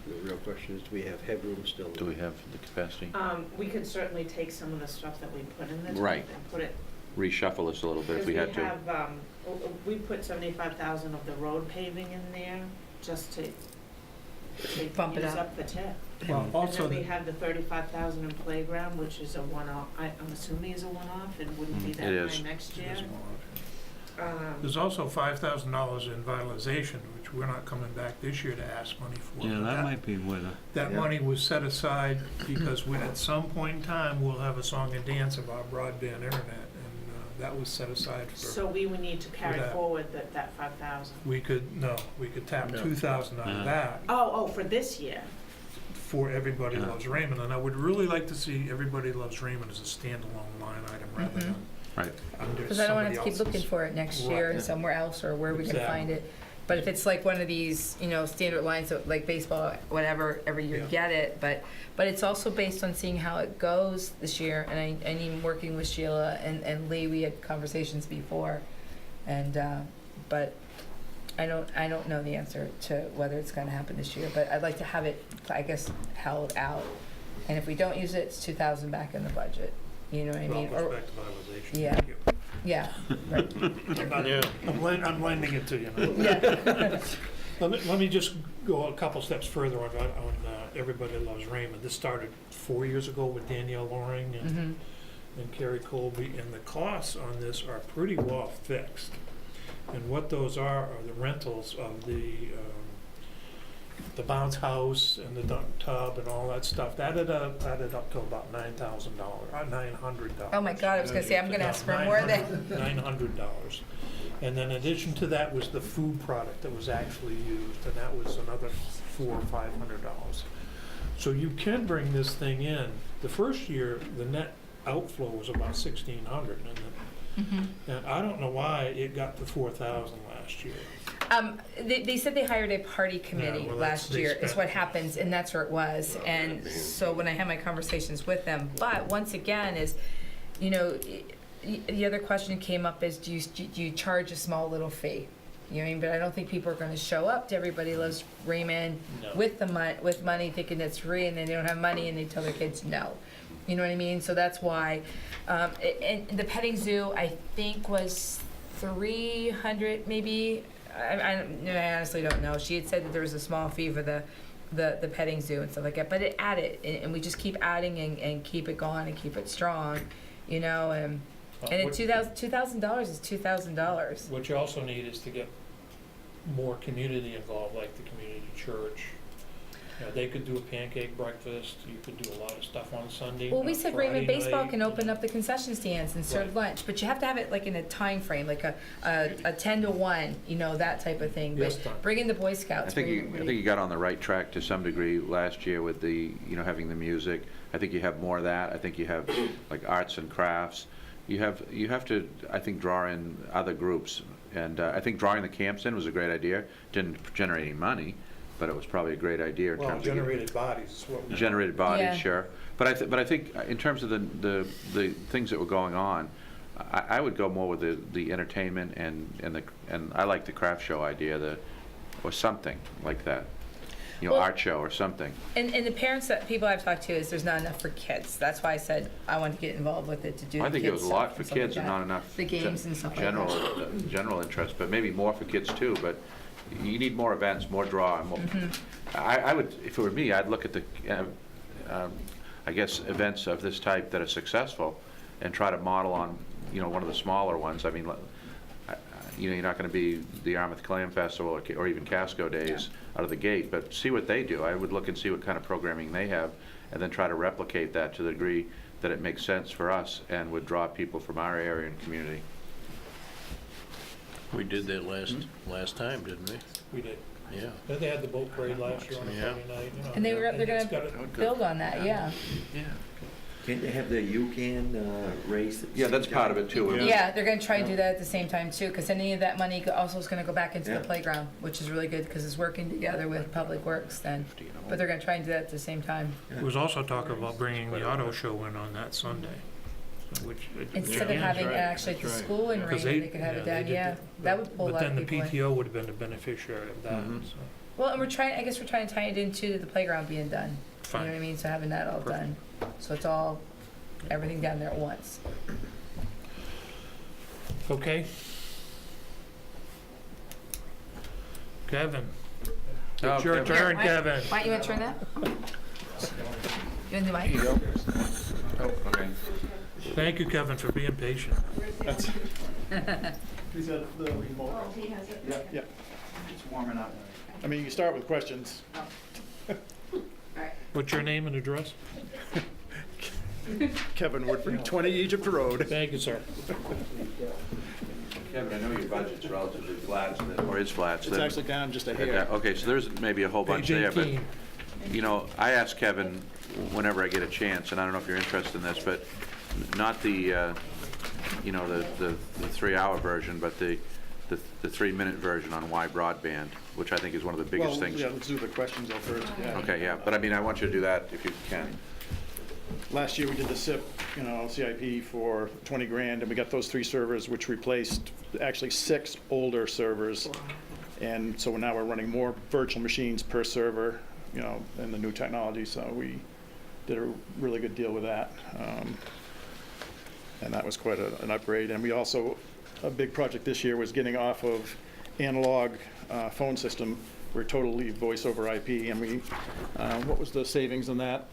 The real question is, do we have headroom still? Do we have the capacity? We could certainly take some of the stuff that we put in the Right. TIF and put it. Reshuffle this a little bit if we had to. Because we put 75,000 of the road paving in there just to Bump it use up. up the TIF. Well, And also, then we have the 35,000 in playground, which is a one-off, I'm assuming is a one-off, and wouldn't be It that is. high next year. there's also $5,000 in vitalization, which we're not coming back this year to ask money for. Yeah, But that might be with a, That Yeah. money was set aside because at some point in time, we'll have a song and dance about broadband internet, and that was set aside for, So we would need to carry that. forward that 5,000. we could tap No. 2,000 out of that. Oh, for this year. for Everybody Loves Raymond, and I would really like to see Everybody Loves Raymond as a standalone line item rather than Right. under Because I don't want to somebody keep looking else's. for it next year and somewhere else, or where we can Exactly. find it. But if it's like one of these, standard lines, so like baseball, whatever, every year, get it. But it's also based on seeing how it goes this year. And I need working with Sheila and Lee. We had conversations before, and but I don't know the answer to whether it's going to happen this year. But I'd like to have it, I guess, held out. And if we don't use it, it's 2,000 back in the budget. You know what I mean? Well, it goes back to visualization. Yeah. Thank you. Yeah. Right. I'm lending it to you. Yeah. Let me just go a couple steps further on Everybody Loves Raymond. This started 4 years ago with Danielle Loring and Carrie Colby, and the costs on this are pretty well fixed. And what those are the rentals of the bounce house and the dunk tub and all that stuff. That added up to about $9,000, $900. Oh my God, I was going to say, I'm going to ask for more than. $900. And then in addition to that was the food product that was actually used, and that was another $400 or $500. So you can bring this thing in. The first year, the net outflow was about $1,600, and I don't know why it got to $4,000 last year. They said they hired a party committee well, last they year, spent- is what happens, and that's where it was. And so when I had my conversations with them, but once again is, the other question came up is, do you charge a small little fee? You know what I mean? But I don't think people are going to show up to Everybody Loves Raymond with money thinking it's free, and then they don't have money and they tell their kids no. You know what I mean? So that's why. And the petting zoo, I think, was $300 maybe. I honestly don't know. She had said that there was a small fee for the petting zoo and stuff like that, but it added, and we just keep adding and keep it going and keep it strong, and at $2,000 is $2,000. What you also need is to get more community involved, like the community church. They could do a pancake breakfast. You could do a lot of stuff on Sunday. Well, we said Raymond Friday Baseball night. can open up the concession stands and serve lunch, but you have to have it like in a time frame, like a 10 to 1, that type of thing. Yes, But Tom. bring in the Boy Scouts. I think bring in- you got on the right track to some degree last year with the, having the music. I think you have more of that. I think you have like arts and crafts. You have to, I think, draw in other groups. And I think drawing the camps in was a great idea. Didn't generate any money, but it was probably a great idea in Well, terms generated bodies is what we. generated bodies, Yeah. sure. But I think in terms of the things that were going on, I would go more with the entertainment and I like the craft show idea, or something like that, Well- art show or something. And the parents that people I've talked to is there's not enough for kids. That's why I said I want to get involved with it to do. I the think it kids was a lot stuff for stuff kids like and that. not enough The games and stuff like general that. general interest, but maybe more for kids too. But you need more events, more draw. More, I would, if it were me, I'd look at the, I guess, events of this type that are successful, and try to model on, one of the smaller ones. I mean, you're not going to be the Yarmouth Clam Festival or even Casco Days out of the gate, but see what they do. I would look and see what kind of programming they have, and then try to replicate that to the degree that it makes sense for us and would draw people from our area and community. We did that last time, didn't we? We did. Yeah. They had the boat parade last year on a Yeah. Friday night. And they're it's going got to a- build on that, yeah. Can't they have the UCAN race? at the Yeah, same that's part of time? it too. Yeah, they're going to try and do that at the same time too, because any of that money also is going to go back into the Yeah. playground, which is really good because it's working together with Public Works then. But they're going to try and do that at the same time. There was also talk about bringing the auto show in on that Sunday, which. Instead of Yeah, having it that's right, actually at the that's right. school in Because Raymond, they could have it they down, did yeah. That would pull a lot of people But then in. the PTO would have been the beneficiary of that, so. Well, and I guess we're trying to tie it into the playground being done. You know Fine. what I mean? So having that all Perfect. done. So it's all, everything down there at once. Okay. Kevin. It's your Kevin. turn, Kevin. Why don't you want to turn that? You want the mic? Oh, okay. Thank you, Kevin, for being patient. He's got the remote. Oh, he has it? Yeah. It's warming up. I mean, you can start with questions. What's your name and address? Kevin Woodbury, 20 Egypt Road. Thank you, sir. Kevin, I know your budget's relatively flat, or is flat. so It's that- actually down just a hair. Okay, so there's maybe a whole bunch Page there, but 18. You know, I ask Kevin whenever I get a chance, and I don't know if you're interested in this, but not the, you know, the 3-hour version, but the 3-minute version on why broadband, which I think is one of the biggest things. Yeah, let's do the questions though first, yeah. Okay, yeah, but I mean, I want you to do that if you can. Last year, we did the SIP, CIP for 20 grand, and we got those 3 servers, which replaced actually 6 older servers. And so now we're running more virtual machines per server, in the new technology, so we did a really good deal with that. And that was quite an upgrade. And we also, a big project this year was getting off of analog phone system. We're totally voice over IP, and we, what was the savings on that?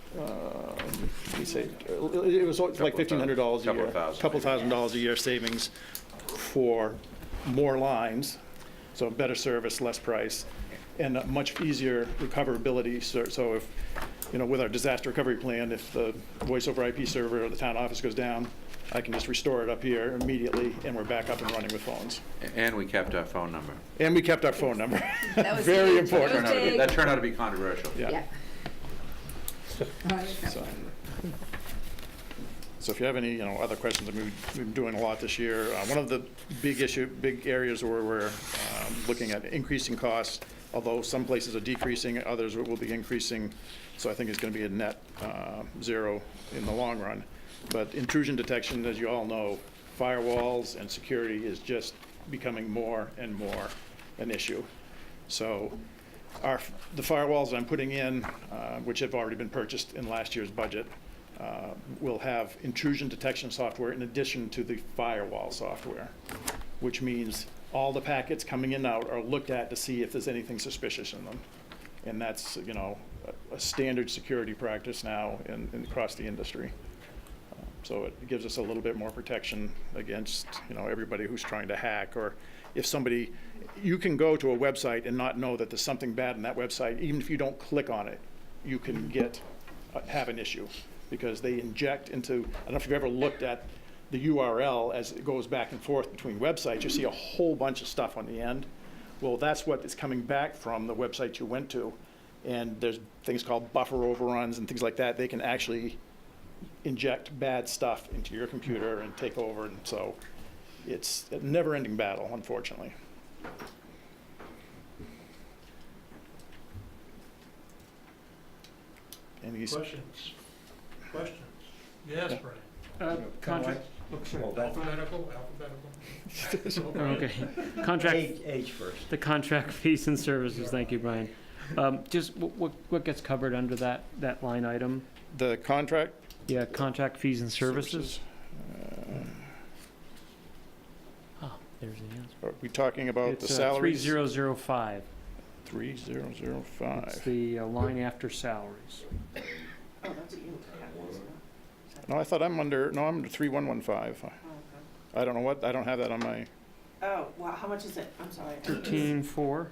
We saved, it was like $1,500 a year. Couple thousand dollars a year savings for more lines, so better service, less price, and a much easier recoverability. So if, with our disaster recovery plan, if the voice over IP server or the town office goes down, I can just restore it up here immediately, and we're back up and running with phones. And we kept our phone number. And we kept our phone number. That was Very huge. important. That turned out to be controversial. Yeah. Yeah. So if you have any, other questions, we've been doing a lot this year. One of the big areas where we're looking at increasing costs, although some places are decreasing, others will be increasing. So I think it's going to be a net 0 in the long run. But intrusion detection, as you all know, firewalls and security is just becoming more and more an issue. So the firewalls I'm putting in, which have already been purchased in last year's budget, will have intrusion detection software in addition to the firewall software, which means all the packets coming in and out are looked at to see if there's anything suspicious in them. And that's, a standard security practice now across the industry. So it gives us a little bit more protection against, everybody who's trying to hack, or if somebody, you can go to a website and not know that there's something bad in that website. Even if you don't click on it, you can have an issue, because they inject into, I don't know if you've ever looked at the URL as it goes back and forth between websites, you see a whole bunch of stuff on the end. Well, that's what is coming back from the website you went to. And there's things called buffer overruns and things like that. They can actually inject bad stuff into your computer and take over, and so it's a never-ending battle, unfortunately. Any Questions? Yes, Brian. Contract. Alphabetical. Okay. Contract. H first. The contract fees and services. Thank you, Brian. Just what gets covered under that line item? The contract? Yeah, contract fees and services. There's the answer. Are we talking about It's the salaries? 3005. 3005. It's the line after salaries. Oh, that's you. No, I thought I'm under 3115. Oh, okay. I don't know what, I don't have that on my, Oh, wow, how much is it? I'm sorry. 13,400.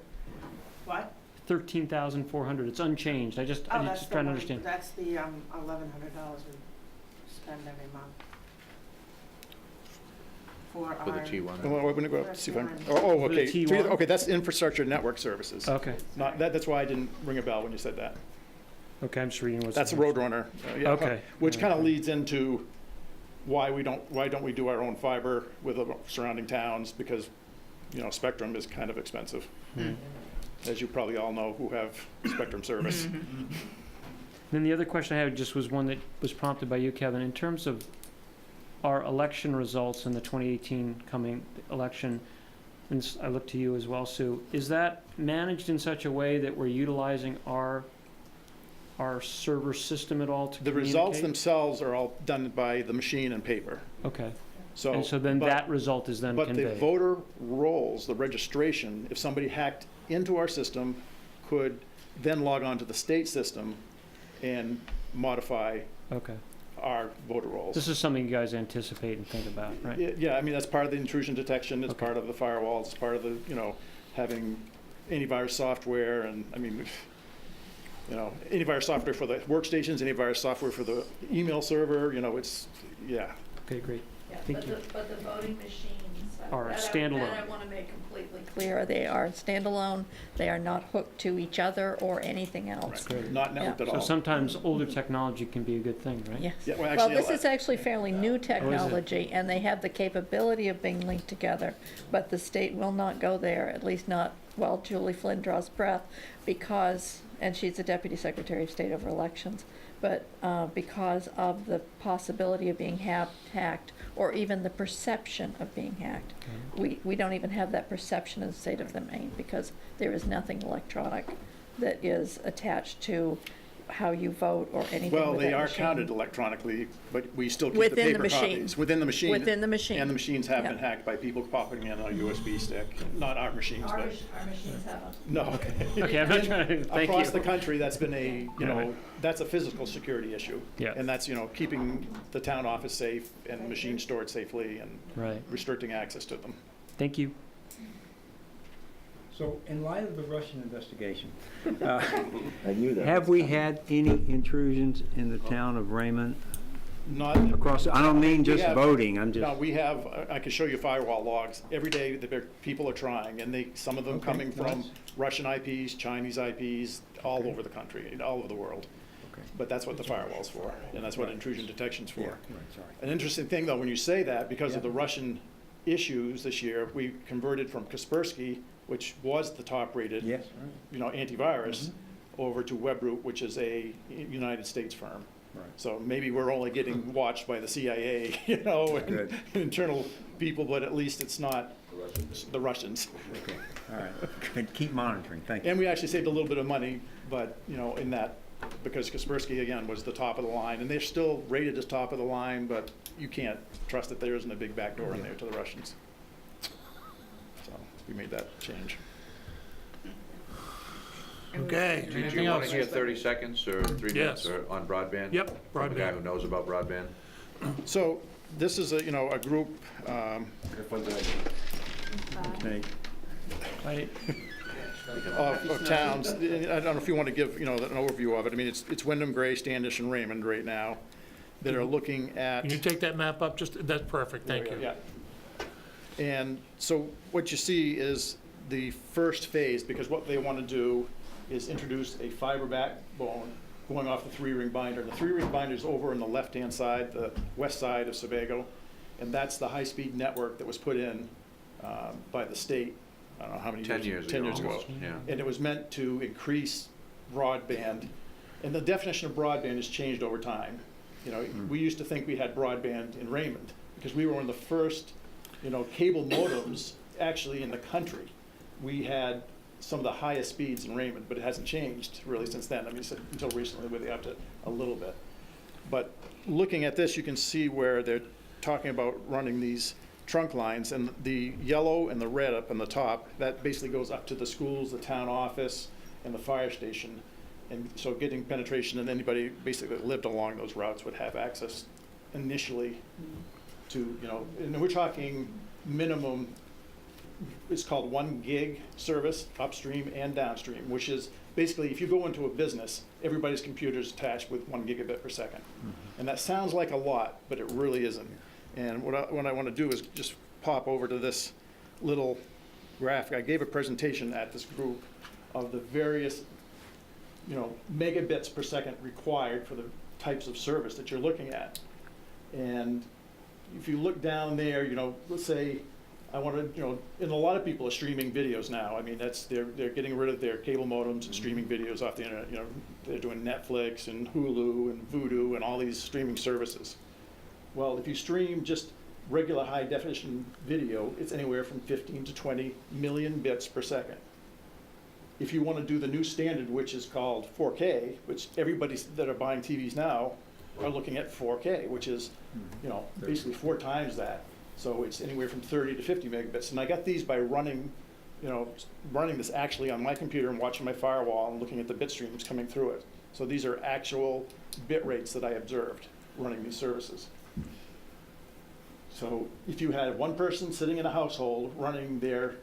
What? 13,400. It's unchanged. I just trying to understand. That's the $1,100 we spend every month. For For the our. T1. well, I'm gonna go up to see if I'm, For okay. the T1? Okay, that's infrastructure network services. Okay. Not, that's why I didn't ring a bell when you said that. Okay, I'm just reading what's. That's a Roadrunner. Yeah, Okay. Which kind of leads into why don't we do our own fiber with the surrounding towns, because, Spectrum is kind of expensive. As you probably all know who have Spectrum service. Then the other question I had just was one that was prompted by you, Kevin. In terms of our election results in the 2018 coming election, and I look to you as well, Sue, is that managed in such a way that we're utilizing our server system at all to The communicate? results themselves are all done by the machine and paper. Okay. So. And so then but- that result is then But the conveyed? voter rolls, the registration, if somebody hacked into our system, could then log on to the state system and modify Okay. our voter rolls. This is something you guys anticipate and think about, right? Yeah, I mean, that's part of the intrusion detection, it's Okay. part of the firewalls, it's part of the, having antivirus software, and, I mean, antivirus software for the workstations, antivirus software for the email server, it's, yeah. Okay, great. Yeah, Thank you. but the voting machines are That I standalone. want to make completely clear. They are standalone. They are not hooked to each other or anything else. Not networked at So all. sometimes older technology can be a good thing, right? Yes. Yeah, well, Well, actually, this is actually fairly new it? technology, and they have the capability of being linked together, but the state will not go there, at least not while Julie Flynn draws breath, because, and she's the Deputy Secretary of State over Elections, but because of the possibility of being hacked, or even the perception of being hacked. We don't even have that perception in the state of Maine, because there is nothing electronic that is attached to how you vote or anything Well, with they that are machine. counted electronically, but we still keep the Within the paper machine. copies. Within the machine. Within the machine. And the machines have been Yeah. hacked by people popping in on a USB stick, not our machines, but. Our machines haven't. No. Okay, I'm not trying to, thank you. Across the country, that's been a, you know, Right. that's a physical security issue. Yeah. And that's, you know, keeping the town office safe and machines stored safely and Right. restricting access to them. Thank you. So in light of the Russian investigation, I knew that. have we had any intrusions in the town of Raymond Not. across, I don't mean just We have- voting, I'm No, just, we have, I can show you firewall logs. Every day, people are trying, and some of them Okay, coming from nice. Russian IPs, Chinese IPs, all Okay. over the country, all over the world. Okay. But that's what the firewall's for, and that's what intrusion detection's for. yeah, right, sorry. An interesting thing, though, when you say that, because of Yeah. the Russian issues this year, we converted from Kaspersky, which was the top-rated, Yes, antivirus, over to Webroot, which is a United States firm. right. So maybe we're only getting watched by the CIA, and Good. internal people, but at least it's not the Russians. Okay, all right. But keep monitoring, thank you. And we actually saved a little bit of money, but, in that, because Kaspersky, again, was the top of the line, and they're still rated as top of the line, but you can't trust that there isn't a big backdoor in there to the Russians. So we made that change. Okay, Did anything you want else? to hear 30 seconds or 3 minutes Yes. or on broadband? Yep, From a guy broadband. who knows about broadband? So this is a group, Okay. of towns. I don't know if you want to give, an overview of it. I mean, it's Wyndham, Gray, Standish, and Raymond right now that are looking at. Can you take that map up? That's perfect, thank you. Yeah. And so what you see is the first phase, because what they want to do is introduce a fiber backbone going off the three-ring binder. And the three-ring binder is over on the left-hand side, the west side of Sebago, and that's the high-speed network that was put in by the state, I don't know how many years. 10 years 10 ago, years ago. almost, yeah. And it was meant to increase broadband. And the definition of broadband has changed over time. We used to think we had broadband in Raymond, because we were one of the first, cable modems actually in the country. We had some of the highest speeds in Raymond, but it hasn't changed really since then. I mean, until recently, where they upped it a little bit. But looking at this, you can see where they're talking about running these trunk lines, and the yellow and the red up on the top, that basically goes up to the schools, the town office, and the fire station. And so getting penetration, and anybody basically that lived along those routes would have access initially to, and we're talking minimum, it's called 1 gig service upstream and downstream, which is basically if you go into a business, everybody's computer is attached with 1 gigabit per second. And that sounds like a lot, but it really isn't. And what I want to do is just pop over to this little graphic. I gave a presentation at this group of the various, megabits per second required for the types of service that you're looking at. And if you look down there, let's say I want to, and a lot of people are streaming videos now. I mean, they're getting rid of their cable modems and streaming videos off the internet. They're doing Netflix and Hulu and Vudu and all these streaming services. Well, if you stream just regular high definition video, it's anywhere from 15 to 20 million bits per second. If you want to do the new standard, which is called 4K, which everybody that are buying TVs now are looking at 4K, which is, basically 4 times that. So it's anywhere from 30 to 50 megabits. And I got these by running this actually on my computer and watching my firewall and looking at the bit streams coming through it. So these are actual bit rates that I observed running these services. So if you had one person sitting in a household running their,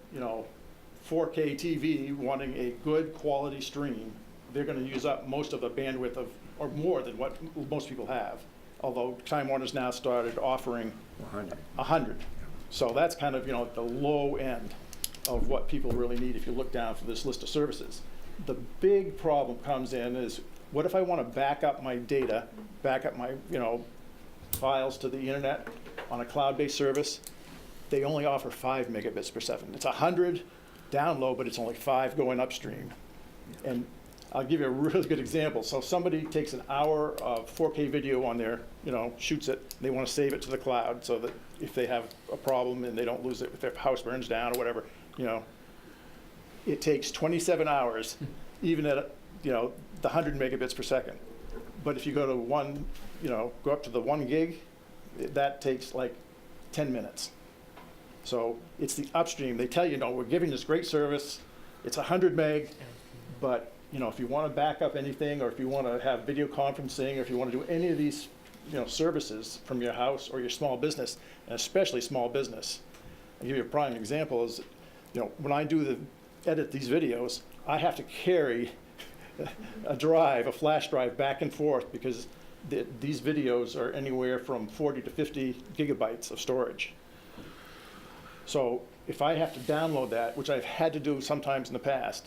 4K TV, wanting a good quality stream, they're going to use up most of the bandwidth or more than what most people have. Although Time Warner's now started offering 100. So that's kind of, at the low end of what people really need if you look down for this list of services. The big problem comes in is, what if I want to back up my data, back up my, files to the internet on a cloud-based service? They only offer 5 megabits per second. It's 100 download, but it's only 5 going upstream. And I'll give you a really good example. So somebody takes an hour of 4K video on their, shoots it, they want to save it to the cloud so that if they have a problem and they don't lose it, if their house burns down or whatever, it takes 27 hours, even at, the 100 megabits per second. But if you go to go up to the 1 gig, that takes like 10 minutes. So it's the upstream. They tell you, we're giving this great service. It's 100 meg, but if you want to back up anything, or if you want to have video conferencing, or if you want to do any of these, services from your house or your small business, and especially small business. I'll give you a prime example is, when I edit these videos, I have to carry a flash drive back and forth because these videos are anywhere from 40 to 50 gigabytes of storage. So if I have to download that, which I've had to do sometimes in the past,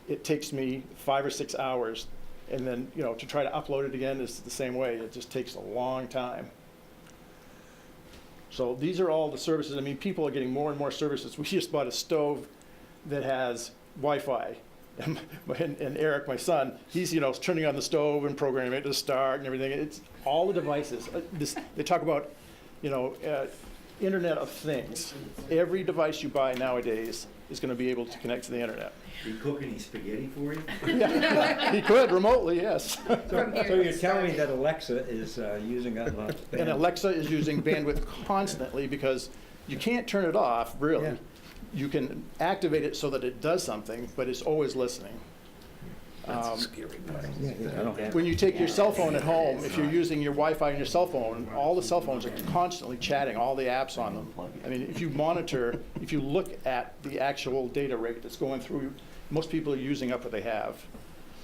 it takes me 5 or 6 hours. And then, to try to upload it again is the same way. It just takes a long time. So these are all the services. I mean, people are getting more and more services. We just bought a stove that has Wi-Fi. And Eric, my son, he's, turning on the stove and programming it to start and everything. It's all the devices. They talk about, Internet of Things. Every device you buy nowadays is going to be able to connect to the internet. He cook any spaghetti for you? Yeah, he could remotely, yes. So you're telling me that Alexa is using a lot of bandwidth? And Alexa is using bandwidth constantly because you can't turn it off, really. Yeah. You can activate it so that it does something, but it's always listening. That's a scary part. I don't have When you take your cell phone at home, if you're using your Wi-Fi on your cell phone, all the cell phones are constantly chatting, all the apps on them. I mean, if you look at the actual data rate that's going through, most people are using up what they have.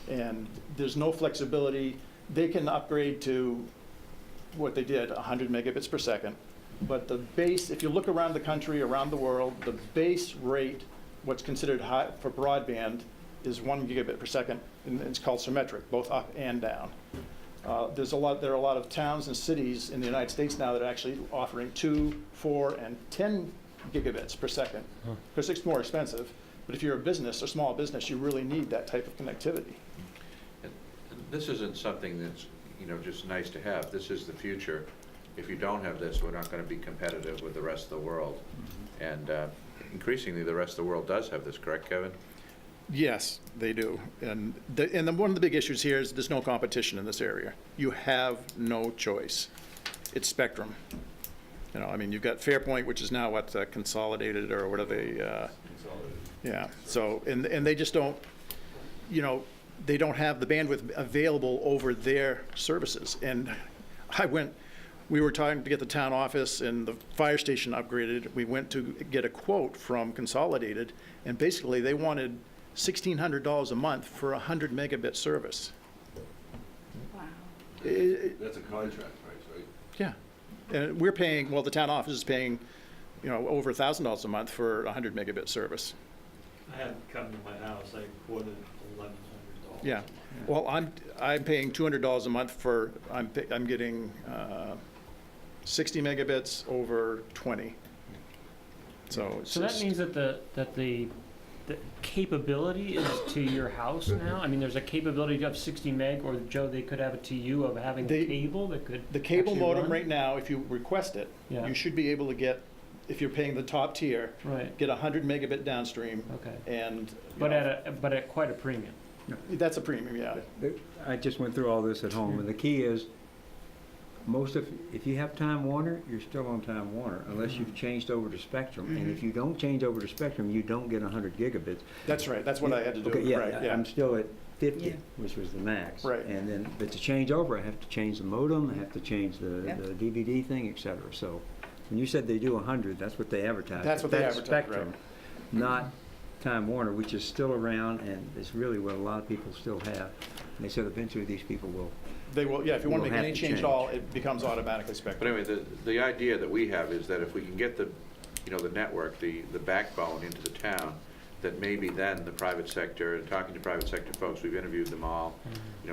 And there's no flexibility. They can upgrade to what they did, 100 megabits per second. But the base, if you look around the country, around the world, the base rate, what's considered high for broadband, is 1 gigabit per second, and it's called symmetric, both up and down. There are a lot of towns and cities in the United States now that are actually offering 2, 4, and 10 gigabits per second, because it's more expensive. But if you're a business, a small business, you really need that type of connectivity. And this isn't something that's, just nice to have. This is the future. If you don't have this, we're not going to be competitive with the rest of the world. And increasingly, the rest of the world does have this, correct, Kevin? Yes, they do. And one of the big issues here is there's no competition in this area. You have no choice. It's Spectrum. You've got Fairpoint, which is now Consolidated, or what are they? Consolidated. Yeah. So, and they just don't, they don't have the bandwidth available over their services. And we were trying to get the town office and the fire station upgraded. We went to get a quote from Consolidated, and basically they wanted $1,600 a month for 100 megabit service. Wow. That's a contract price, right? Yeah. And we're paying, the town office is paying, over $1,000 a month for 100 megabit service. I had them come to my house, I quoted $1,100. Yeah. Well, I'm paying $200 a month for, I'm getting 60 megabits over 20. So that means that the capability is to your house now? I mean, there's a capability to have 60 meg, or Joe, they could have it to you of having a cable that could The cable actually modem run? right now, if you request it, Yeah. you should be able to get, if you're paying the top tier, Right. get 100 megabit downstream. Okay. And But at quite a premium. that's a premium, yeah. I just went through all this at home, and the key is, if you have Time Warner, you're still on Time Warner, unless you've changed over to Spectrum. And if you don't change over to Spectrum, you don't get 100 gigabits. That's right, that's what I had to do. Okay, yeah, Right, yeah. I'm still at 50, which was the max. Right. And then, but to change over, I have to change the modem, I have to change the DVD thing, et cetera. So when you said they do 100, that's what they advertise. That's what they advertise, Spectrum, not Time Warner, which is still around, and it's really what a lot of people still have. And they said eventually these people will. They will, yeah, if you want to will make have any to change at all, it becomes automatically Spectrum. But anyway, the idea that we have is that if we can get the the network, the backbone into the town, that maybe then the private sector, and talking to private sector folks, we've interviewed them all,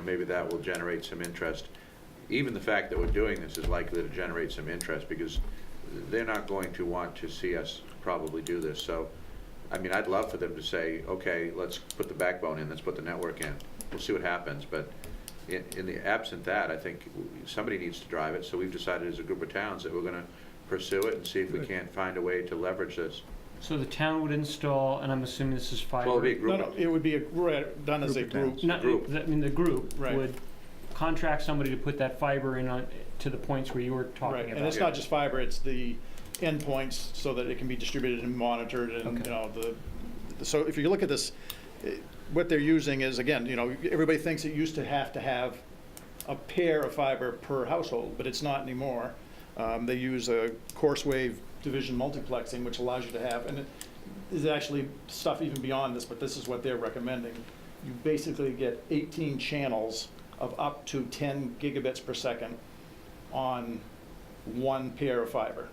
maybe that will generate some interest. Even the fact that we're doing this is likely to generate some interest, because they're not going to want to see us probably do this. So, I mean, I'd love for them to say, okay, let's put the backbone in, let's put the network in. We'll see what happens, but in the absent that, I think somebody needs to drive it. So we've decided as a group of towns that we're going to pursue it and see if we can't find a way to leverage this. So the town would install, and I'm assuming this is fiber? Well, it'd be a group. No, it would be done as a group. Not, I mean, the group Right. would contract somebody to put that fiber in to the points where you were talking Right, about. and it's not just fiber, it's the endpoints so that it can be distributed and monitored and, so if you look at this, what they're using is, again, everybody thinks it used to have a pair of fiber per household, but it's not anymore. They use a coarse wave division multiplexing, which allows you to have, and it is actually stuff even beyond this, but this is what they're recommending. You basically get 18 channels of up to 10 gigabits per second on one pair of fiber.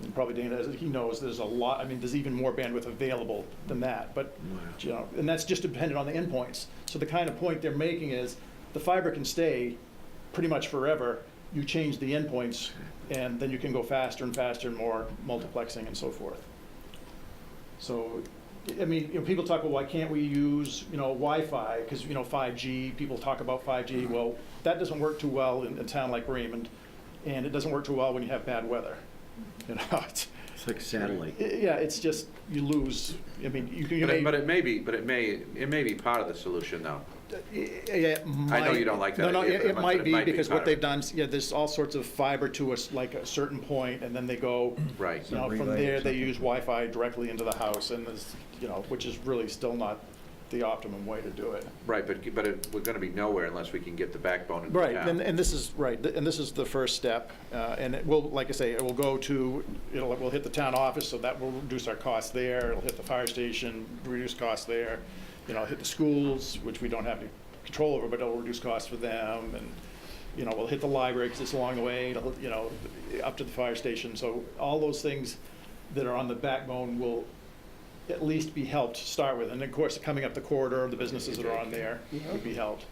And probably Dana, he knows there's a lot, I mean, there's even more bandwidth available than that, but, and that's just dependent on the endpoints. So the kind of point they're making is the fiber can stay pretty much forever. You change the endpoints, and then you can go faster and faster and more multiplexing and so forth. So, I mean, people talk about why can't we use, Wi-Fi, because, 5G, people talk about 5G. Well, that doesn't work too well in a town like Raymond, and it doesn't work too well when you have bad weather. It's like satellite. Yeah, it's just, you lose, I mean, But it may be part of the solution, though. It I know you don't like that No, idea, but it might be, because part what of they've it. done, there's all sorts of fiber to us, like a certain point, and then they go, Right. from there, they use Wi-Fi directly into the house, and there's, which is really still not the optimum way to do it. Right, but we're going to be nowhere unless we can get the backbone into Right, town. and this is, and this is the first step, and it will, like I say, it will go to, we'll hit the town office, so that will reduce our costs there, it'll hit the fire station, reduce costs there, hit the schools, which we don't have any control over, but it'll reduce costs for them, and, we'll hit the library, because it's along the way, it'll, up to the fire station, so all those things that are on the backbone will at least be helped to start with, and of course, coming up the corridor, the businesses that are on there would be helped.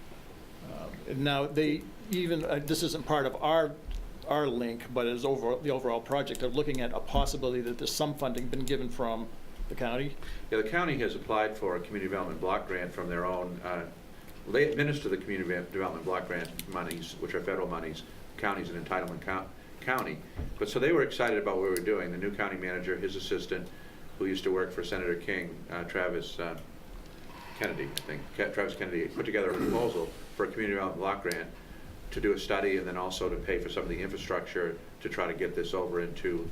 And now, they even, this isn't part of our link, but it is the overall project of looking at a possibility that there's some funding been given from the county. Yeah, the county has applied for a community development block grant from their own, they administer the community development block grant monies, which are federal monies. County's an entitlement county. But so they were excited about what we were doing. The new county manager, his assistant, who used to work for Senator King, Travis Kennedy, I think. Travis Kennedy put together a proposal for a community development block grant to do a study, and then also to pay for some of the infrastructure to try to get this over into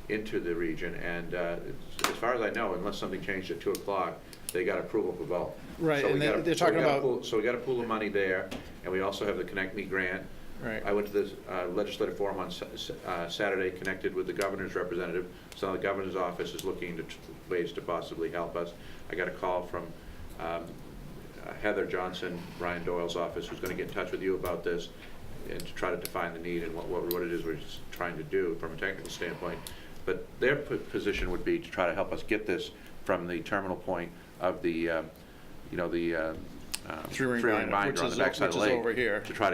the region. And as far as I know, unless something changed at 2 o'clock, they got approval for both. Right, So and they're talking about. So we got a pool of money there, and we also have the Connect Me grant. Right. I went to the legislative forum on Saturday, connected with the governor's representative. So the governor's office is looking into ways to possibly help us. I got a call from Heather Johnson, Ryan Doyle's office, who's going to get in touch with you about this and to try to define the need and what it is we're trying to do from a technical standpoint. But their position would be to try to help us get this from the terminal point of the, Three-ring binder on the backside of the lake, over here. to try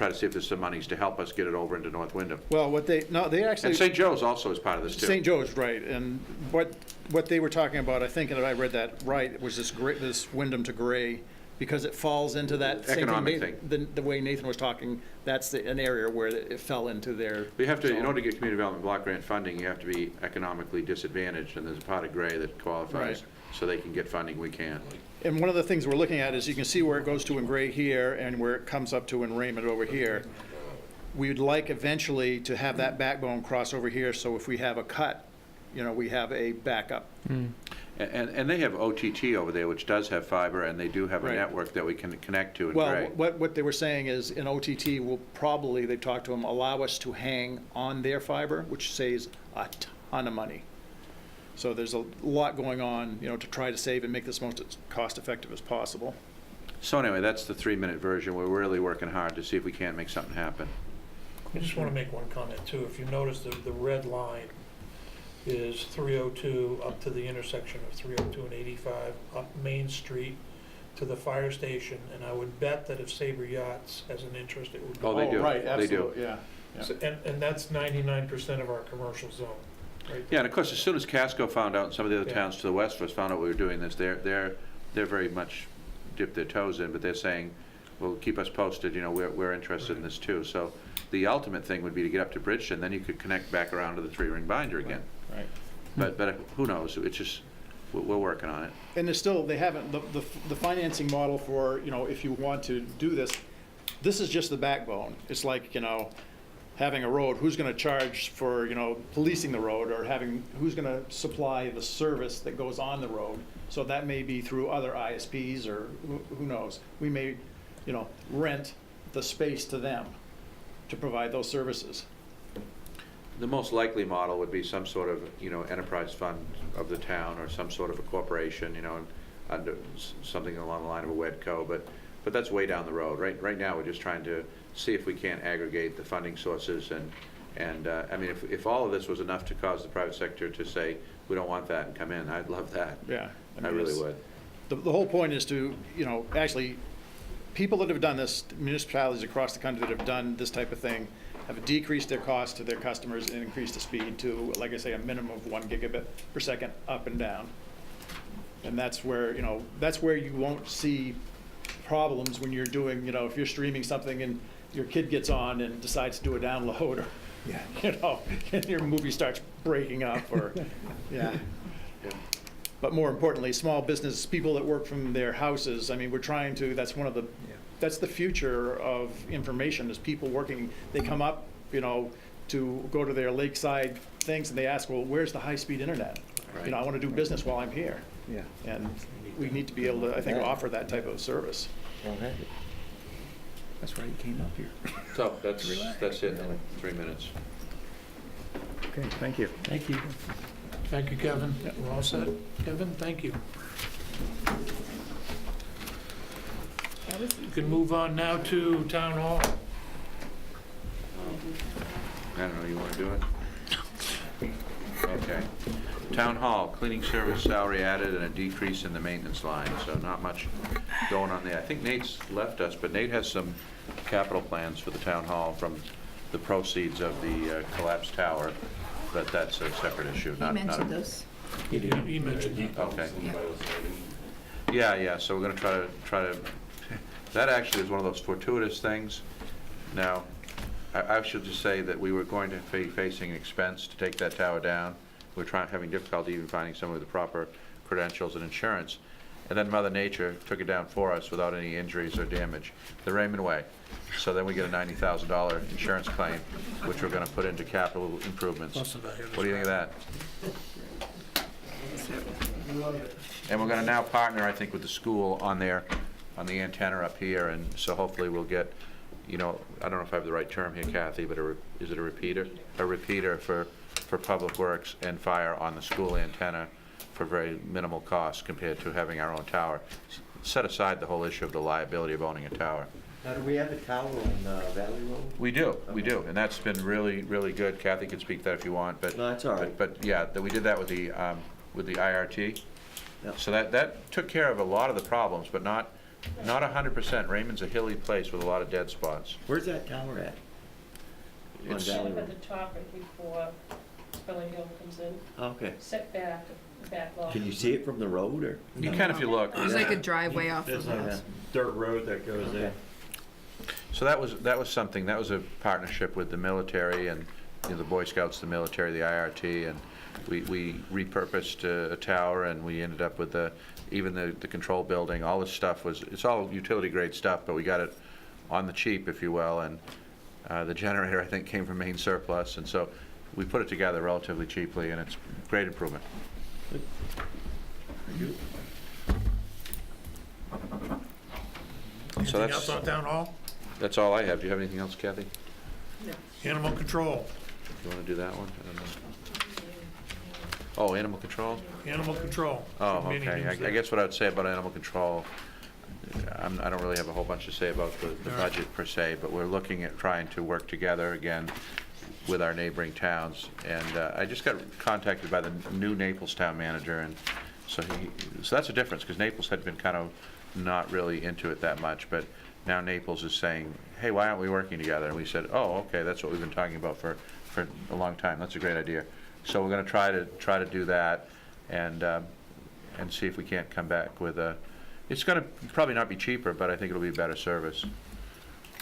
to see if there's some monies to help us get it over into North Wyndham. Well, they actually. And St. Joe's also is part of this too. St. Joe's, right, and what they were talking about, I think, and if I read that right, was this Wyndham to Gray, because it falls into that same Economic thing. The way Nathan was talking, that's an area where it fell into their. You have to, in order to get community development block grant funding, you have to be economically disadvantaged, and there's a part of Gray that qualifies, Right. so they can get funding, we can't. And one of the things we're looking at is you can see where it goes to in Gray here and where it comes up to in Raymond over here. We'd like eventually to have that backbone cross over here, so if we have a cut, we have a backup. And they have OTT over there, which does have fiber, and they do have a Right. network that we can connect to in Well, Gray. what they were saying is in OTT will probably, they've talked to them, allow us to hang on their fiber, which saves a ton of money. So there's a lot going on, to try to save and make this most cost-effective as possible. So anyway, that's the 3-minute version. We're really working hard to see if we can't make something happen. I just want to make one comment too. If you notice the red line is 302 up to the intersection of 302 and 85, up Main Street to the fire station, and I would bet that if Sabre Yachts has an interest, it would be. Oh, they do. Right, They do. absolutely, yeah. Yeah. And that's 99% of our commercial zone, right? Yeah, and of course, as soon as Casco found out, and some of the other Yeah. towns to the west of us found out we were doing this, they're very much dipped their toes in, but they're saying, well, keep us posted, you know, we're interested in this too. So the ultimate thing would be to get up to Bridgeton, then you could connect back around to the three-ring binder again. Right. But who knows? It's just, we're working on it. And there's still, they haven't, the financing model for, you know, if you want to do this, this is just the backbone. It's like, you know, having a road, who's gonna charge for, you know, policing the road, or who's gonna supply the service that goes on the road? So that may be through other ISPs, or who knows? We may, you know, rent the space to them to provide those services. The most likely model would be some sort of, you know, enterprise fund of the town, or some sort of a corporation, you know, under something along the line of a WEDCO, but that's way down the road. Right now, we're just trying to see if we can't aggregate the funding sources, and I mean, if all of this was enough to cause the private sector to say, we don't want that and come in, I'd love that. Yeah. I really would. The whole point is to, you know, actually, people that have done this, municipalities across the country that have done this type of thing, have decreased their cost to their customers and increased the speed to, like I say, a minimum of 1 gigabit per second up and down. And that's where, you know, that's where you won't see problems when you're doing, you know, if you're streaming something and your kid gets on and decides to do a download, or, you know, and your movie starts breaking up, or, yeah. But more importantly, small business, people that work from their houses, I mean, we're trying to, that's one of the, that's the future of information, is people working, they come up, you know, to go to their lakeside things, and they ask, well, where's the high-speed internet? You know, I want to do business while I'm here. Yeah. And we need to be able to, I think, offer that type of service. That's why you came up here. So that's it in 3 minutes. Okay, thank you. Thank you. Thank you, Kevin. We're all set? Kevin, thank you. You can move on now to Town Hall. I don't know, you want to do it? Okay. Town Hall, cleaning service salary added and a decrease in the maintenance line, so not much going on there. I think Nate's left us, but Nate has some capital plans for the Town Hall from the proceeds of the collapsed tower, but that's a separate issue. He mentioned those. He mentioned that. Okay. Yeah, so we're gonna try to, that actually is one of those fortuitous things. Now, I should just say that we were going to be facing an expense to take that tower down. We're having difficulty even finding someone with the proper credentials and insurance. And then Mother Nature took it down for us without any injuries or damage, the Raymond way. So then we get a $90,000 insurance claim, which we're gonna put into capital improvements. What do you think of that? And we're gonna now partner, I think, with the school on the antenna up here, and so hopefully we'll get, you know, I don't know if I have the right term here, Kathy, but is it a repeater? A repeater for Public Works and Fire on the school antenna for very minimal cost compared to having our own tower. Set aside the whole issue of the liability of owning a tower. Now, do we have a tower on Valley Road? We do, and that's been really, really good. Kathy can speak to that if you want, but. No, that's all right. But yeah, we did that with the IRT. Yep. So that took care of a lot of the problems, but not 100%. Raymond's a hilly place with a lot of dead spots. Where's that tower at? On It's, Valley At Road? the top right before Spelling Hill comes in, Okay. set back lot. Can you see it from the road, or? you can if you look. There's like a driveway off of like that. a dirt road that goes in. So that was something, that was a partnership with the military and, you know, the Boy Scouts, the military, the IRT, and we repurposed a tower, and we ended up with even the control building. All this stuff it's all utility grade stuff, but we got it on the cheap, if you will, and the generator, I think, came from main surplus, and so we put it together relatively cheaply, and it's a great improvement. So Anything else on Town Hall? that's all I have. Do you have anything else, Kathy? Animal control. You want to do that one? I don't know. Oh, animal control? Animal control. Oh, Many okay. things I there. guess what I would say about animal control, I don't really have a whole bunch to say about the budget per se, but we're looking at trying to work together again with our neighboring towns. And I just got contacted by the new Naples town manager, and so that's a difference, because Naples had been kind of not really into it that much, but now Naples is saying, hey, why aren't we working together? And we said, oh, okay, that's what we've been talking about for a long time. That's a great idea. So we're going to try to do that, and see if we can't come back with a. It's going to probably not be cheaper, but I think it'll be better service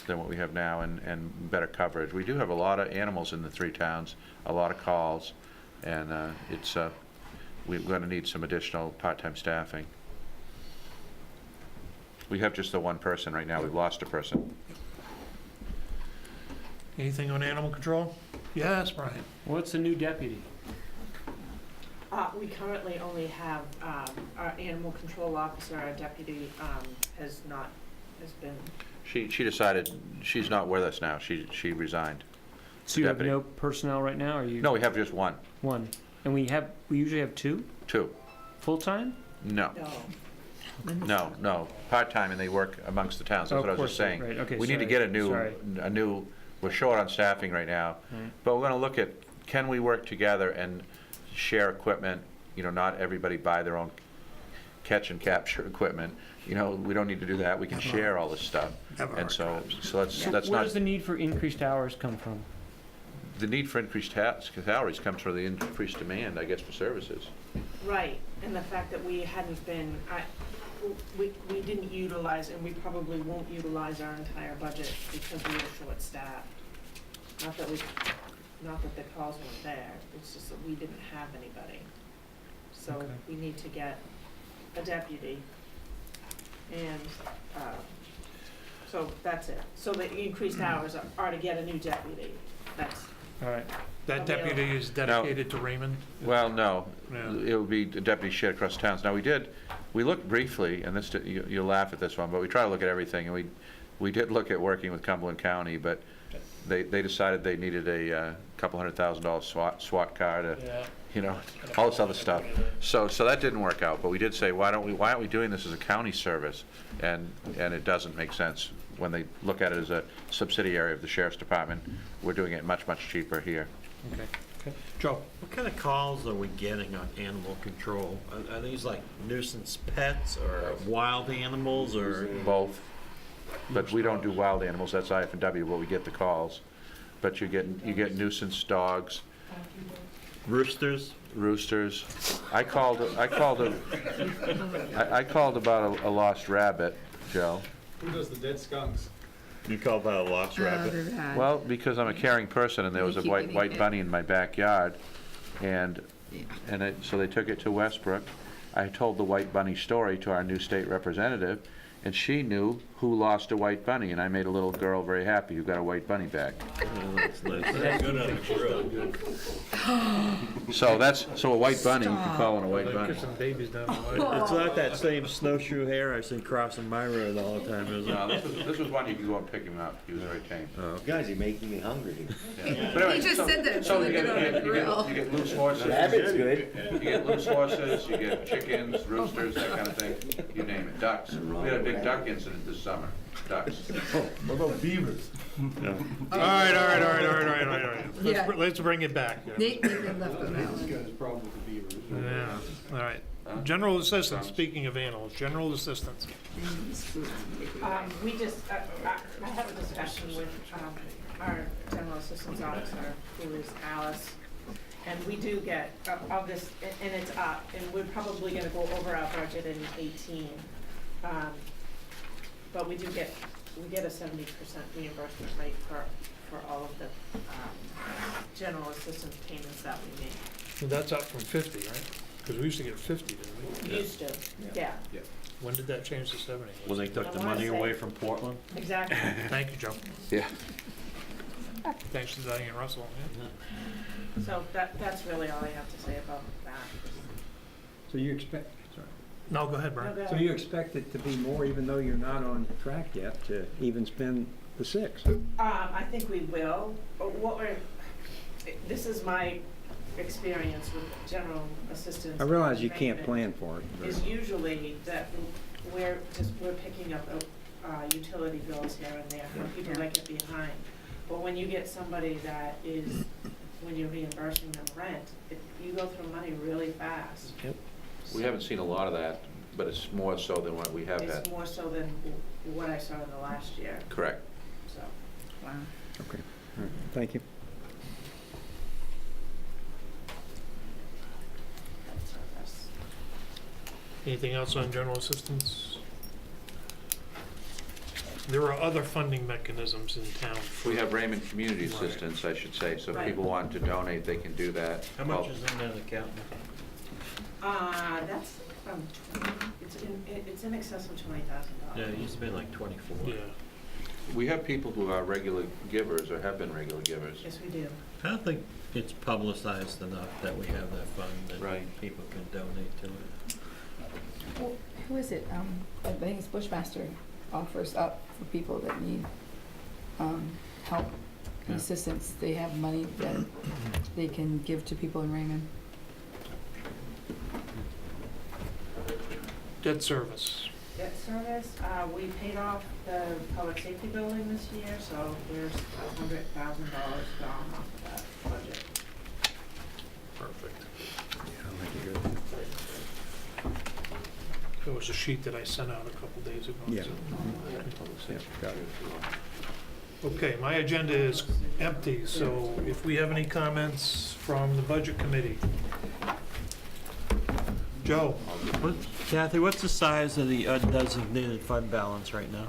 than what we have now, and better coverage. We do have a lot of animals in the 3 towns, a lot of calls, and we're going to need some additional part-time staffing. We have just the one person right now. We've lost a person. Anything on animal control? Yes, Brian. What's the new deputy? We currently only have our animal control officer, our deputy has been. She decided she's not with us now. She resigned. So you have Deputy. no personnel right now, or you? No, we have just one. One. And we usually have 2? 2. Full-time? No. No. Part-time, and they work amongst the towns. That's Oh, what I of was just course, saying. right. Okay, We need to sorry. get a new, we're short on staffing right now, Right. but we're gonna look at, can we work together and share equipment? You know, not everybody buy their own catch and capture equipment. You know, we don't need to do that. We can share all this stuff. And so that's Where not, does the need for increased hours come from? the need for increased salaries comes from the increased demand, I guess, for services. Right, and the fact that we hadn't been, we didn't utilize, and we probably won't utilize our entire budget because we were short-staffed. Not that the calls weren't there, it's just that we didn't have anybody. So Okay. we need to get a deputy, and, so that's it. So the increased hours are to get a new deputy, that's. All right. That deputy is dedicated to Raymond? Well, no, Yeah. it would be a deputy shared across towns. Now, we looked briefly, and this, you'll laugh at this one, but we try to look at everything, and we did look at working with Cumberland County, but they decided they needed a couple $100,000 SWAT car to, you know, all this other stuff. So that didn't work out, but we did say, why aren't we doing this as a county service? And it doesn't make sense when they look at it as a subsidiary of the sheriff's department. We're doing it much, much cheaper here. Okay. Joe? What kind of calls are we getting on animal control? Are these like nuisance pets or wild animals or? Both. But we don't do wild animals, that's IF&W, but we get the calls. But you get nuisance dogs. Roosters? Roosters. I called about a lost rabbit, Joe. Who does the dead skunks? You call that a lost rabbit? Well, because I'm a caring person, and there was a white bunny in my backyard, and so they took it to Westbrook. I told the white bunny story to our new state representative, and she knew who lost a white bunny, and I made a little girl very happy who got a white bunny back. That's good on the grill. So a white bunny, you can call it a white bunny. Get some babies down the It's not that same snowshoe hare I see crossing my road all the time, is it? No, this was one you could go and pick him up. He was very tame. Guys, you're making me hungry. Yeah. But anyway, He just said that, so so you good on the grill. you get loose horses. Rabbit's good. You get loose horses, you get chickens, roosters, that kind of thing. You name it. Ducks. We had a big duck incident this summer. Ducks. What about beavers? All right. Yeah. Let's bring it back. Nathan left them out. Guy's problem with the beavers. Yeah, all right. General assistance, speaking of animals, general assistance. We just, I have a discussion with our general assistance officer, who is Alice, and we do get, of this, and it's up, and we're probably gonna go over our budget in 18. But we get a 70% reimbursement rate for all of the general assistance payments that we make. So that's up from 50, right? Because we used to get 50, didn't we? Used to, yeah. When did that change to 70? When they took the I wanna money say- away from Portland? Exactly. Thank you, Joe. Yeah. Thanks to Diane Russell. Yeah. So that's really all I have to say about that. So you expect, sorry. No, go ahead, Brian. No, go So ahead. you expect it to be more, even though you're not on track yet, to even spend the 6? I think we will. This is my experience with general assistance. I realize you can't management, plan for it. is usually that we're picking up utility bills here and there for people that get behind. But when you get somebody that is, when you're reimbursing them rent, you go through money really fast. We haven't seen a lot of that, but it's more so than what we have had. It's more so than what I saw in the last year, Correct. so. Wow. Okay, all right, thank you. Anything else on general assistance? There are other funding mechanisms in town. We have Raymond Community Assistance, I should say, so if Right. people want to donate, they can do that. How much is in that account? That's from 20, it's in excess of $20,000. Yeah, it used to be like 24. Yeah. We have people who are regular givers or have been regular givers. Yes, we do. I don't think it's publicized enough that we have that fund and Right. people can donate to it. Well, who is it? I think it's Bushmaster offers up for people that need help and Yeah. assistance. They have money that they can give to people in Raymond. Debt service. Debt service, we paid off the public safety building this year, so there's $100,000 gone off of that budget. Perfect. There was a sheet that I sent out a couple days ago. Yeah. so- Yeah, got it. Okay, my agenda is empty, so if we have any comments from the budget committee. Joe? Kathy, what's the size of the undesignated fund balance right now?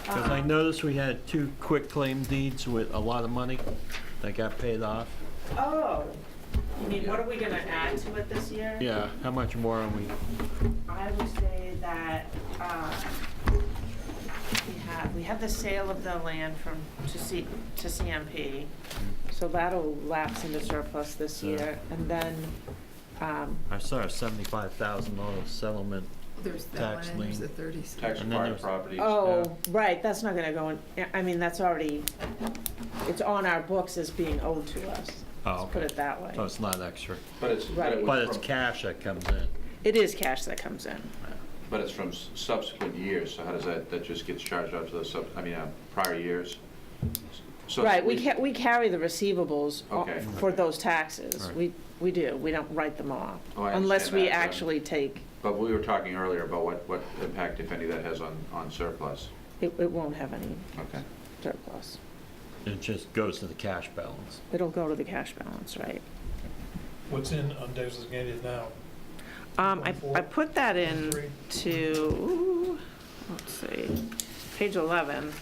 Because I noticed we had 2 quitclaim deeds with a lot of money that got paid off. Oh, you mean, what are we gonna add to it this year? Yeah, how much more are we? I would say that, we have the sale of the land to CMP, so that'll lapse into surplus this year, and then, I saw a $75,000 settlement. There's that Tax one, and there's lien. the 30s. Tax And then acquired there's- properties. oh, right, that's not gonna go in, I mean, that's already, it's on our books as being owed to us. Oh, Let's put okay. it that way. So it's not extra. But it's, Right. it was But it's from- cash that comes in. It is cash that comes in. but it's from subsequent years, so how does that just gets charged out to the prior years? So Right, we carry the receivables Okay. for those taxes. Right. We do, we don't write them off. Oh, I Unless understand we that, actually take, But we were talking earlier about what impact, if any, that has on surplus. it won't have any Okay. surplus. It just goes to the cash balance. It'll go to the cash balance, right? What's in undesignated now? I put that in to, let's see, page 11.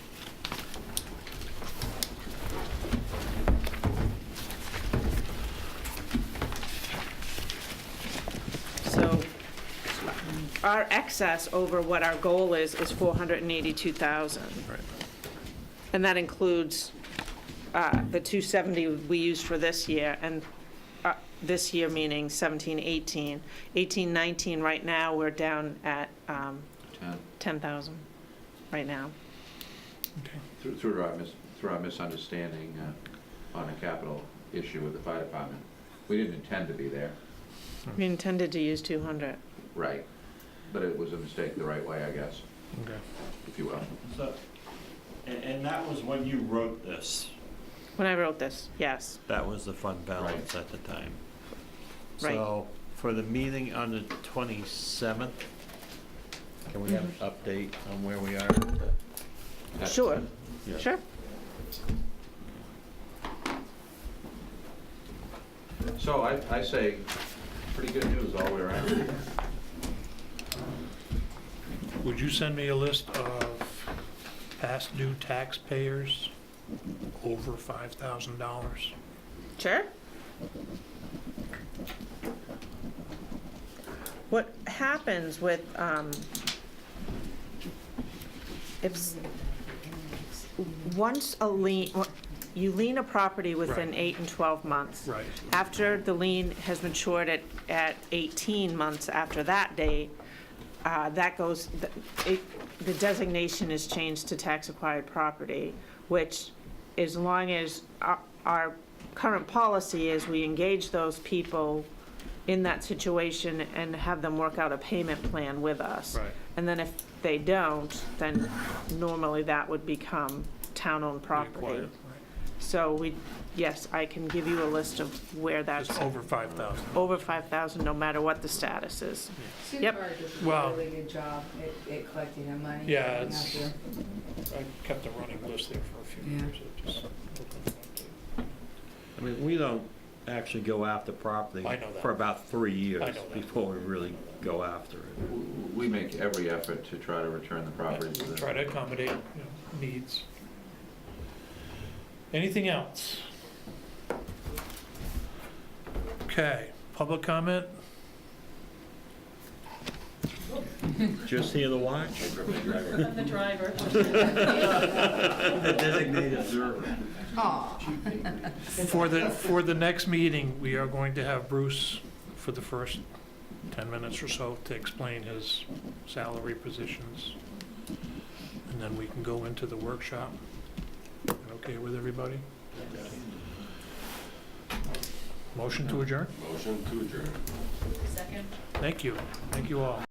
So our excess over what our goal is 482,000. Right. And that includes the 270 we used for this year, and this year meaning 17, 18. 18, 19, right now, we're down at 10,000 right now. Through our misunderstanding on a capital issue with the fire department. We didn't intend to be there. We intended to use 200. Right. But it was a mistake the right way, I guess, Okay. if you will. So, and that was when you wrote this. When I wrote this, yes. That was the fund balance at the time. Right. So for the meeting on the 27th, can we have an update on where we are? Sure, Yeah. sure. So I say, pretty good news all the way around. Would you send me a list of past due taxpayers over $5,000? Sure. What happens with, if, once a lien, you lien a property within Right. 8 and 12 months. Right. After the lien has matured at 18 months after that date, that goes, the designation is changed to tax acquired property, which, as long as our current policy is we engage those people in that situation and have them work out a payment plan with us. Right. And then if they don't, then normally that would become town-owned property. Required, right. So yes, I can give you a list of where that's. It's over 5,000. Over 5,000, no matter what the status is. Yep. Super does Well- a really good job at collecting their money. Yeah, getting out it's, there. I kept a running list there for a few Yeah. years. It just- I mean, we don't actually go after property I know that. for about 3 years I know that. before we really go after it. We make every effort to try to return the property to the... Try to accommodate, needs. Anything else? Okay, public comment? Just here to watch. I'm the driver. The designated observer. For the next meeting, we are going to have Bruce for the first 10 minutes or so to explain his salary positions. And then we can go into the workshop. Okay with everybody? Motion to adjourn? Motion to adjourn. Second. Thank you. Thank you all.